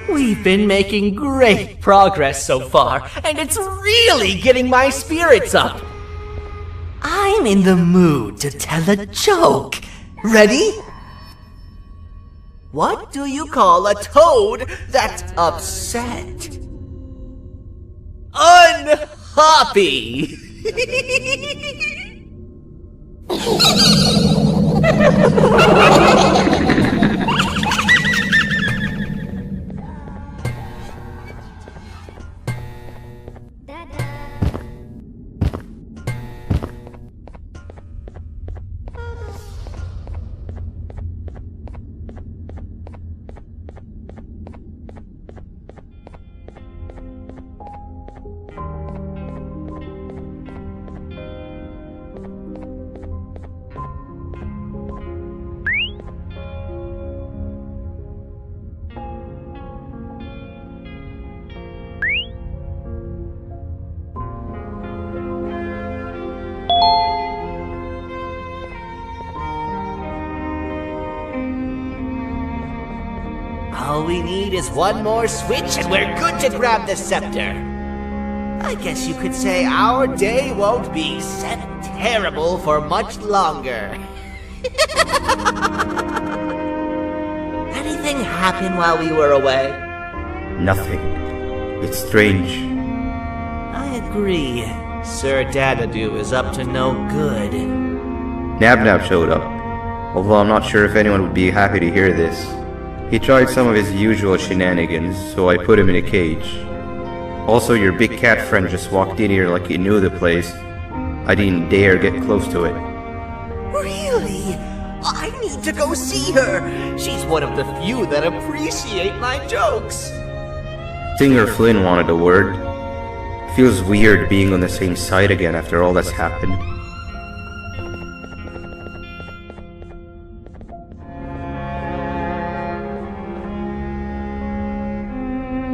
We've been making great progress so far, and it's really getting my spirits up. I'm in the mood to tell a joke. Ready? What do you call a toad that's upset? Unhappy! All we need is one more switch and we're good to grab the scepter. I guess you could say our day won't be terrible for much longer. Anything happen while we were away? Nothing. It's strange. I agree. Sir Dadadoo is up to no good. Nab showed up, although I'm not sure if anyone would be happy to hear this. He tried some of his usual shenanigans, so I put him in a cage. Also, your big cat friend just walked in here like he knew the place. I didn't dare get close to it. Really? I need to go see her. She's one of the few that appreciate my jokes. Singer Flynn wanted a word. Feels weird being on the same side again after all that's happened.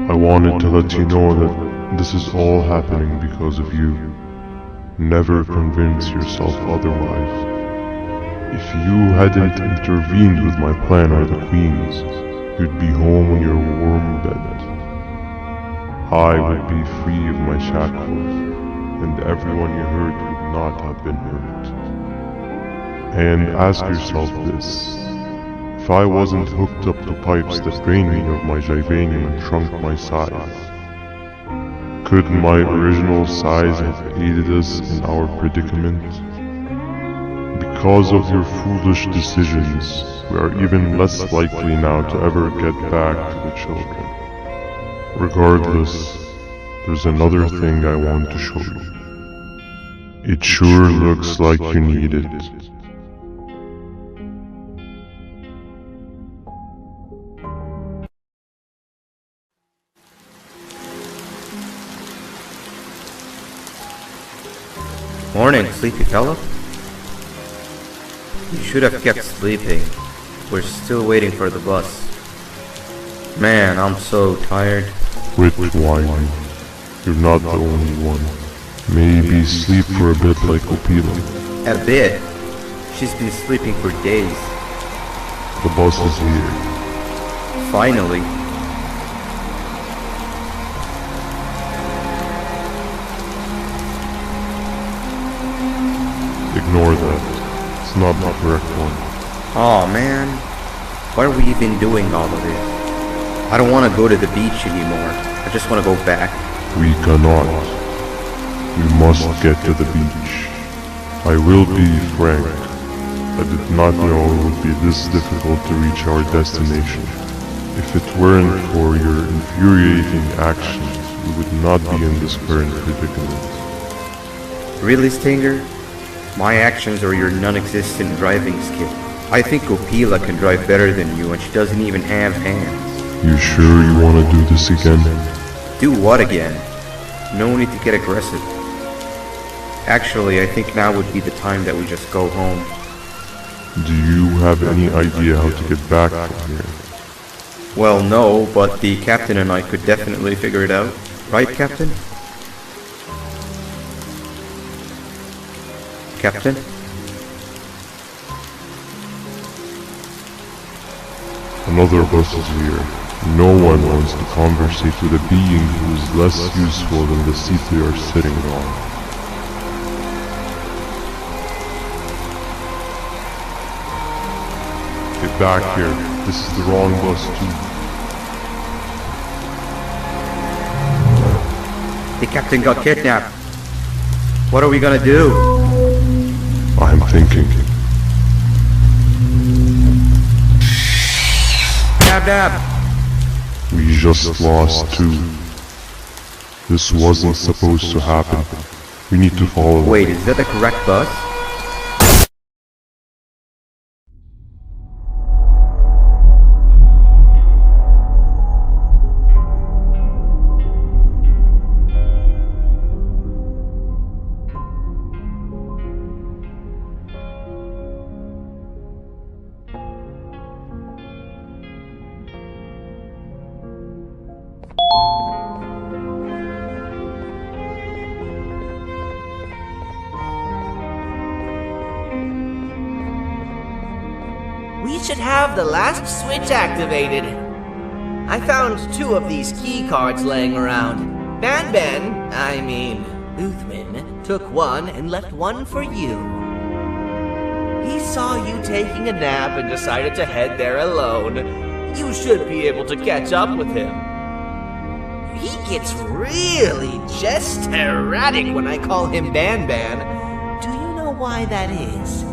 I wanted to let you know that this is all happening because of you. Never convince yourself otherwise. If you hadn't intervened with my plan or the Queen's, you'd be home in your warm bed. I would be free of my shackles, and everyone you hurt would not have been hurt. And ask yourself this. If I wasn't hooked up to pipes that drained me of my Jivanium and shrunk my size, could my original size have aided us in our predicament? Because of your foolish decisions, we are even less likely now to ever get back to the children. Regardless, there's another thing I want to show you. It sure looks like you need it. Morning, sleepy fellow. You should have kept sleeping. We're still waiting for the bus. Man, I'm so tired. Quit whining. You're not the only one. Maybe sleep for a bit like Opila. A bit? She's been sleeping for days. The bus is here. Finally. Ignore that. It's not the correct one. Aw, man. Why are we even doing all of this? I don't want to go to the beach anymore. I just want to go back. We cannot. We must get to the beach. I will be frank. I did not know it would be this difficult to reach our destination. If it weren't for your infuriating actions, we would not be in this current predicament. Really, Stinger? My actions are your non-existent driving skill. I think Opila can drive better than you and she doesn't even have hands. You sure you want to do this again? Do what again? No need to get aggressive. Actually, I think now would be the time that we just go home. Do you have any idea how to get back from here? Well, no, but the captain and I could definitely figure it out. Right, Captain? Captain? Another bus is here. No one wants to conversate with a being who is less useful than the seat they are sitting on. Get back here. This is the wrong bus too. The captain got kidnapped. What are we gonna do? I'm thinking. Dab dab! We just lost two. This wasn't supposed to happen. We need to follow. Wait, is that the correct bus? We should have the last switch activated. I found 2 of these key cards laying around. Uthman, took one and left one for you. He saw you taking a nap and decided to head there alone. You should be able to catch up with him. He gets really just erratic when I call him Banban. Do you know why that is?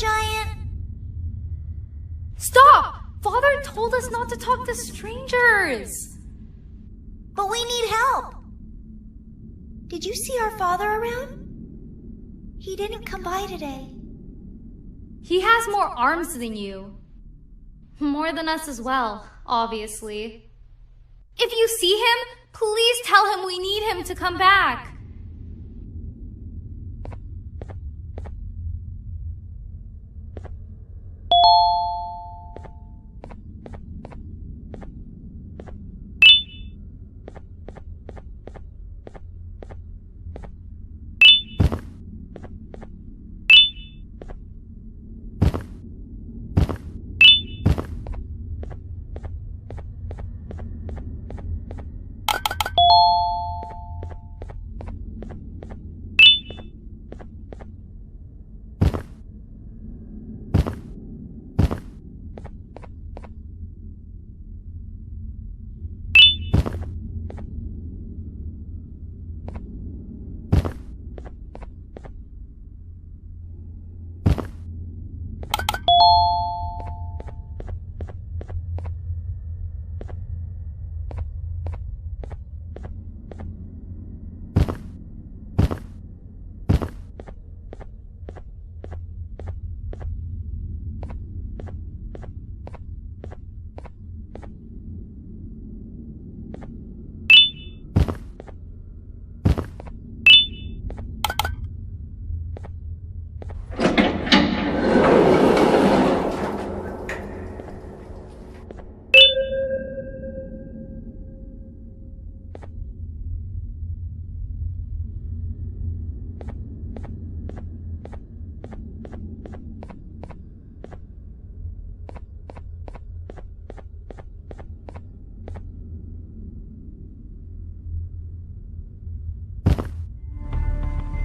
giant? Stop! Father told us not to talk to strangers! But we need help. Did you see our father around? He didn't come by today. He has more arms than you. More than us as well, obviously. If you see him, please tell him we need him to come back.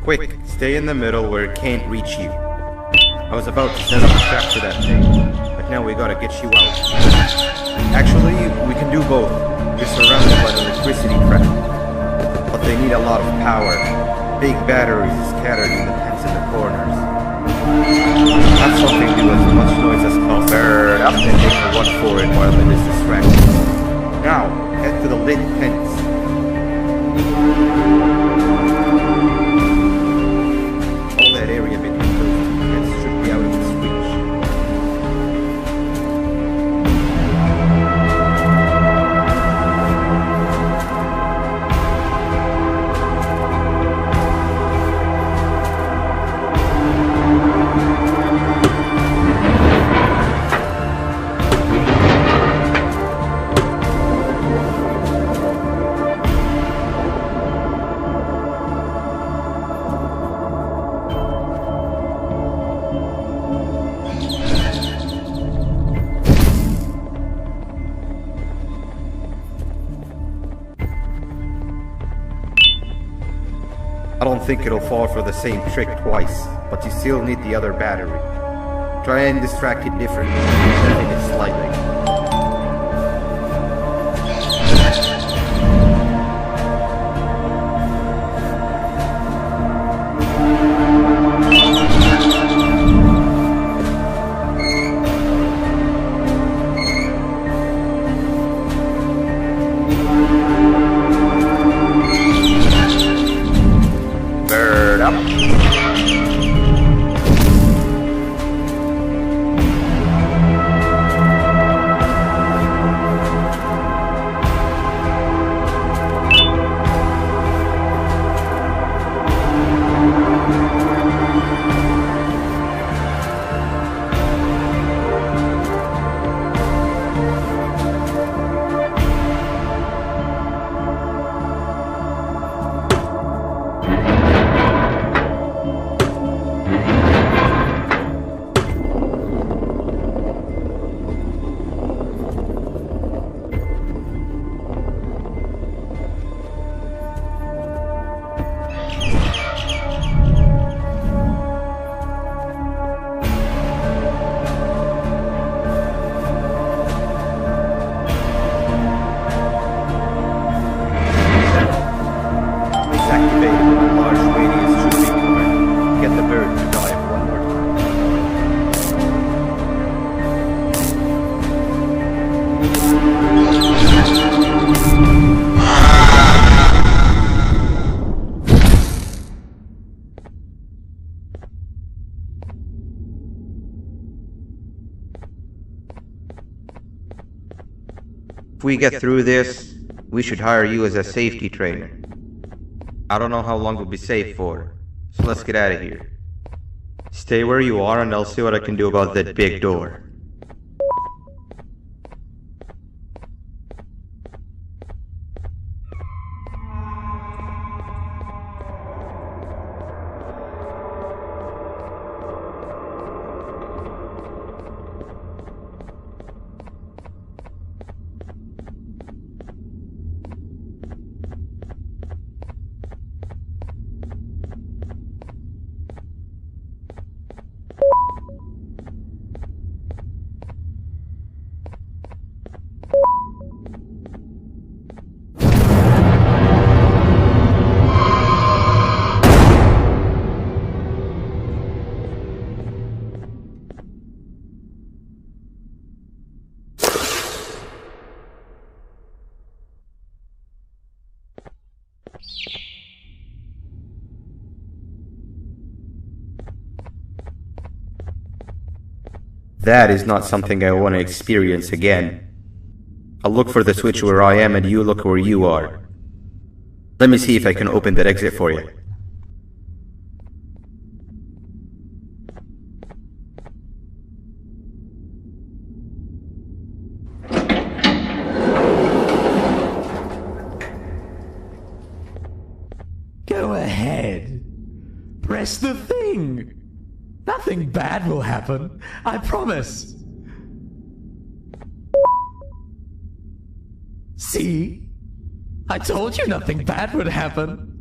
Quick, stay in the middle where it can't reach you. I was about to set up a trap for that thing, but now we gotta get you out. Actually, we can do both. You're surrounded by the electricity trap, but they need a lot of power. Big batteries scattered in the pens in the corners. Have something do as much noise as possible. Bird up and make a run for it while it is distracted. Now, head to the lit pens. All that area between those two pens should be out of its reach. I don't think it'll fall for the same trick twice, but you still need the other battery. Try and distract it differently, moving it slightly. Bird up. It's activated with a large we get through this, we should hire you as a safety trainer. I don't know how long we'll be safe for, so let's get out of here. Stay where you are and I'll see what I can do about that big door. That is not something I want to experience again. I'll look for the switch where I am and you look where you are. Let me see if I can open that exit for you. Go ahead. Press the thing. Nothing bad will happen. I promise. See? I told you nothing bad would happen.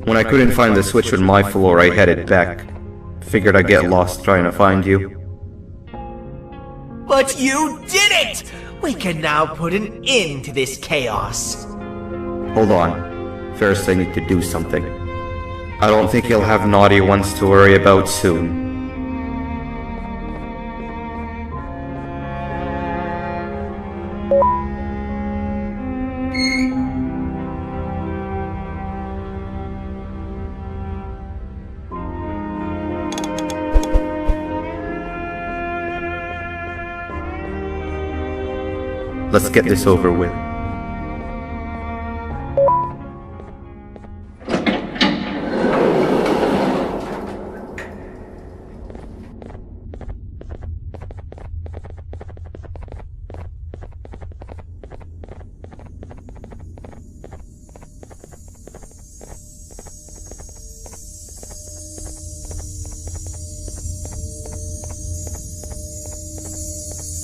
When I couldn't find the switch on my floor, I headed back. Figured I'd get lost trying to find you. But you did it! We can now put an end to this chaos. Hold on. First I need to do something. I don't think he'll have naughty ones to worry about soon. Let's get this over with.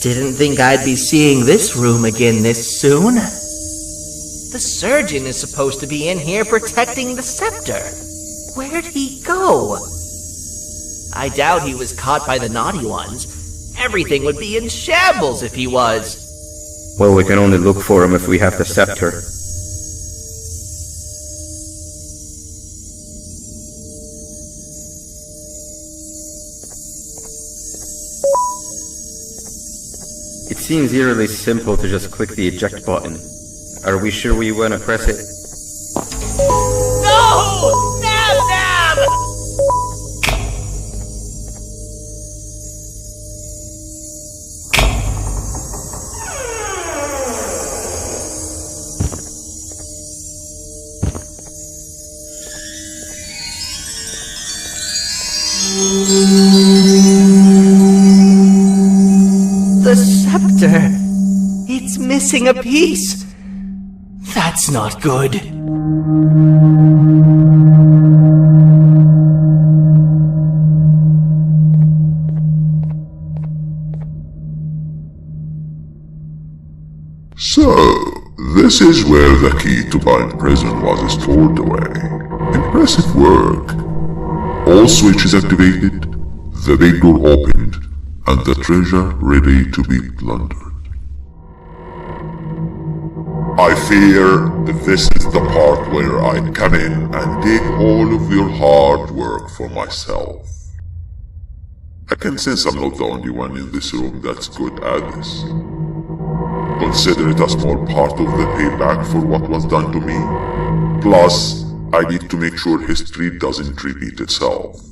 Didn't think I'd be seeing this room again this soon. The surgeon is supposed to be in here protecting the scepter. Where'd he go? I doubt he was caught by the naughty ones. Everything would be in shambles if he was. Well, we can only look for him if we have the scepter. It seems eerily simple to just click the eject button. Are we sure we want to press it? No! Nab! The scepter! It's missing a piece! That's not good. So, this is where the key to Bind Prison was stored away. Impressive work. All switches activated, the big door opened, and the treasure ready to be plundered. I fear this is the part where I come in and take all of your hard work for myself. I can sense I'm not the only one in this room that's good at this. Consider it a small part of the payback for what was done to me. Plus, I need to make sure history doesn't repeat itself.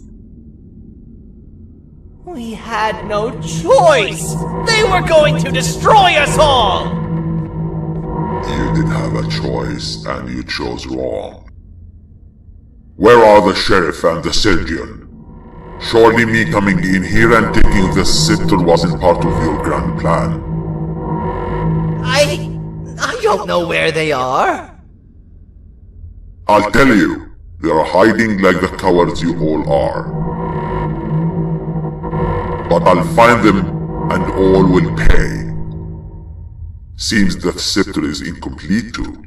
We had no choice! They were going to destroy us all! You did have a choice, and you chose wrong. Where are the sheriff and the surgeon? Surely me coming in here and taking the scepter wasn't part of your grand plan. I don't know where they are. I'll tell you, they're hiding like the cowards you all are. But I'll find them, and all will pay. Seems that scepter is incomplete too.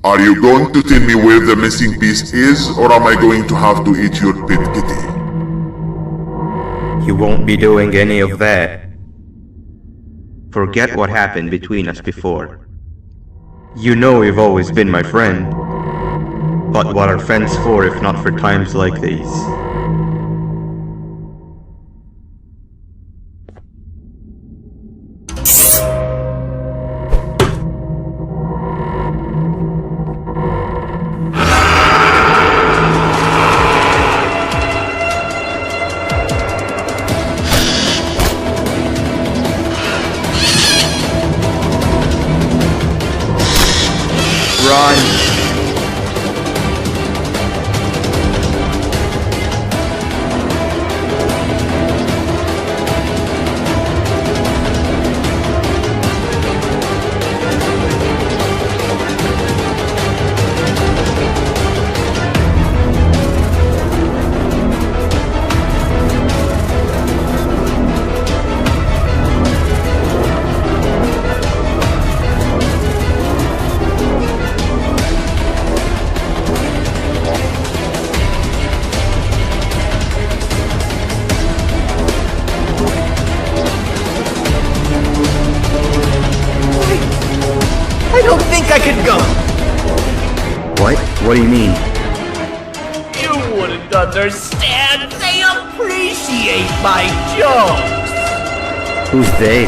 Are you going to tell me where the missing piece is, or am I going to have to eat your pet kitty? You won't be doing any of that. Forget what happened between us before. You know you've always been my friend. But what are friends for if not for times like these? can go! What? What do you mean? You wouldn't understand. They appreciate my jokes. Who's they?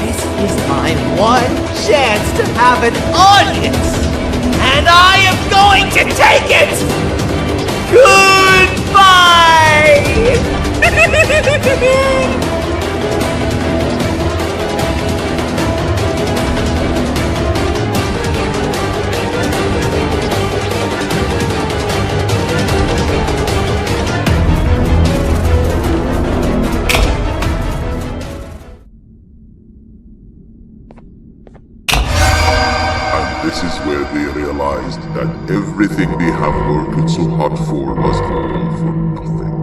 This is my one chance to have an audience, and I am going to take it. Goodbye. This is where they realized that everything they have worked so hard for was all for nothing.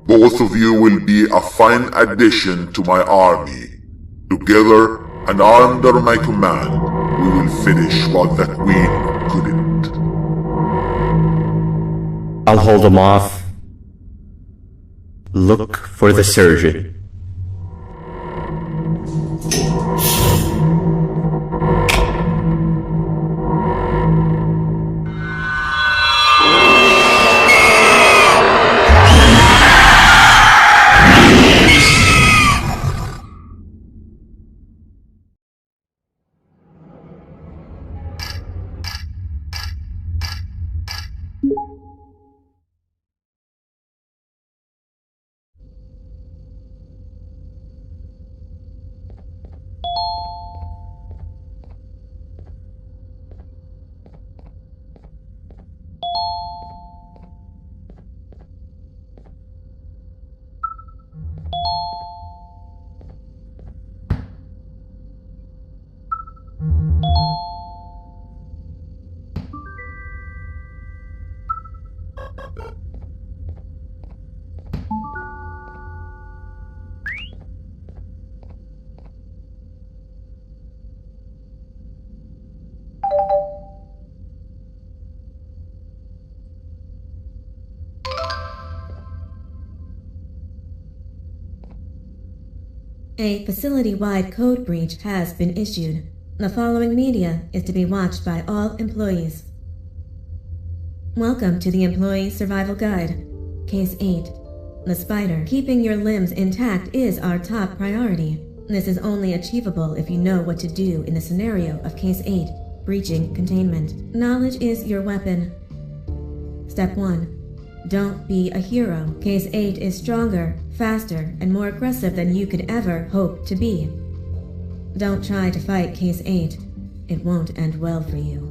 Both of you will be a fine addition to my army. Together and under my command, we will finish what the Queen couldn't. I'll hold them off. Look for the surgeon. A facility-wide code breach has been issued. The following media is to be watched by all employees. Welcome to the Employee Survival Guide. Case 8. The spider. Keeping your limbs intact is our top priority. This is only achievable if you know what to do in the scenario of Case 8, breaching containment. Knowledge is your weapon. Step 1. Don't be a hero. Case 8 is stronger, faster, and more aggressive than you could ever hope to be. Don't try to fight Case 8. It won't end well for you.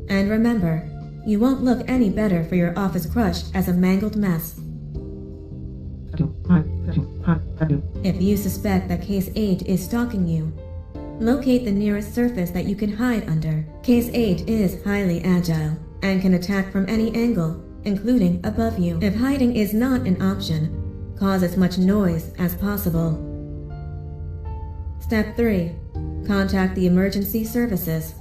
And remember, you won't look any better for your office crushed as a mangled mess. If you suspect that Case 8 is stalking you, locate the nearest surface that you can hide under. Case 8 is highly agile and can attack from any angle, including above you. If hiding is not an option, cause as much noise as possible. Step 3. Contact the emergency services.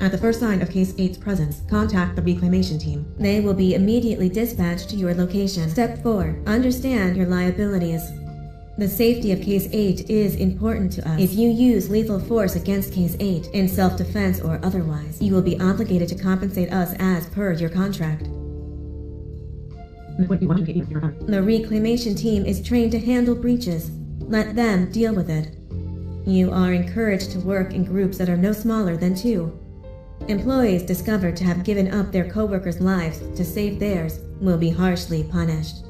At the first sign of Case 8's presence, contact the reclamation team. They will be immediately dispatched to your location. Step 4. Understand your liabilities. The safety of Case 8 is important to us. If you use lethal force against Case 8, in self-defense or otherwise, you will be obligated to compensate us as per your contract. The reclamation team is trained to handle breaches. Let them deal with it. You are encouraged to work in groups that are no smaller than 2. Employees discovered to have given up their co-workers' lives to save theirs will be harshly punished.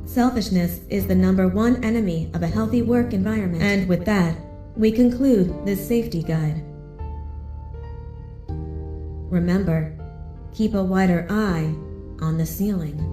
Selfishness is the #1 enemy of a healthy work environment. And with that, we conclude this safety guide. Remember, keep a wider eye on the ceiling.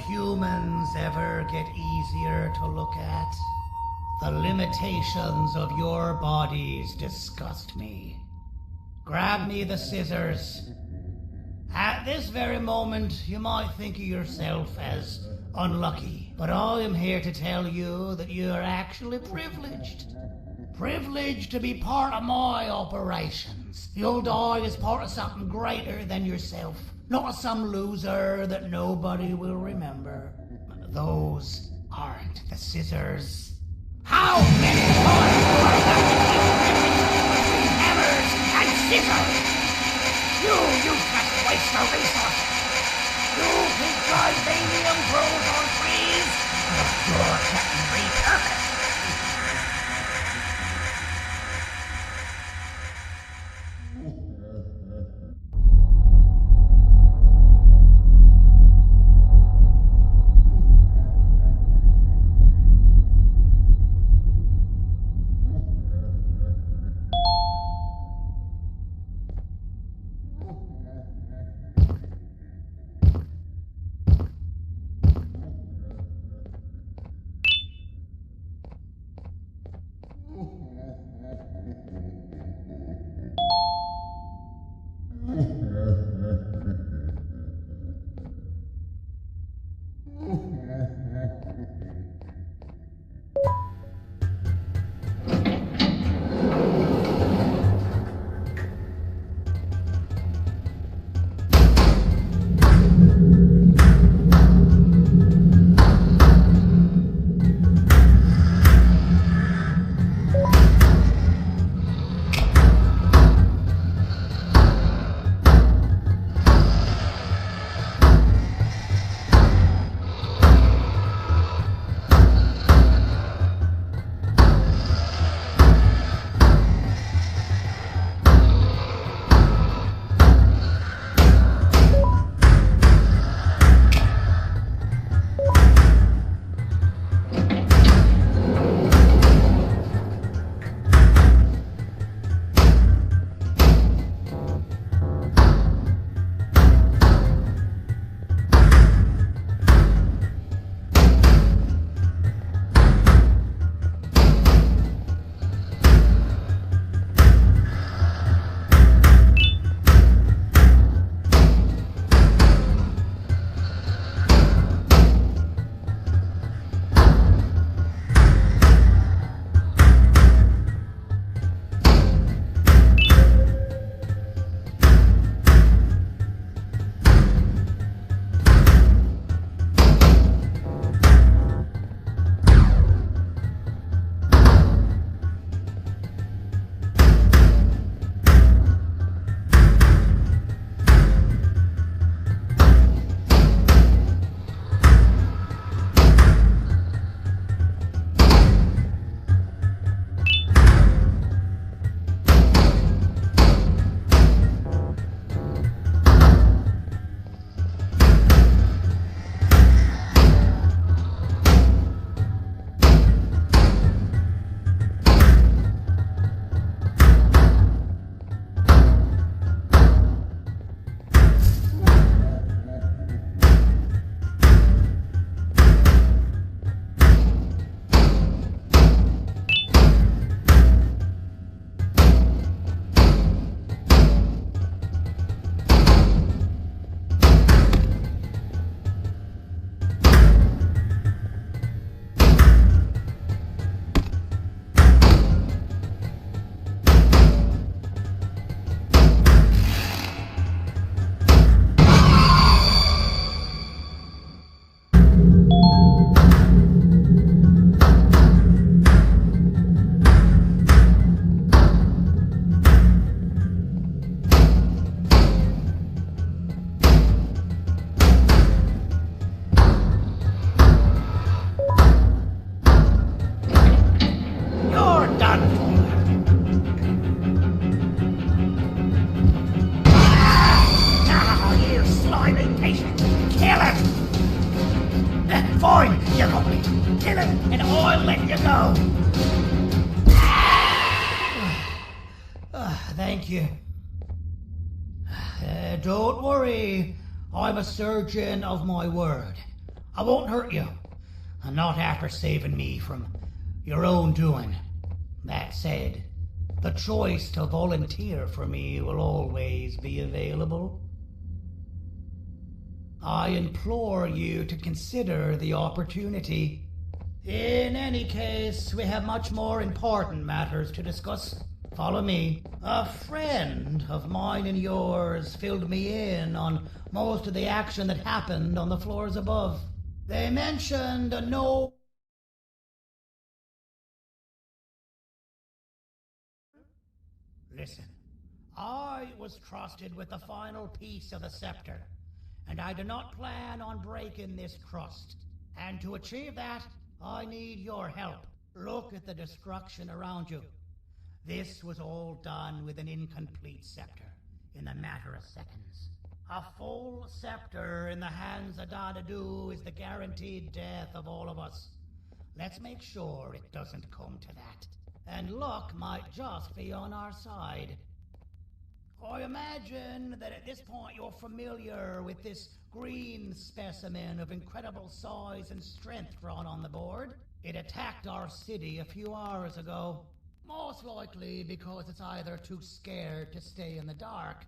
humans ever get easier to look at? The limitations of your bodies disgust me. Grab me the scissors. At this very moment, you might think of yourself as unlucky, but I am here to tell you that you are actually privileged. Privileged to be part of my operations. You'll die as part of something greater than yourself, not some loser that nobody will remember. Those aren't the scissors. How many times do I have to keep between hammers and scissors? You useless waste of resources! You think titanium grows on trees? You're getting repurposed! Fine, you got me. Kill him, and I'll let you go. Thank you. Don't worry. I'm a surgeon of my word. I won't hurt you. And not after saving me from your own doing. That said, the choice to volunteer for me will always be available. I implore you to consider the opportunity. In any case, we have much more important matters to discuss. Follow me. A friend of mine and yours filled me in on most of the action that happened on the floors above. They mentioned a no... Listen, I was trusted with the final piece of the scepter, and I do not plan on breaking this trust. And to achieve that, I need your help. Look at the destruction around you. This was all done with an incomplete scepter in a matter of seconds. A full scepter in the hands of Dadadu is the guaranteed death of all of us. Let's make sure it doesn't come to that. And luck might just be on our side. I imagine that at this point you're familiar with this green specimen of incredible size and strength drawn on the board. It attacked our city a few hours ago. Most likely because it's either too scared to stay in the dark,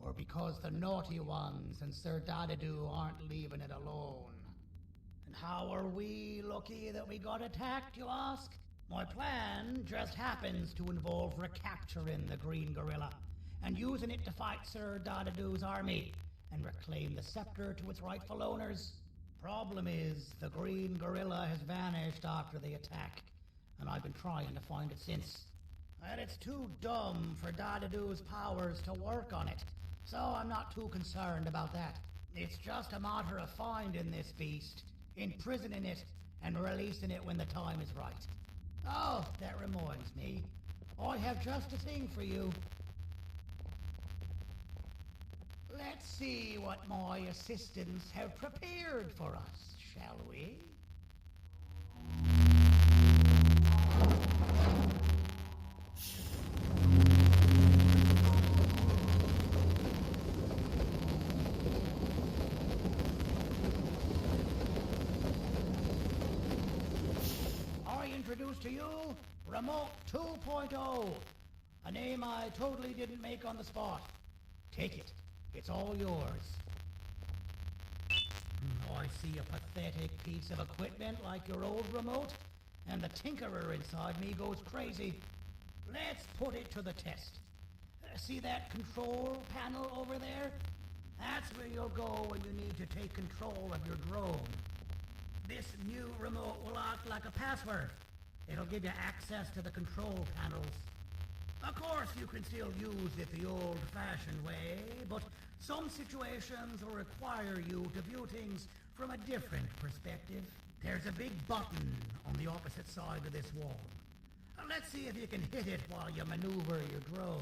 or because the naughty ones and Sir Dadadu aren't leaving it alone. And how are we lucky that we got attacked, you ask? My plan just happens to involve recapturing the green gorilla and using it to fight Sir Dadadu's army and reclaim the scepter to its rightful owners. Problem is, the green gorilla has vanished after the attack, and I've been trying to find it since. And it's too dumb for Dadadu's powers to work on it, so I'm not too concerned about that. It's just a matter of finding this beast, imprisoning it, and releasing it when the time is right. Oh, that reminds me. I have just a thing for you. Let's see what my assistants have prepared for us, shall we? I introduce to you Remote 2.0, a name I totally didn't make on the spot. Take it. It's all yours. I see a pathetic piece of equipment like your old remote, and the tinkerer inside me goes crazy. Let's put it to the test. See that control panel over there? That's where you'll go when you need to take control of your drone. This new remote will act like a password. It'll give you access to the control panels. Of course, you can still use it the old-fashioned way, but some situations will require you to view things from a different perspective. There's a big button on the opposite side of this wall. Let's see if you can hit it while you maneuver your drone.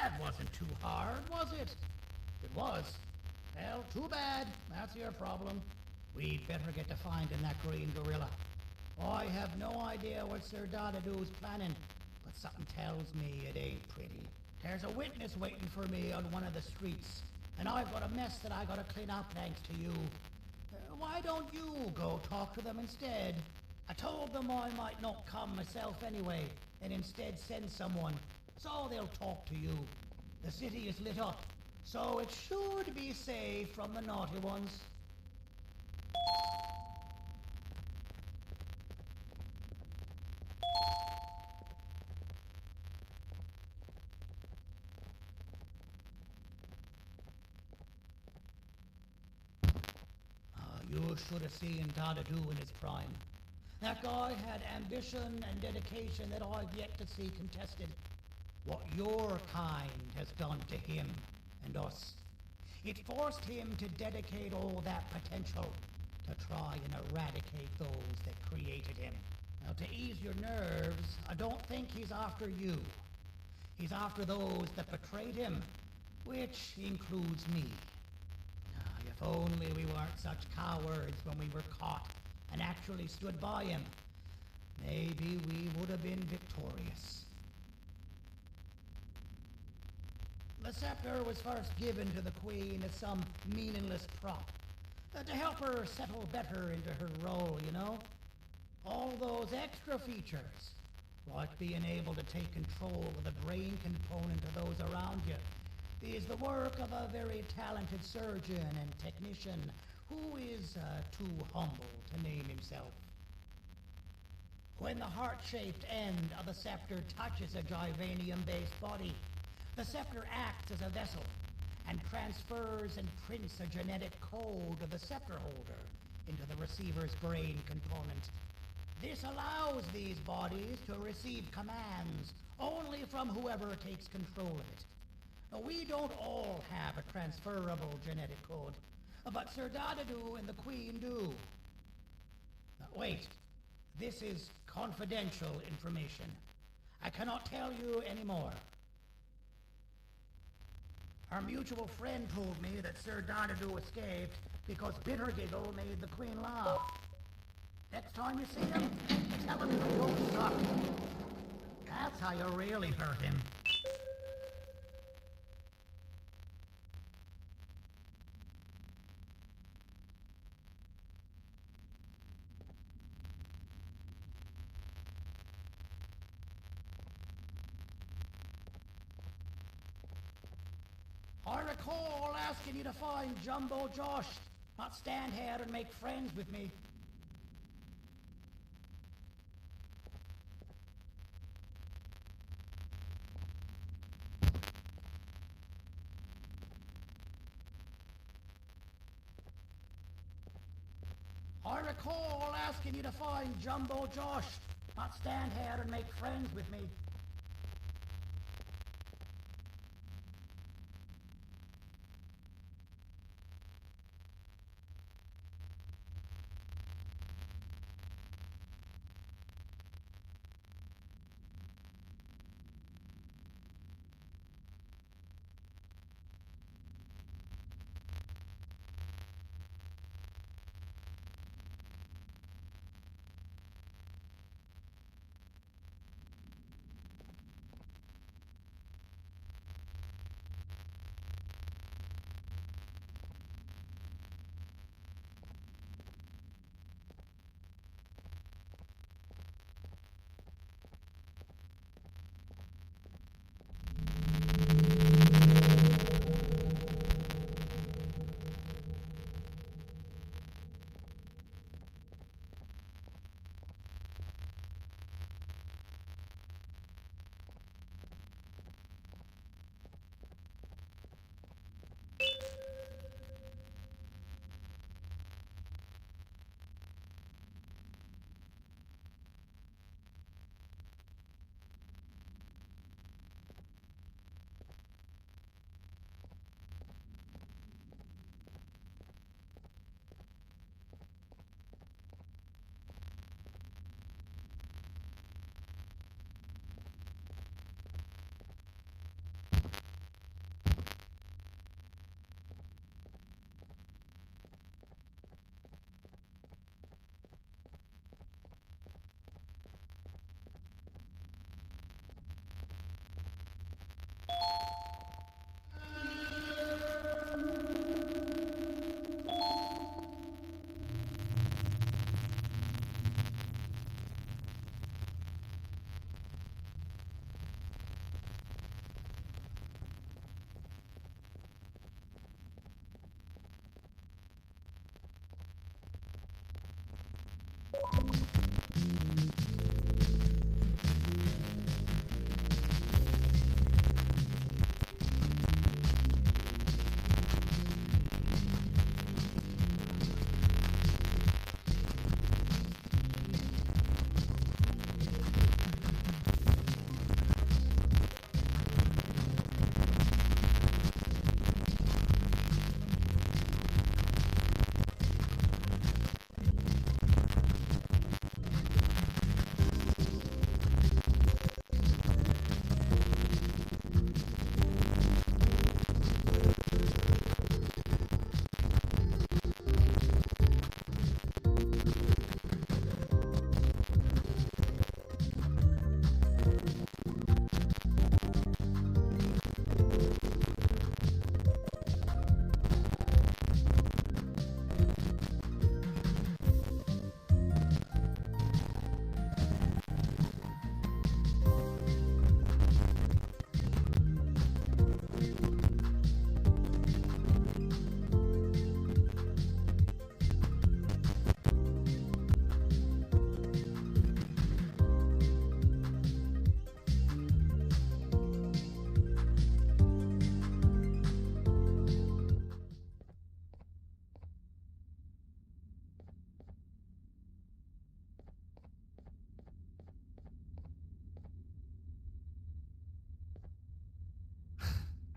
That wasn't too hard, was it? It was. Well, too bad. That's your problem. We'd better get to finding that green gorilla. I have no idea what Sir Dadadoo's planning, but something tells me it ain't pretty. There's a witness waiting for me on one of the streets, and I've got a mess that I gotta clean up thanks to you. Why don't you go talk to them instead? I told them I might not come myself anyway, and instead send someone, so they'll talk to you. The city is lit up, so it should be safe from the naughty ones. You should have seen Dadadoo in his prime. That guy had ambition and dedication that I've yet to see contested. What your kind has done to him and us. It forced him to dedicate all that potential to try and eradicate those that created him. Now, to ease your nerves, I don't think he's after you. He's after those that betrayed him, which includes me. If only we weren't such cowards when we were caught and actually stood by him, maybe we would have been victorious. The scepter was first given to the Queen as some meaningless prop, to help her settle better into her role, you know? All those extra features, like being able to take control of the brain component of those around you, is the work of a very talented surgeon and technician who is too humble to name himself. When the heart-shaped end of the scepter touches a Givanium-based body, the scepter acts as a vessel and transfers and prints a genetic code of the scepter holder into the receiver's brain component. This allows these bodies to receive commands only from whoever takes control of it. We don't all have a transferable genetic code, but Sir Dadadoo and the Queen do. Wait, this is confidential information. I cannot tell you any more. Our mutual friend told me that Sir Dadadoo escaped because Bittergiggle made the Queen laugh. Next time you see him, tell him you don't suck. That's how you really hurt him. I recall asking you to find Jumbo Josh, not stand here and make friends with me. I recall asking you to find Jumbo Josh, not stand here and make friends with me.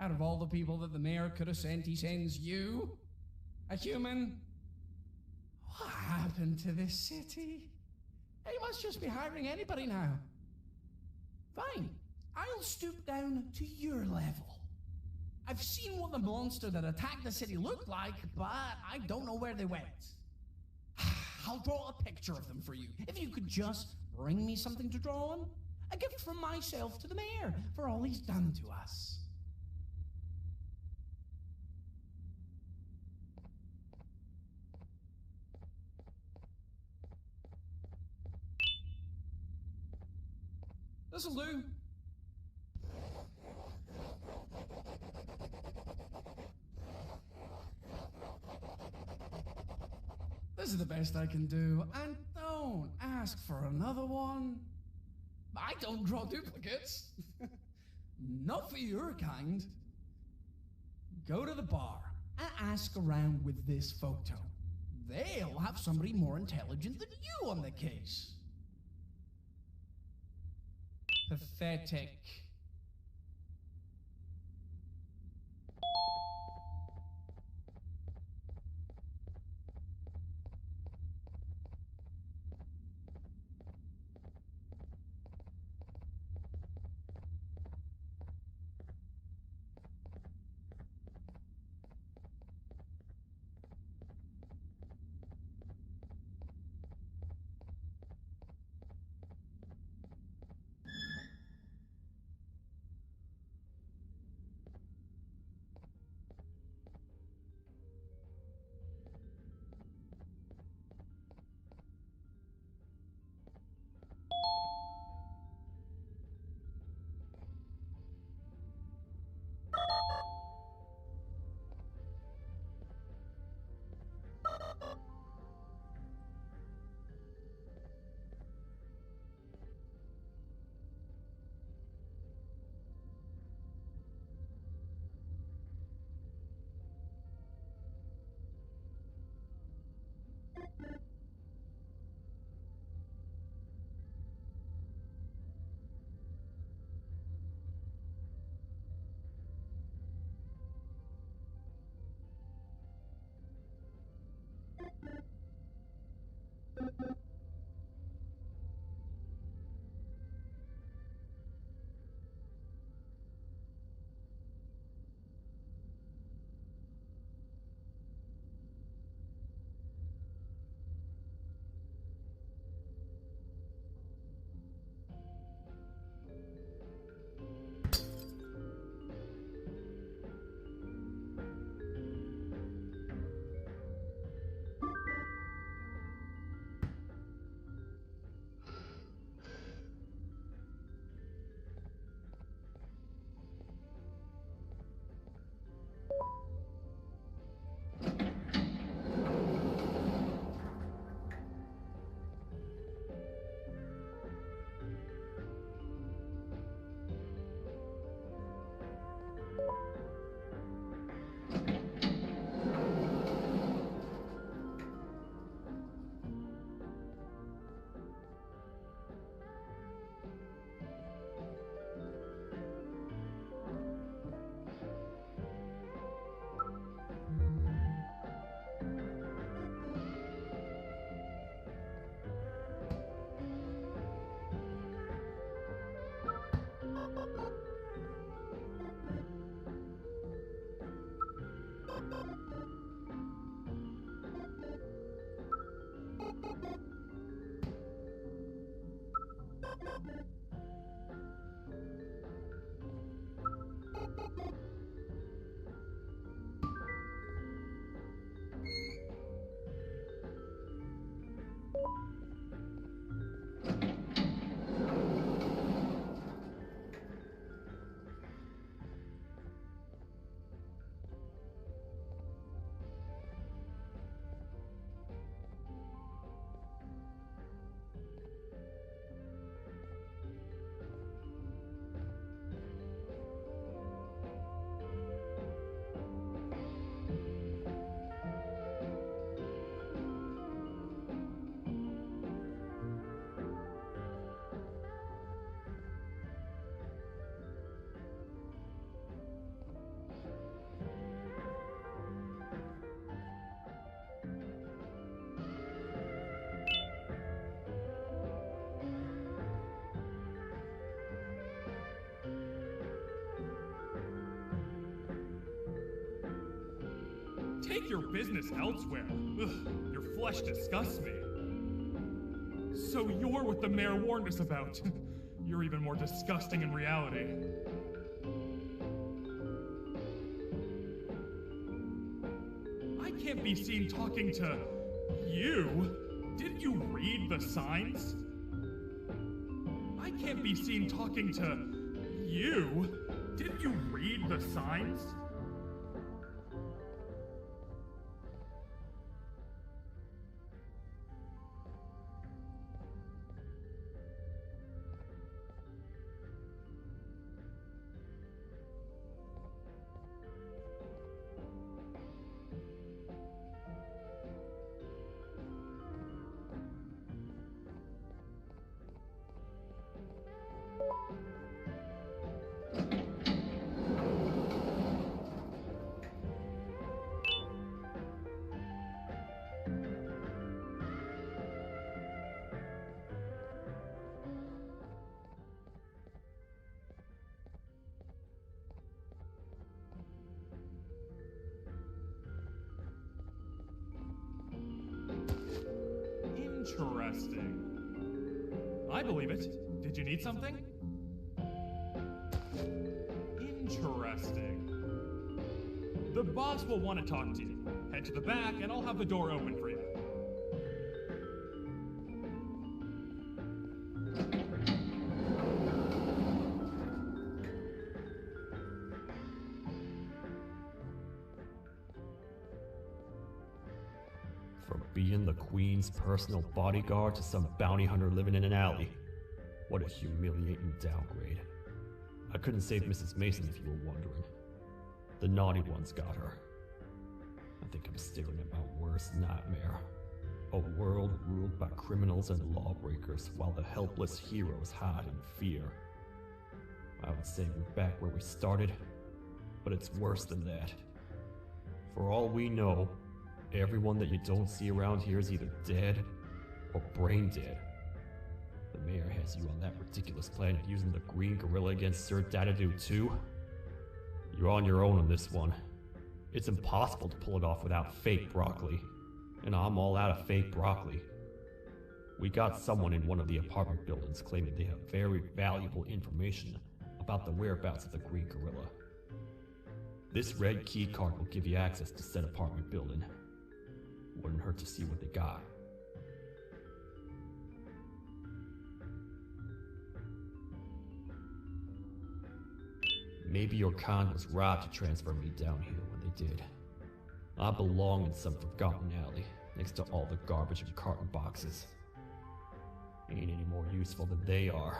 Out of all the people that the mayor could have sent, he sends you? A human? What happened to this city? He must just be hiring anybody now. Fine, I'll stoop down to your level. I've seen what the monster that attacked the city looked like, but I don't know where they went. I'll draw a picture of them for you. If you could just bring me something to draw on. A gift from myself to the mayor for all he's done to us. This'll do. This is the best I can do, and don't ask for another one. I don't draw duplicates. Not for your kind. Go to the bar and ask around with this photo. They'll have somebody more intelligent than you on the case. Pathetic. Take your business elsewhere. Ugh, your flesh disgusts me. So you're what the mayor warned us about. You're even more disgusting in reality. I can't be seen talking to you. Didn't you read the signs? I can't be seen talking to you. Didn't you read the signs? Interesting. I believe it. Did you need something? Interesting. The boss will want to talk to you. Head to the back and I'll have the door open for you. From being the Queen's personal bodyguard to some bounty hunter living in an alley. What a humiliating downgrade. I couldn't save Mrs. Mason if you were wondering. The naughty ones got her. I think I'm staring at my worst nightmare. A world ruled by criminals and lawbreakers while the helpless heroes hide in fear. I would say we're back where we started, but it's worse than that. For all we know, everyone that you don't see around here is either dead or brain dead. The mayor has you on that ridiculous planet using the green gorilla against Sir Dadadoo too. You're on your own on this one. It's impossible to pull it off without fake broccoli. And I'm all out of fake broccoli. We got someone in one of the apartment buildings claiming they have very valuable information about the whereabouts of the green gorilla. This red key card will give you access to said apartment building. Wouldn't hurt to see what they got. Maybe your con was right to transfer me down here when they did. I belong in some forgotten alley, next to all the garbage and carton boxes. Ain't any more useful than they are.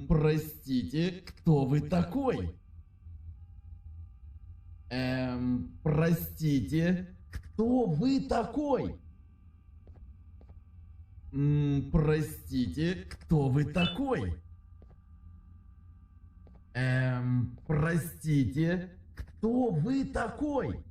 Простите, кто вы такой? Простите, кто вы такой? Простите, кто вы такой? Простите, кто вы такой?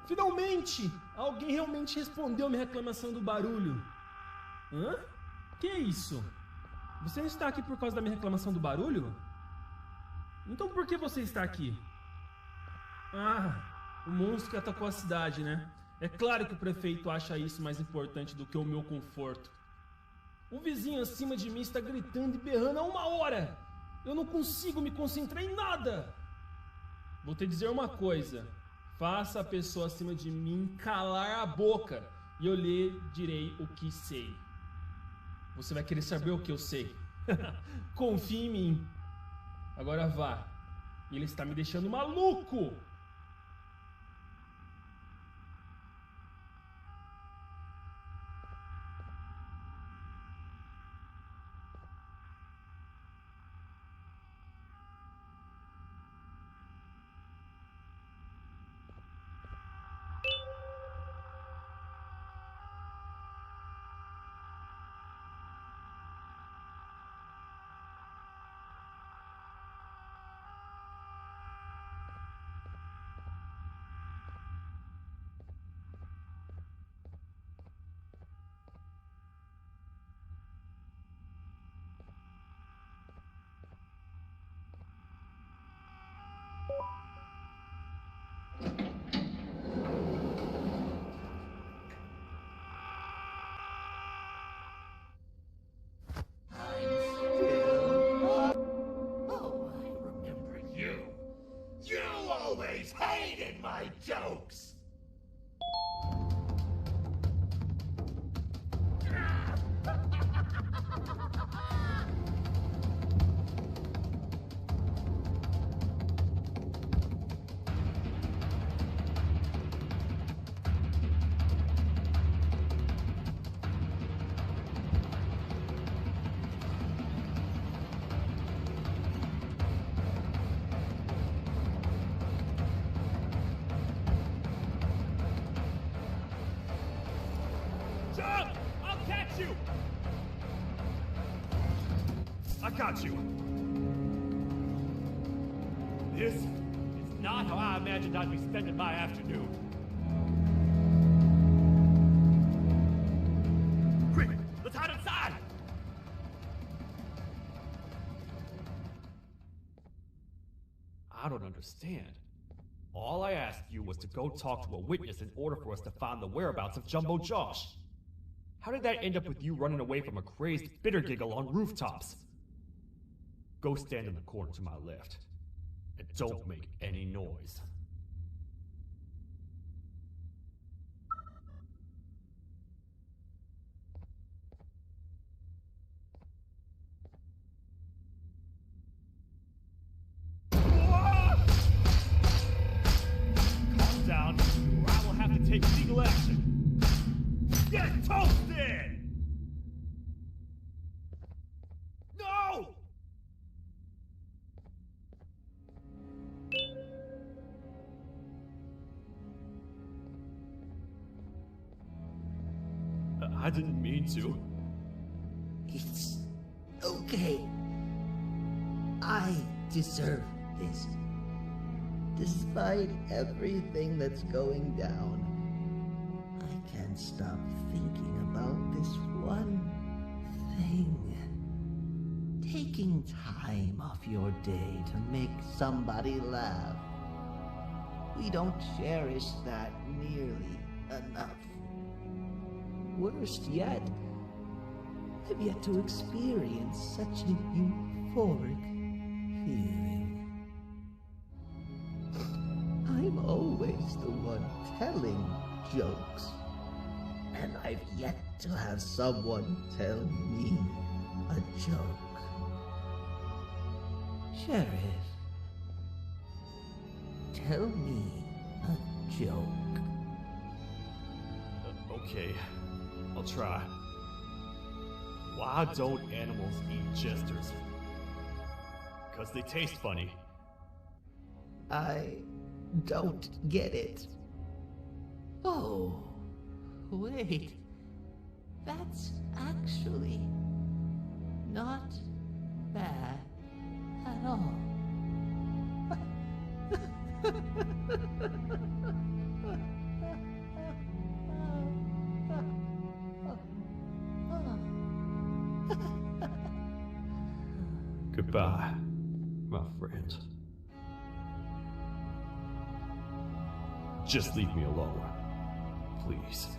Finalmente! Alguém realmente respondeu minha reclamação do barulho. Hã? Que é isso? Você não está aqui por causa da minha reclamação do barulho? Então por que você está aqui? Ah, o monstro que atacou a cidade, né? É claro que o prefeito acha isso mais importante do que o meu conforto. O vizinho acima de mim está gritando e berrando há 1 hora! Eu não consigo me concentrar em nada! Vou te dizer uma coisa. Faça a pessoa acima de mim calar a boca e eu lhe direi o que sei. Você vai querer saber o que eu sei. Confie em mim. Agora vá. Ele está me deixando maluco! Always hated my jokes! Jump! I'll catch you! I got you! This is not how I imagined I'd be spending my afternoon. Quick! Let's hide inside! I don't understand. All I asked you was to go talk to a witness in order for us to find the whereabouts of Jumbo Josh. How did that end up with you running away from a crazed bitter giggle on rooftops? Go stand in the corner to my left. And don't make any noise. Calm down, or I will have to take legal action. Get toasted! No! I didn't mean to. It's okay. I deserve this. Despite everything that's going down, I can't stop thinking about this one thing. Taking time off your day to make somebody laugh. We don't cherish that nearly enough. Worst yet, I've yet to experience such a euphoric feeling. I'm always the one telling jokes, and I've yet to have someone tell me a joke. Sheriff, tell me a joke. Okay, I'll try. Why don't animals eat jesters? 'Cause they taste funny. I don't get it. Oh, wait. That's actually not bad at all. Goodbye, my friend. Just leave me alone, please.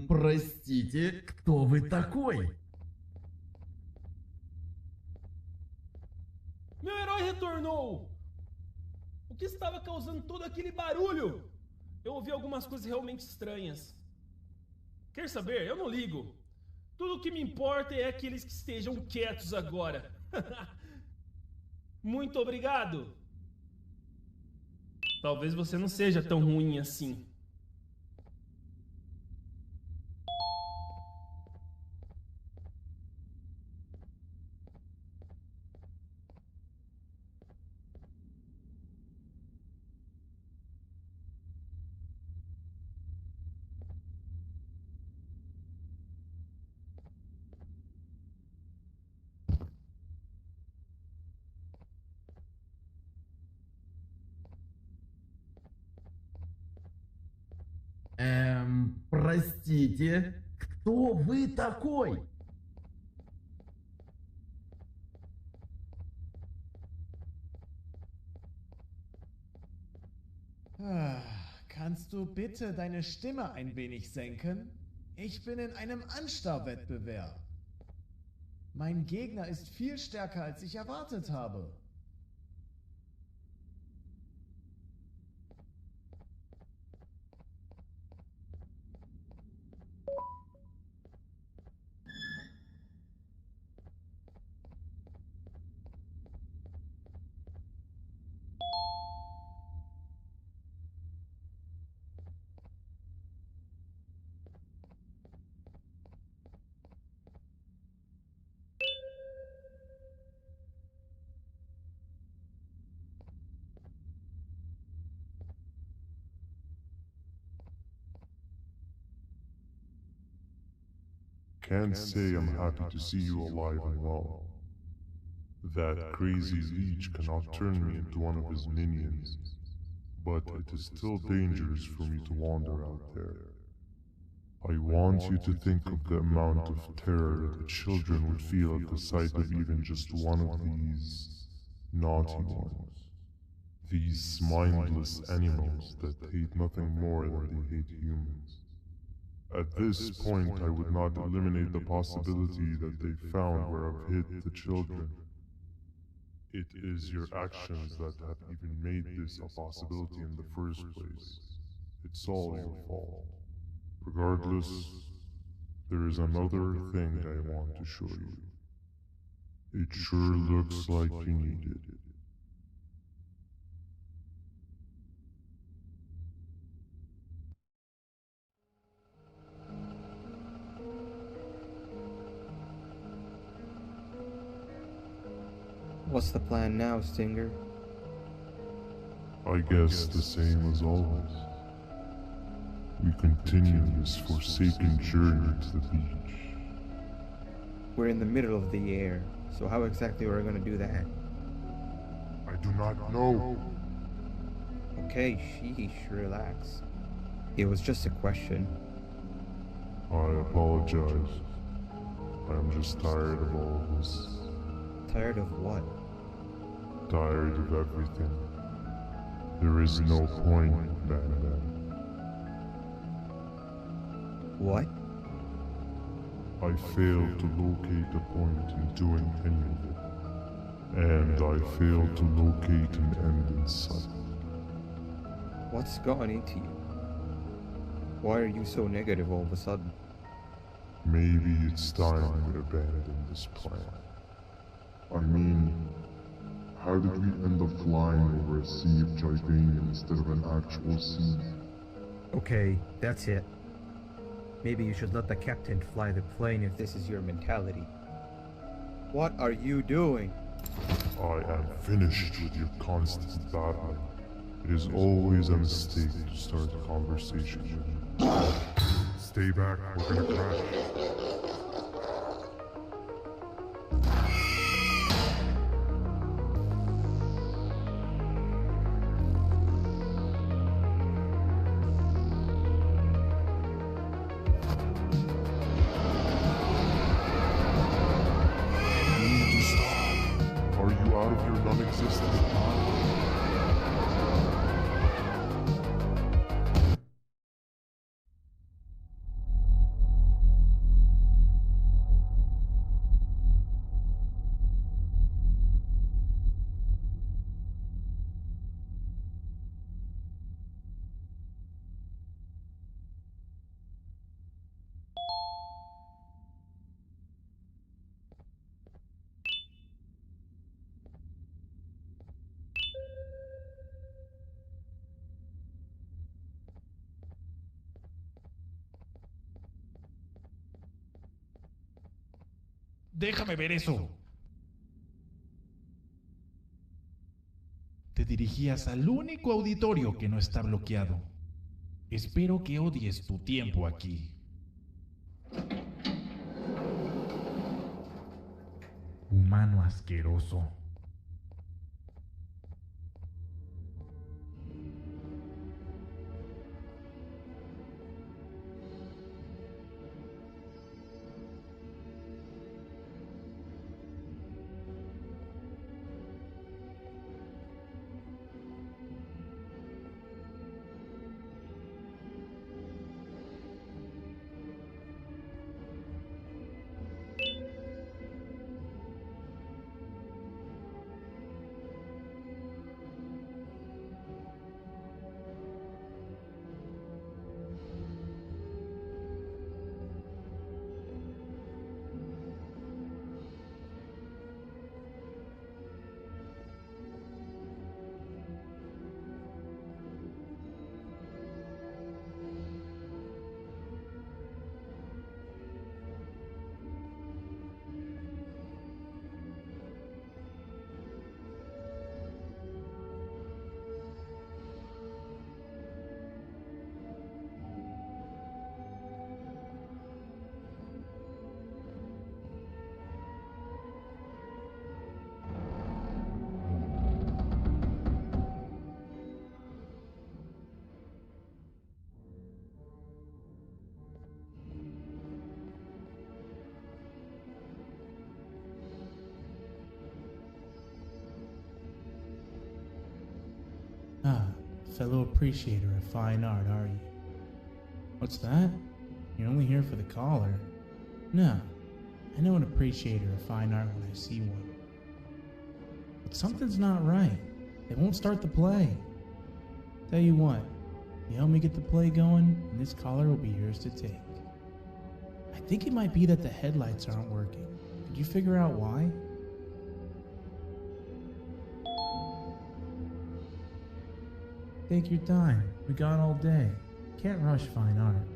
Простите, кто вы такой? Meu herói retornou! O que estava causando todo aquele barulho? Eu ouvi algumas coisas realmente estranhas. Quer saber? Eu não ligo. Tudo o que me importa é que eles estejam quietos agora. Muito obrigado! Talvez você não seja tão ruim assim. Простите, кто вы такой? Kannst du bitte deine Stimme ein wenig senken? Ich bin in einem Anstarrwettbewerb. Mein Gegner ist viel stärker, als ich erwartet habe. Can't say I'm happy to see you alive and well. That crazy leech cannot turn me into one of his minions, but it is still dangerous for me to wander out there. I want you to think of the amount of terror that the children would feel at the sight of even just one of these naughty ones. These mindless animals that hate nothing more than they hate humans. At this point, I would not eliminate the possibility that they found where I've hid the children. It is your actions that have even made this a possibility in the first place. It's all your fault. Regardless, there is another thing I want to show you. It sure looks like you need it. What's the plan now, Stinger? I guess the same as always. We continue this forsaken journey to the beach. We're in the middle of the air, so how exactly are we going to do that? I do not know. Okay, sheesh, relax. It was just a question. I apologize. I'm just tired of all this. Tired of what? tired of everything. There is no point, Banban. What? I failed to locate a point in doing any of it. And I failed to locate an end in sight. What's gone into you? Why are you so negative all of a sudden? Maybe it's time we abandon this plan. I mean, how did we end up flying over a sea of Jivanium instead of an actual sea? Okay, that's it. Maybe you should let the captain fly the plane if this is your mentality. What are you doing? I am finished with your constant battling. It is always a mistake to start a conversation with you. Stay back, we're gonna crash. Are you out of your non-existent mind? Déjame ver eso. Te dirigías al único auditorio que no está bloqueado. Espero que odies tu tiempo aquí. Humano asqueroso. Ah, fellow appreciator of fine art, are you? What's that? You're only here for the collar. No, I know an appreciator of fine art when I see one. But something's not right. They won't start the play. Tell you what, you help me get the play going, and this collar will be yours to take. I think it might be that the headlights aren't working. Could you figure out why? Take your time. We got all day. Can't rush fine art.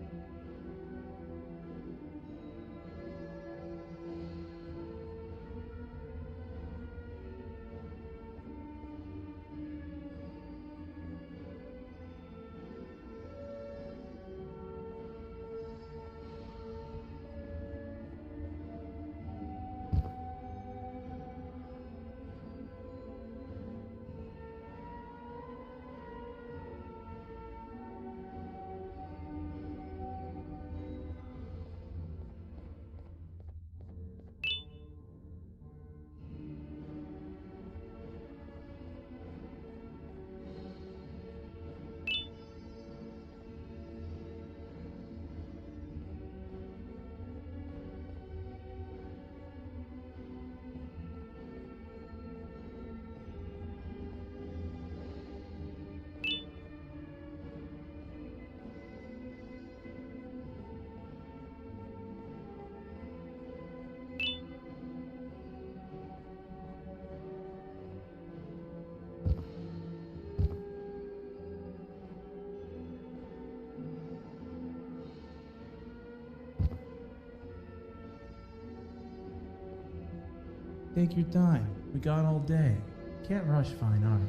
Take your time. We got all day. Can't rush fine art.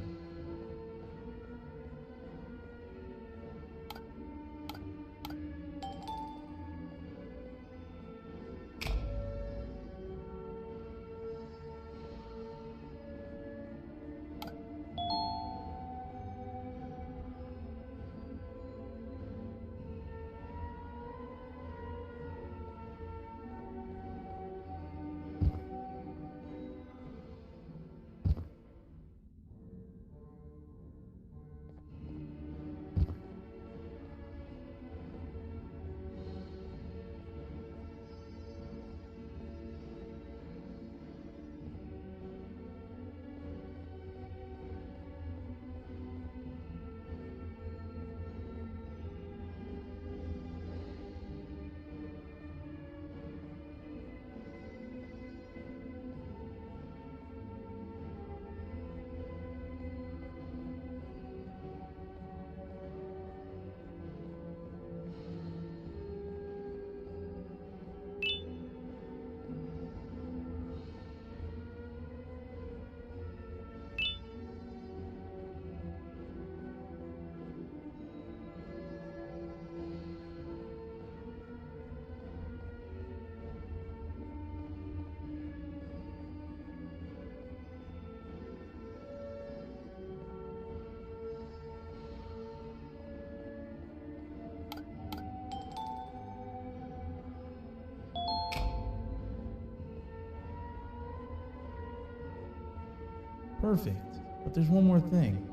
Perfect. But there's one more thing.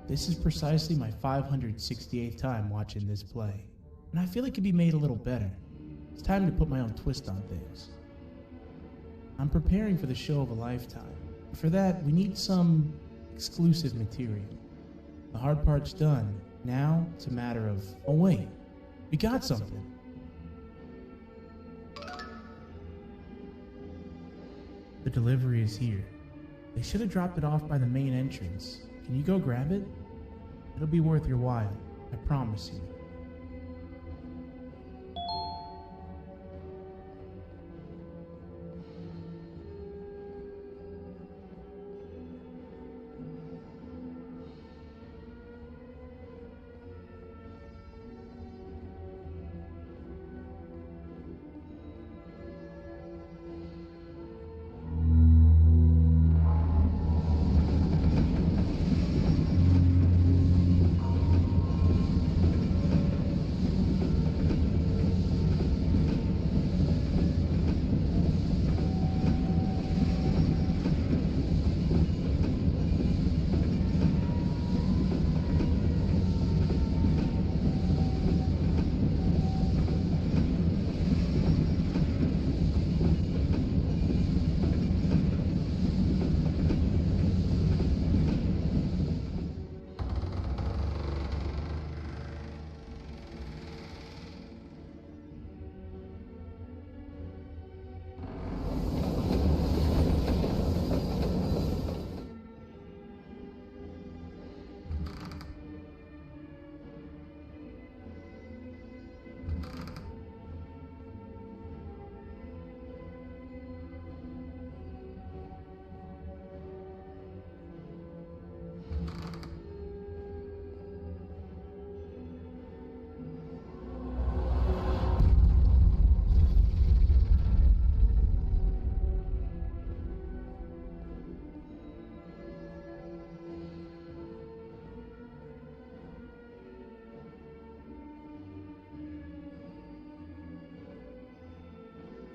This is precisely my 568th time watching this play, and I feel it could be made a little better. It's time to put my own twist on things. I'm preparing for the show of a lifetime. For that, we need some exclusive material. The hard part's done. Now, it's a matter of, oh wait, we got something. The delivery is here. They should have dropped it off by the main entrance. Can you go grab it? It'll be worth your while, I promise you.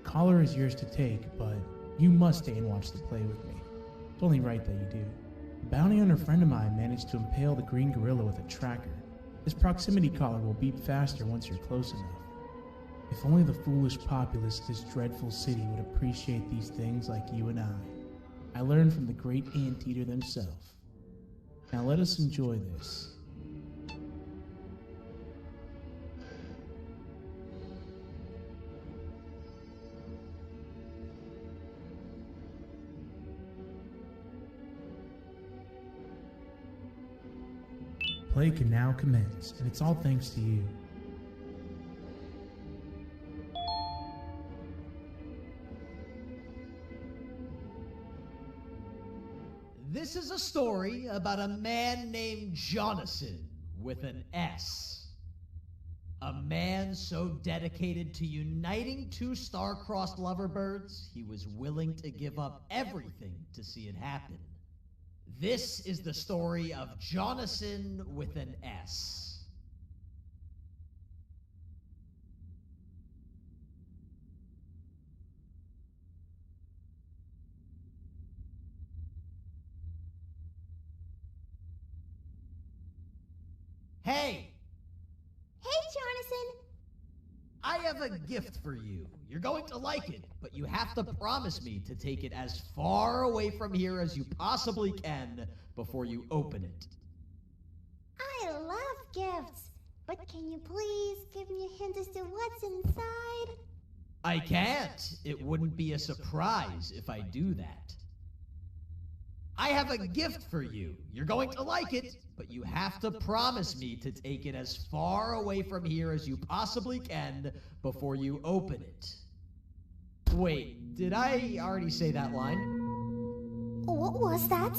Collar is yours to take, but you must stay and watch the play with me. It's only right that you do. A bounty hunter friend of mine managed to impale the green gorilla with a tracker. This proximity collar will beep faster once you're close enough. If only the foolish populace of this dreadful city would appreciate these things like you and I. I learned from the great anteater themselves. Now let us enjoy this. Play can now commence, and it's all thanks to you. This is a story about a man named Jonathan with an S. A man so dedicated to uniting two star-crossed loverbirds, he was willing to give up everything to see it happen. This is the story of Jonathan with an S. Hey! Hey, Jonathan! I have a gift for you. You're going to like it, but you have to promise me to take it as far away from here as you possibly can before you open it. I love gifts, but can you please give me a hint as to what's inside? I can't. It wouldn't be a surprise if I do that. I have a gift for you. You're going to like it, but you have to promise me to take it as far away from here as you possibly can before you open it. Wait, did I already say that line? What was that?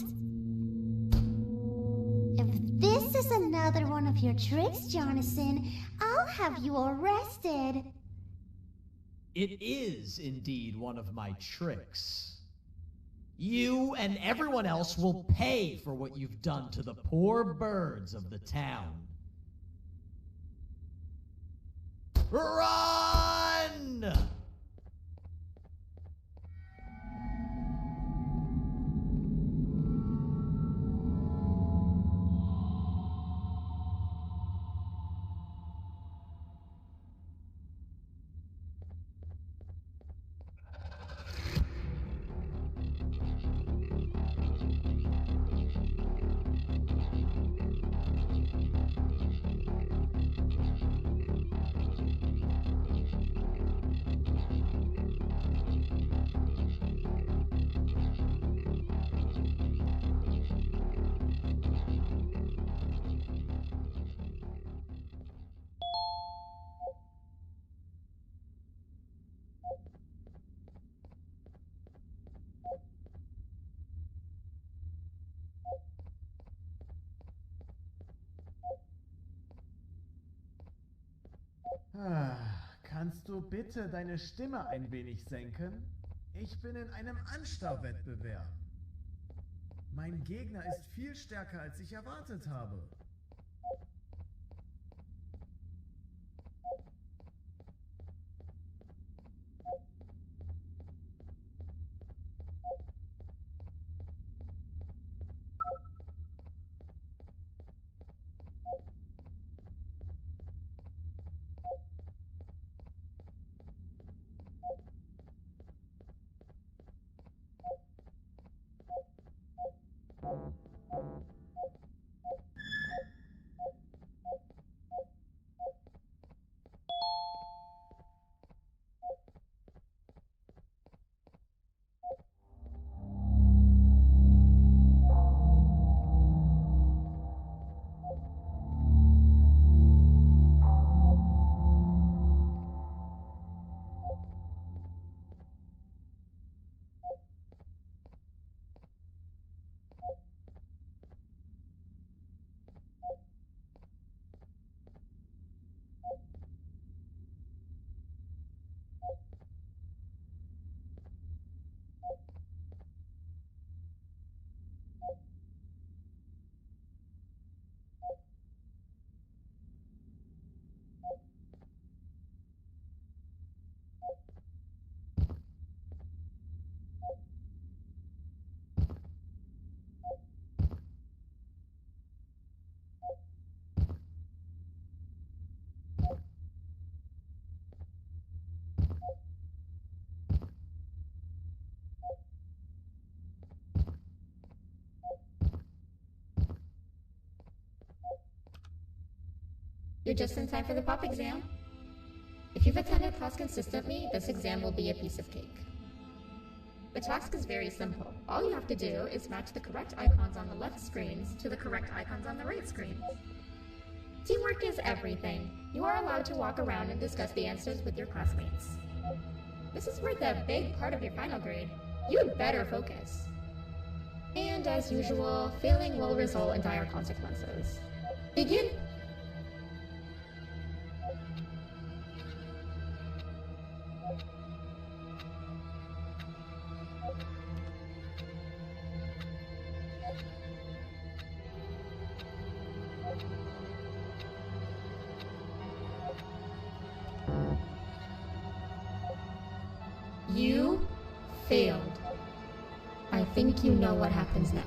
If this is another one of your tricks, Jonathan, I'll have you arrested. It is indeed one of my tricks. You and everyone else will pay for what you've done to the poor birds of the town. Run! Kannst du bitte deine Stimme ein wenig senken? Ich bin in einem Anstarrwettbewerb. Mein Gegner ist viel stärker, als ich erwartet habe. You're just in time for the pop exam. If you've attended class consistently, this exam will be a piece of cake. The task is very simple. All you have to do is match the correct icons on the left screens to the correct icons on the right screens. Teamwork is everything. You are allowed to walk around and discuss the answers with your classmates. This is worth a big part of your final grade. You had better focus. And as usual, failing will result in dire consequences. Begin! You failed. I think you know what happens now.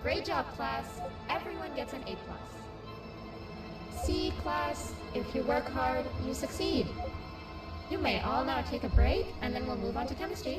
Great job, class. Everyone gets an A+. See, class, if you work hard, you succeed. You may all now take a break, and then we'll move on to chemistry.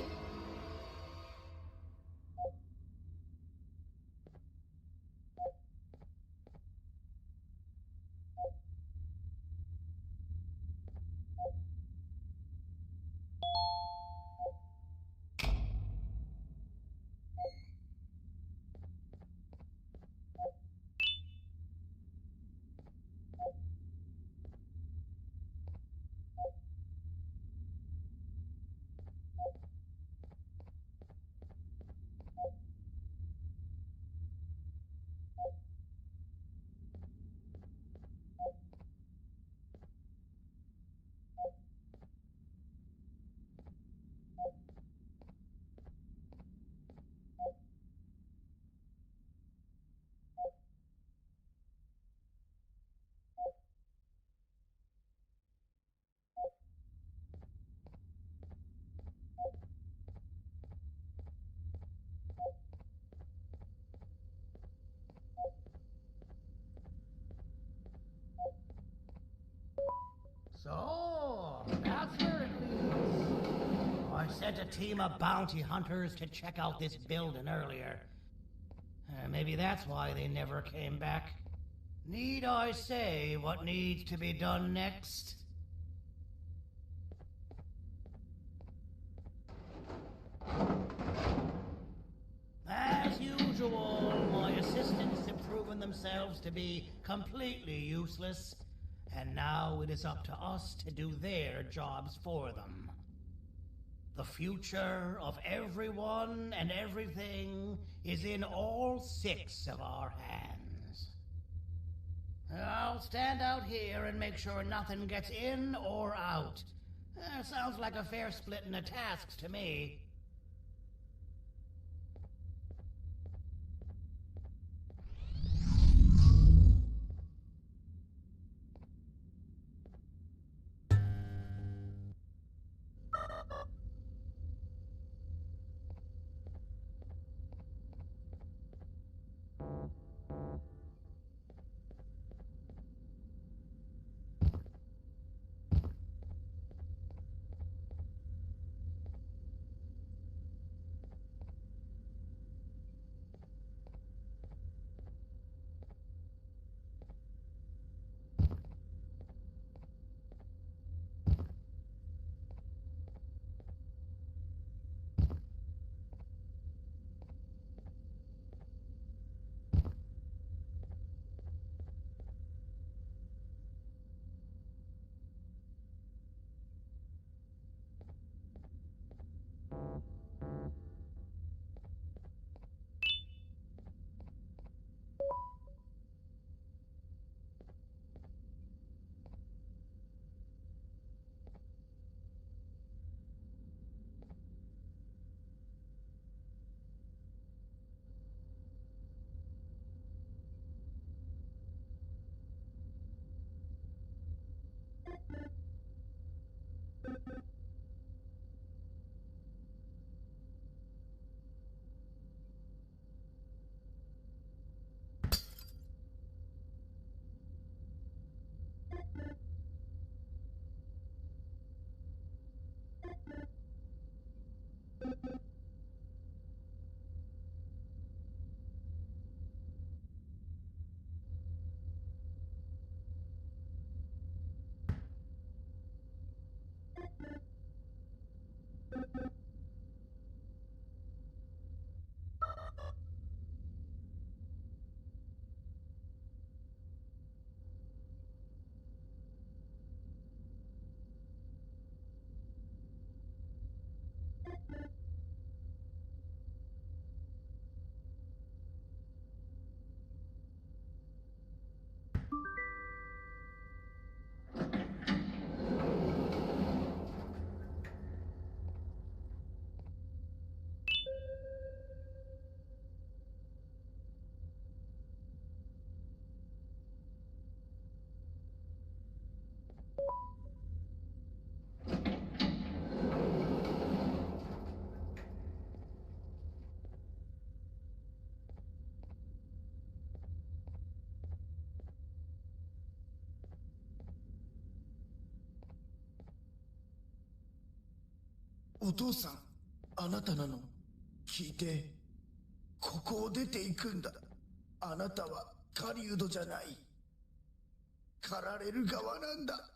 So, that's where it leads. I sent a team of bounty hunters to check out this building earlier. Maybe that's why they never came back. Need I say what needs to be done next? As usual, my assistants have proven themselves to be completely useless, and now it is up to us to do their jobs for them. The future of everyone and everything is in all 6 of our hands. I'll stand out here and make sure nothing gets in or out. Sounds like a fair splitting of tasks to me.お父さん、あなたなの。聞いて、ここを出ていくんだ。あなたは狩人じゃない。狩られる側なんだ。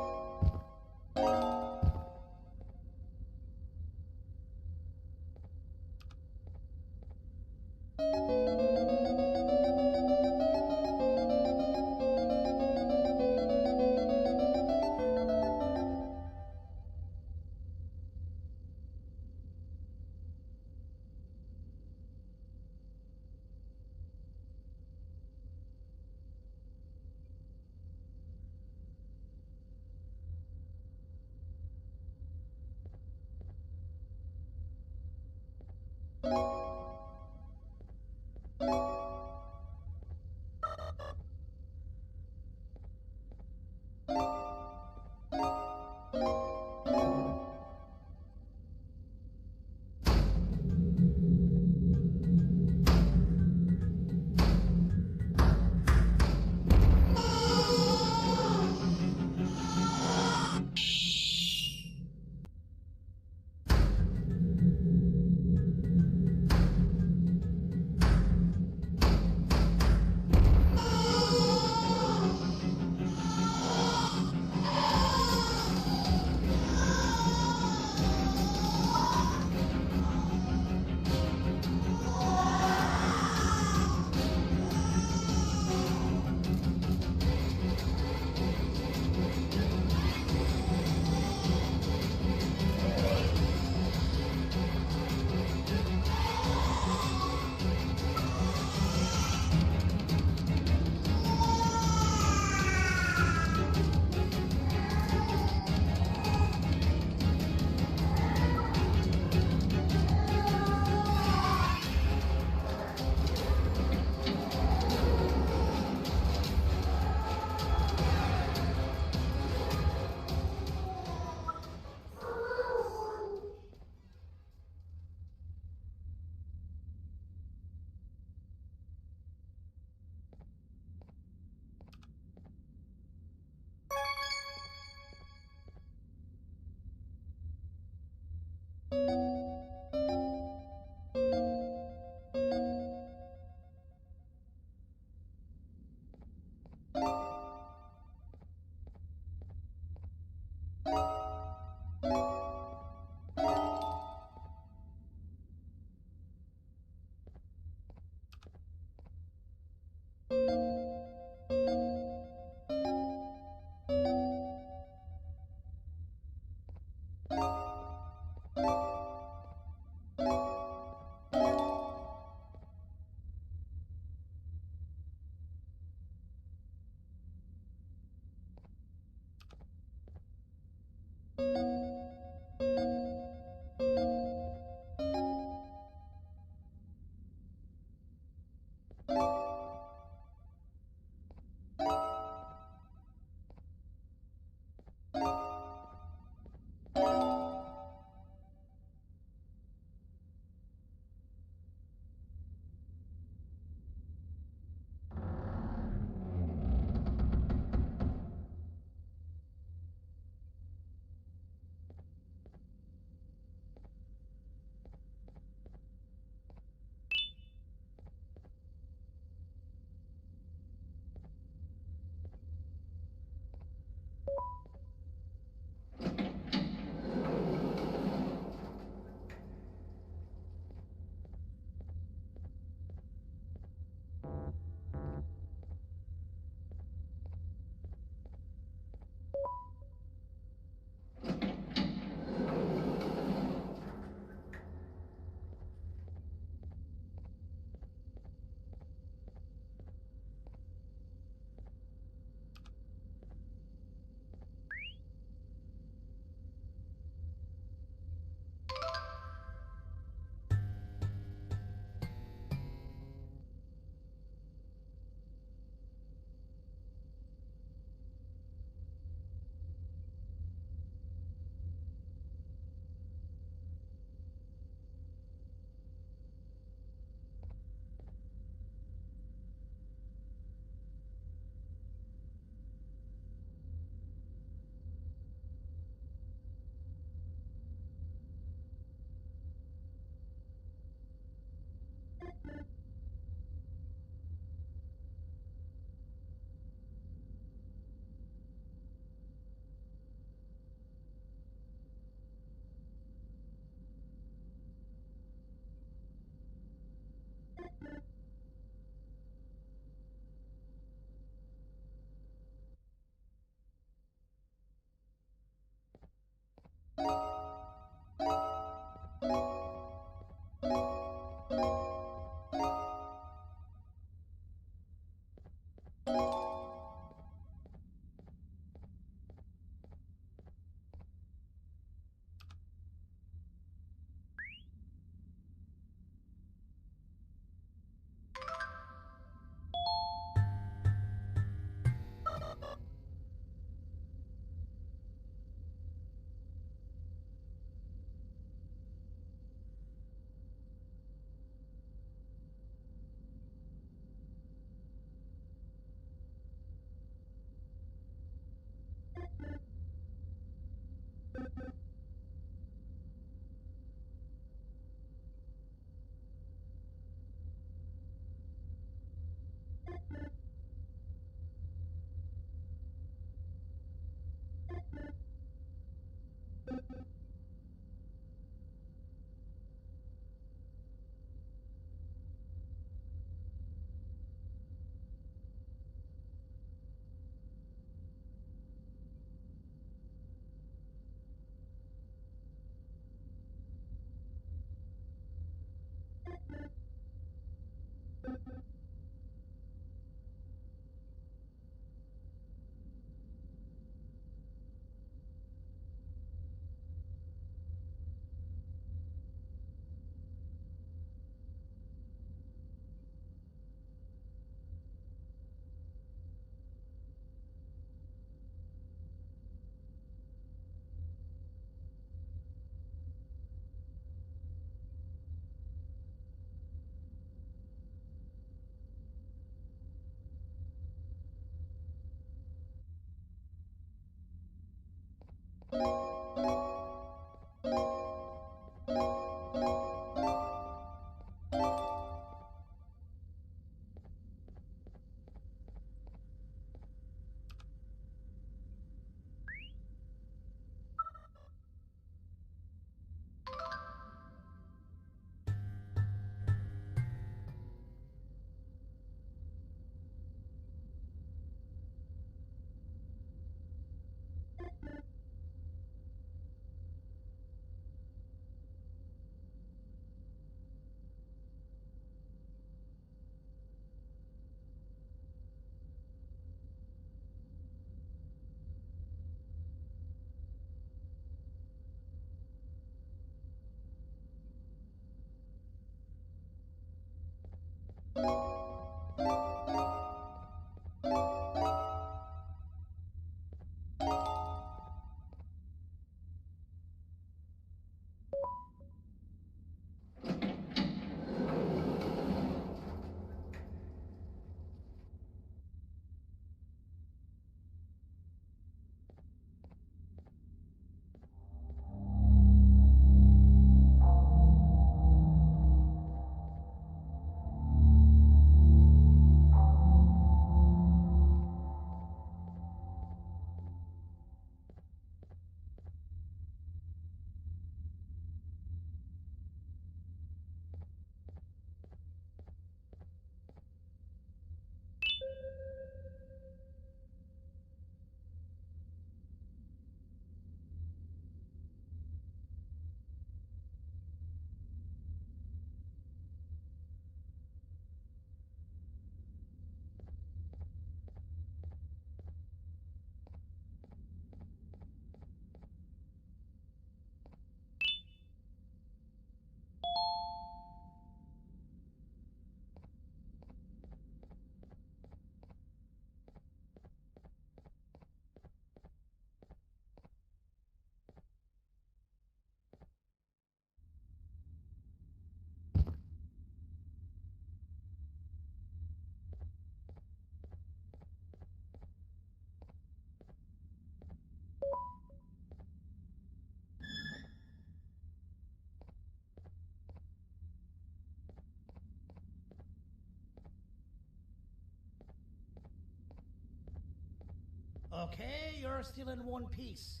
Okay, you're still in one piece.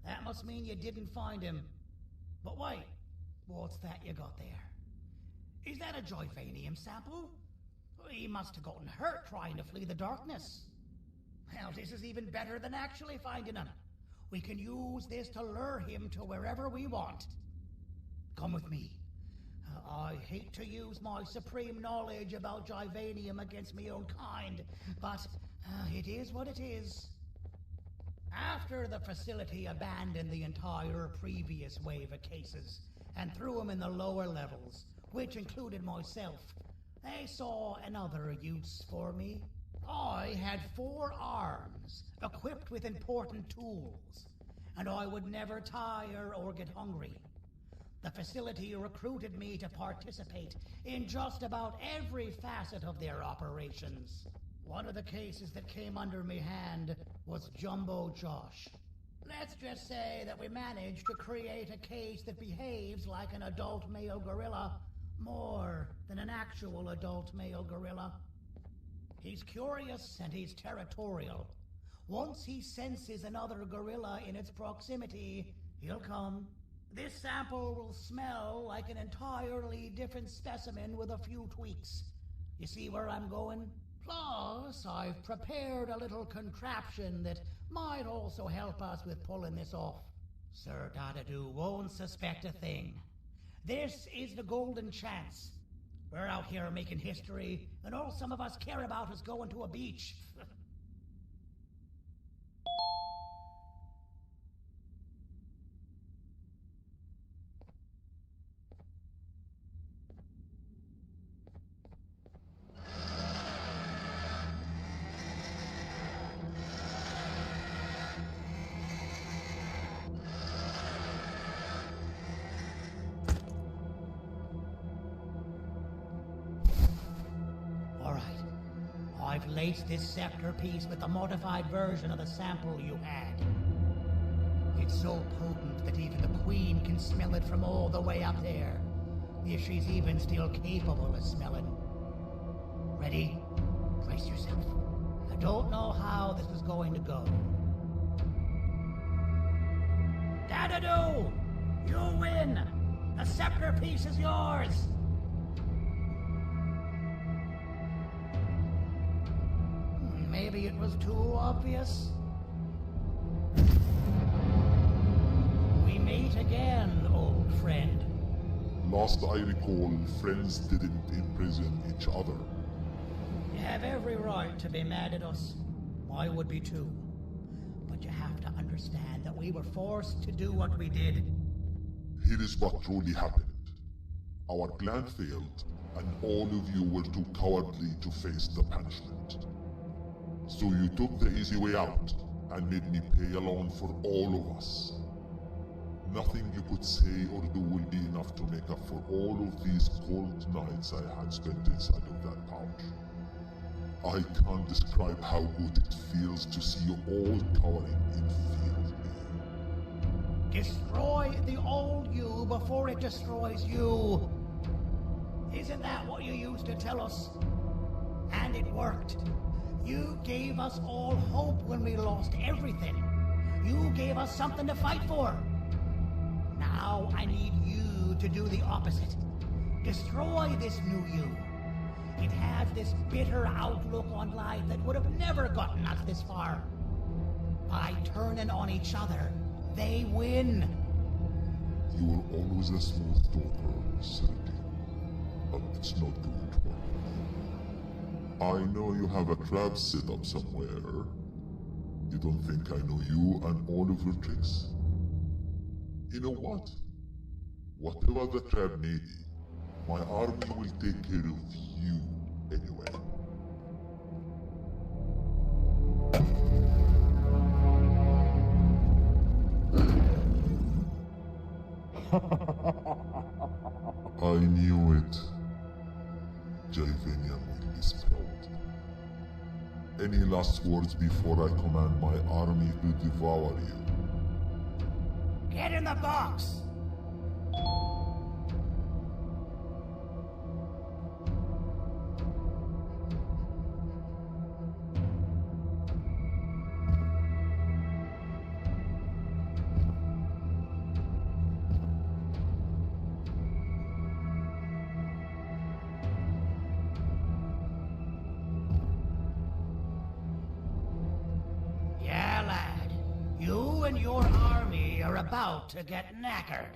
That must mean you didn't find him. But wait, what's that you got there? Is that a Joyvanium sample? He must have gotten hurt trying to flee the darkness. Well, this is even better than actually finding him. We can use this to lure him to wherever we want. Come with me. I hate to use my supreme knowledge about Joyvanium against my own kind, but it is what it is. After the facility abandoned the entire previous wave of cases and threw them in the lower levels, which included myself, they saw another use for me. I had 4 arms, equipped with important tools, and I would never tire or get hungry. The facility recruited me to participate in just about every facet of their operations. One of the cases that came under me hand was Jumbo Josh. Let's just say that we managed to create a case that behaves like an adult male gorilla, more than an actual adult male gorilla. He's curious and he's territorial. Once he senses another gorilla in its proximity, he'll come. This sample will smell like an entirely different specimen with a few tweaks. You see where I'm going? Plus, I've prepared a little contraption that might also help us with pulling this off. Sir Dadadoo won't suspect a thing. This is the golden chance. We're out here making history, and all some of us care about is going to a beach. I've laced this scepter piece with the modified version of the sample you had. It's so potent that even the Queen can smell it from all the way up there, if she's even still capable of smelling. Ready? Brace yourself. I don't know how this is going to go. Dadadoo! You win! The scepter piece is yours! Maybe it was too obvious. We meet again, old friend. Last I recall, friends didn't imprison each other. You have every right to be mad at us. I would be too. But you have to understand that we were forced to do what we did. Here is what truly happened. Our plan failed, and all of you were too cowardly to face the punishment. So you took the easy way out, and made me pay alone for all of us. Nothing you could say or do will be enough to make up for all of these cold nights I had spent inside of that pouch. I can't describe how good it feels to see you all cowering in fear. Destroy the old you before it destroys you. Isn't that what you used to tell us? And it worked. You gave us all hope when we lost everything. You gave us something to fight for. Now I need you to do the opposite. Destroy this new you. It has this bitter outlook on life that would have never gotten us this far. By turning on each other, they win. You were always a smooth talker, Sergei. But it's not going to work. I know you have a trap set up somewhere. You don't think I know you and all of your tricks? You know what? Whatever the trap may be, my army will take care of you anyway. I knew it. Javenian will be spelled. Any last words before I command my army to devour you? Get in the box! Yeah, lad. You and your army are about to get knackered.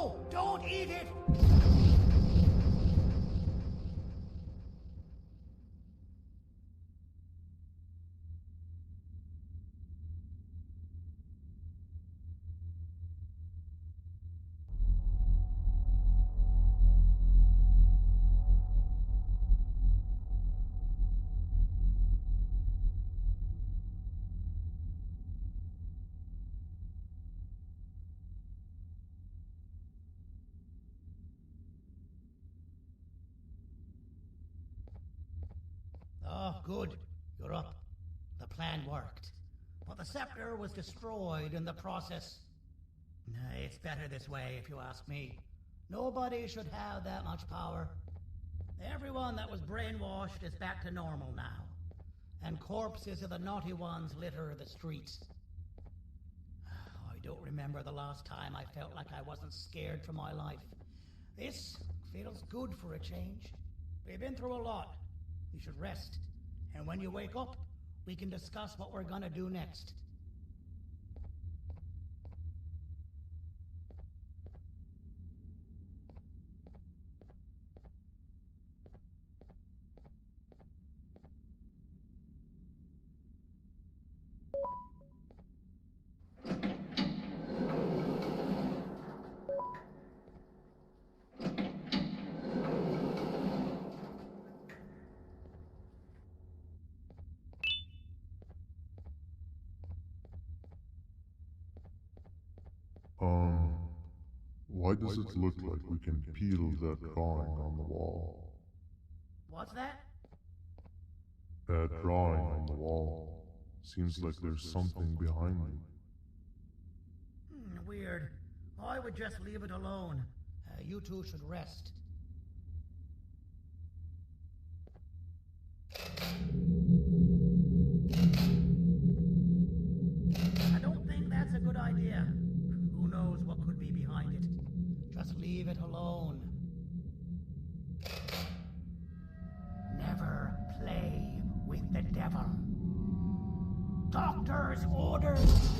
No! Don't eat it! Oh, good. You're up. The plan worked. But the scepter was destroyed in the process. It's better this way, if you ask me. Nobody should have that much power. Everyone that was brainwashed is back to normal now. And corpses of the naughty ones litter the streets. I don't remember the last time I felt like I wasn't scared for my life. This feels good for a change. We've been through a lot. You should rest. And when you wake up, we can discuss what we're gonna do next. Why does it look like we can peel that drawing on the wall? What's that? That drawing on the wall. Seems like there's something behind it. Weird. I would just leave it alone. You two should rest. I don't think that's a good idea. Who knows what could be behind it? Just leave it alone. Never play with the devil. Doctor's orders!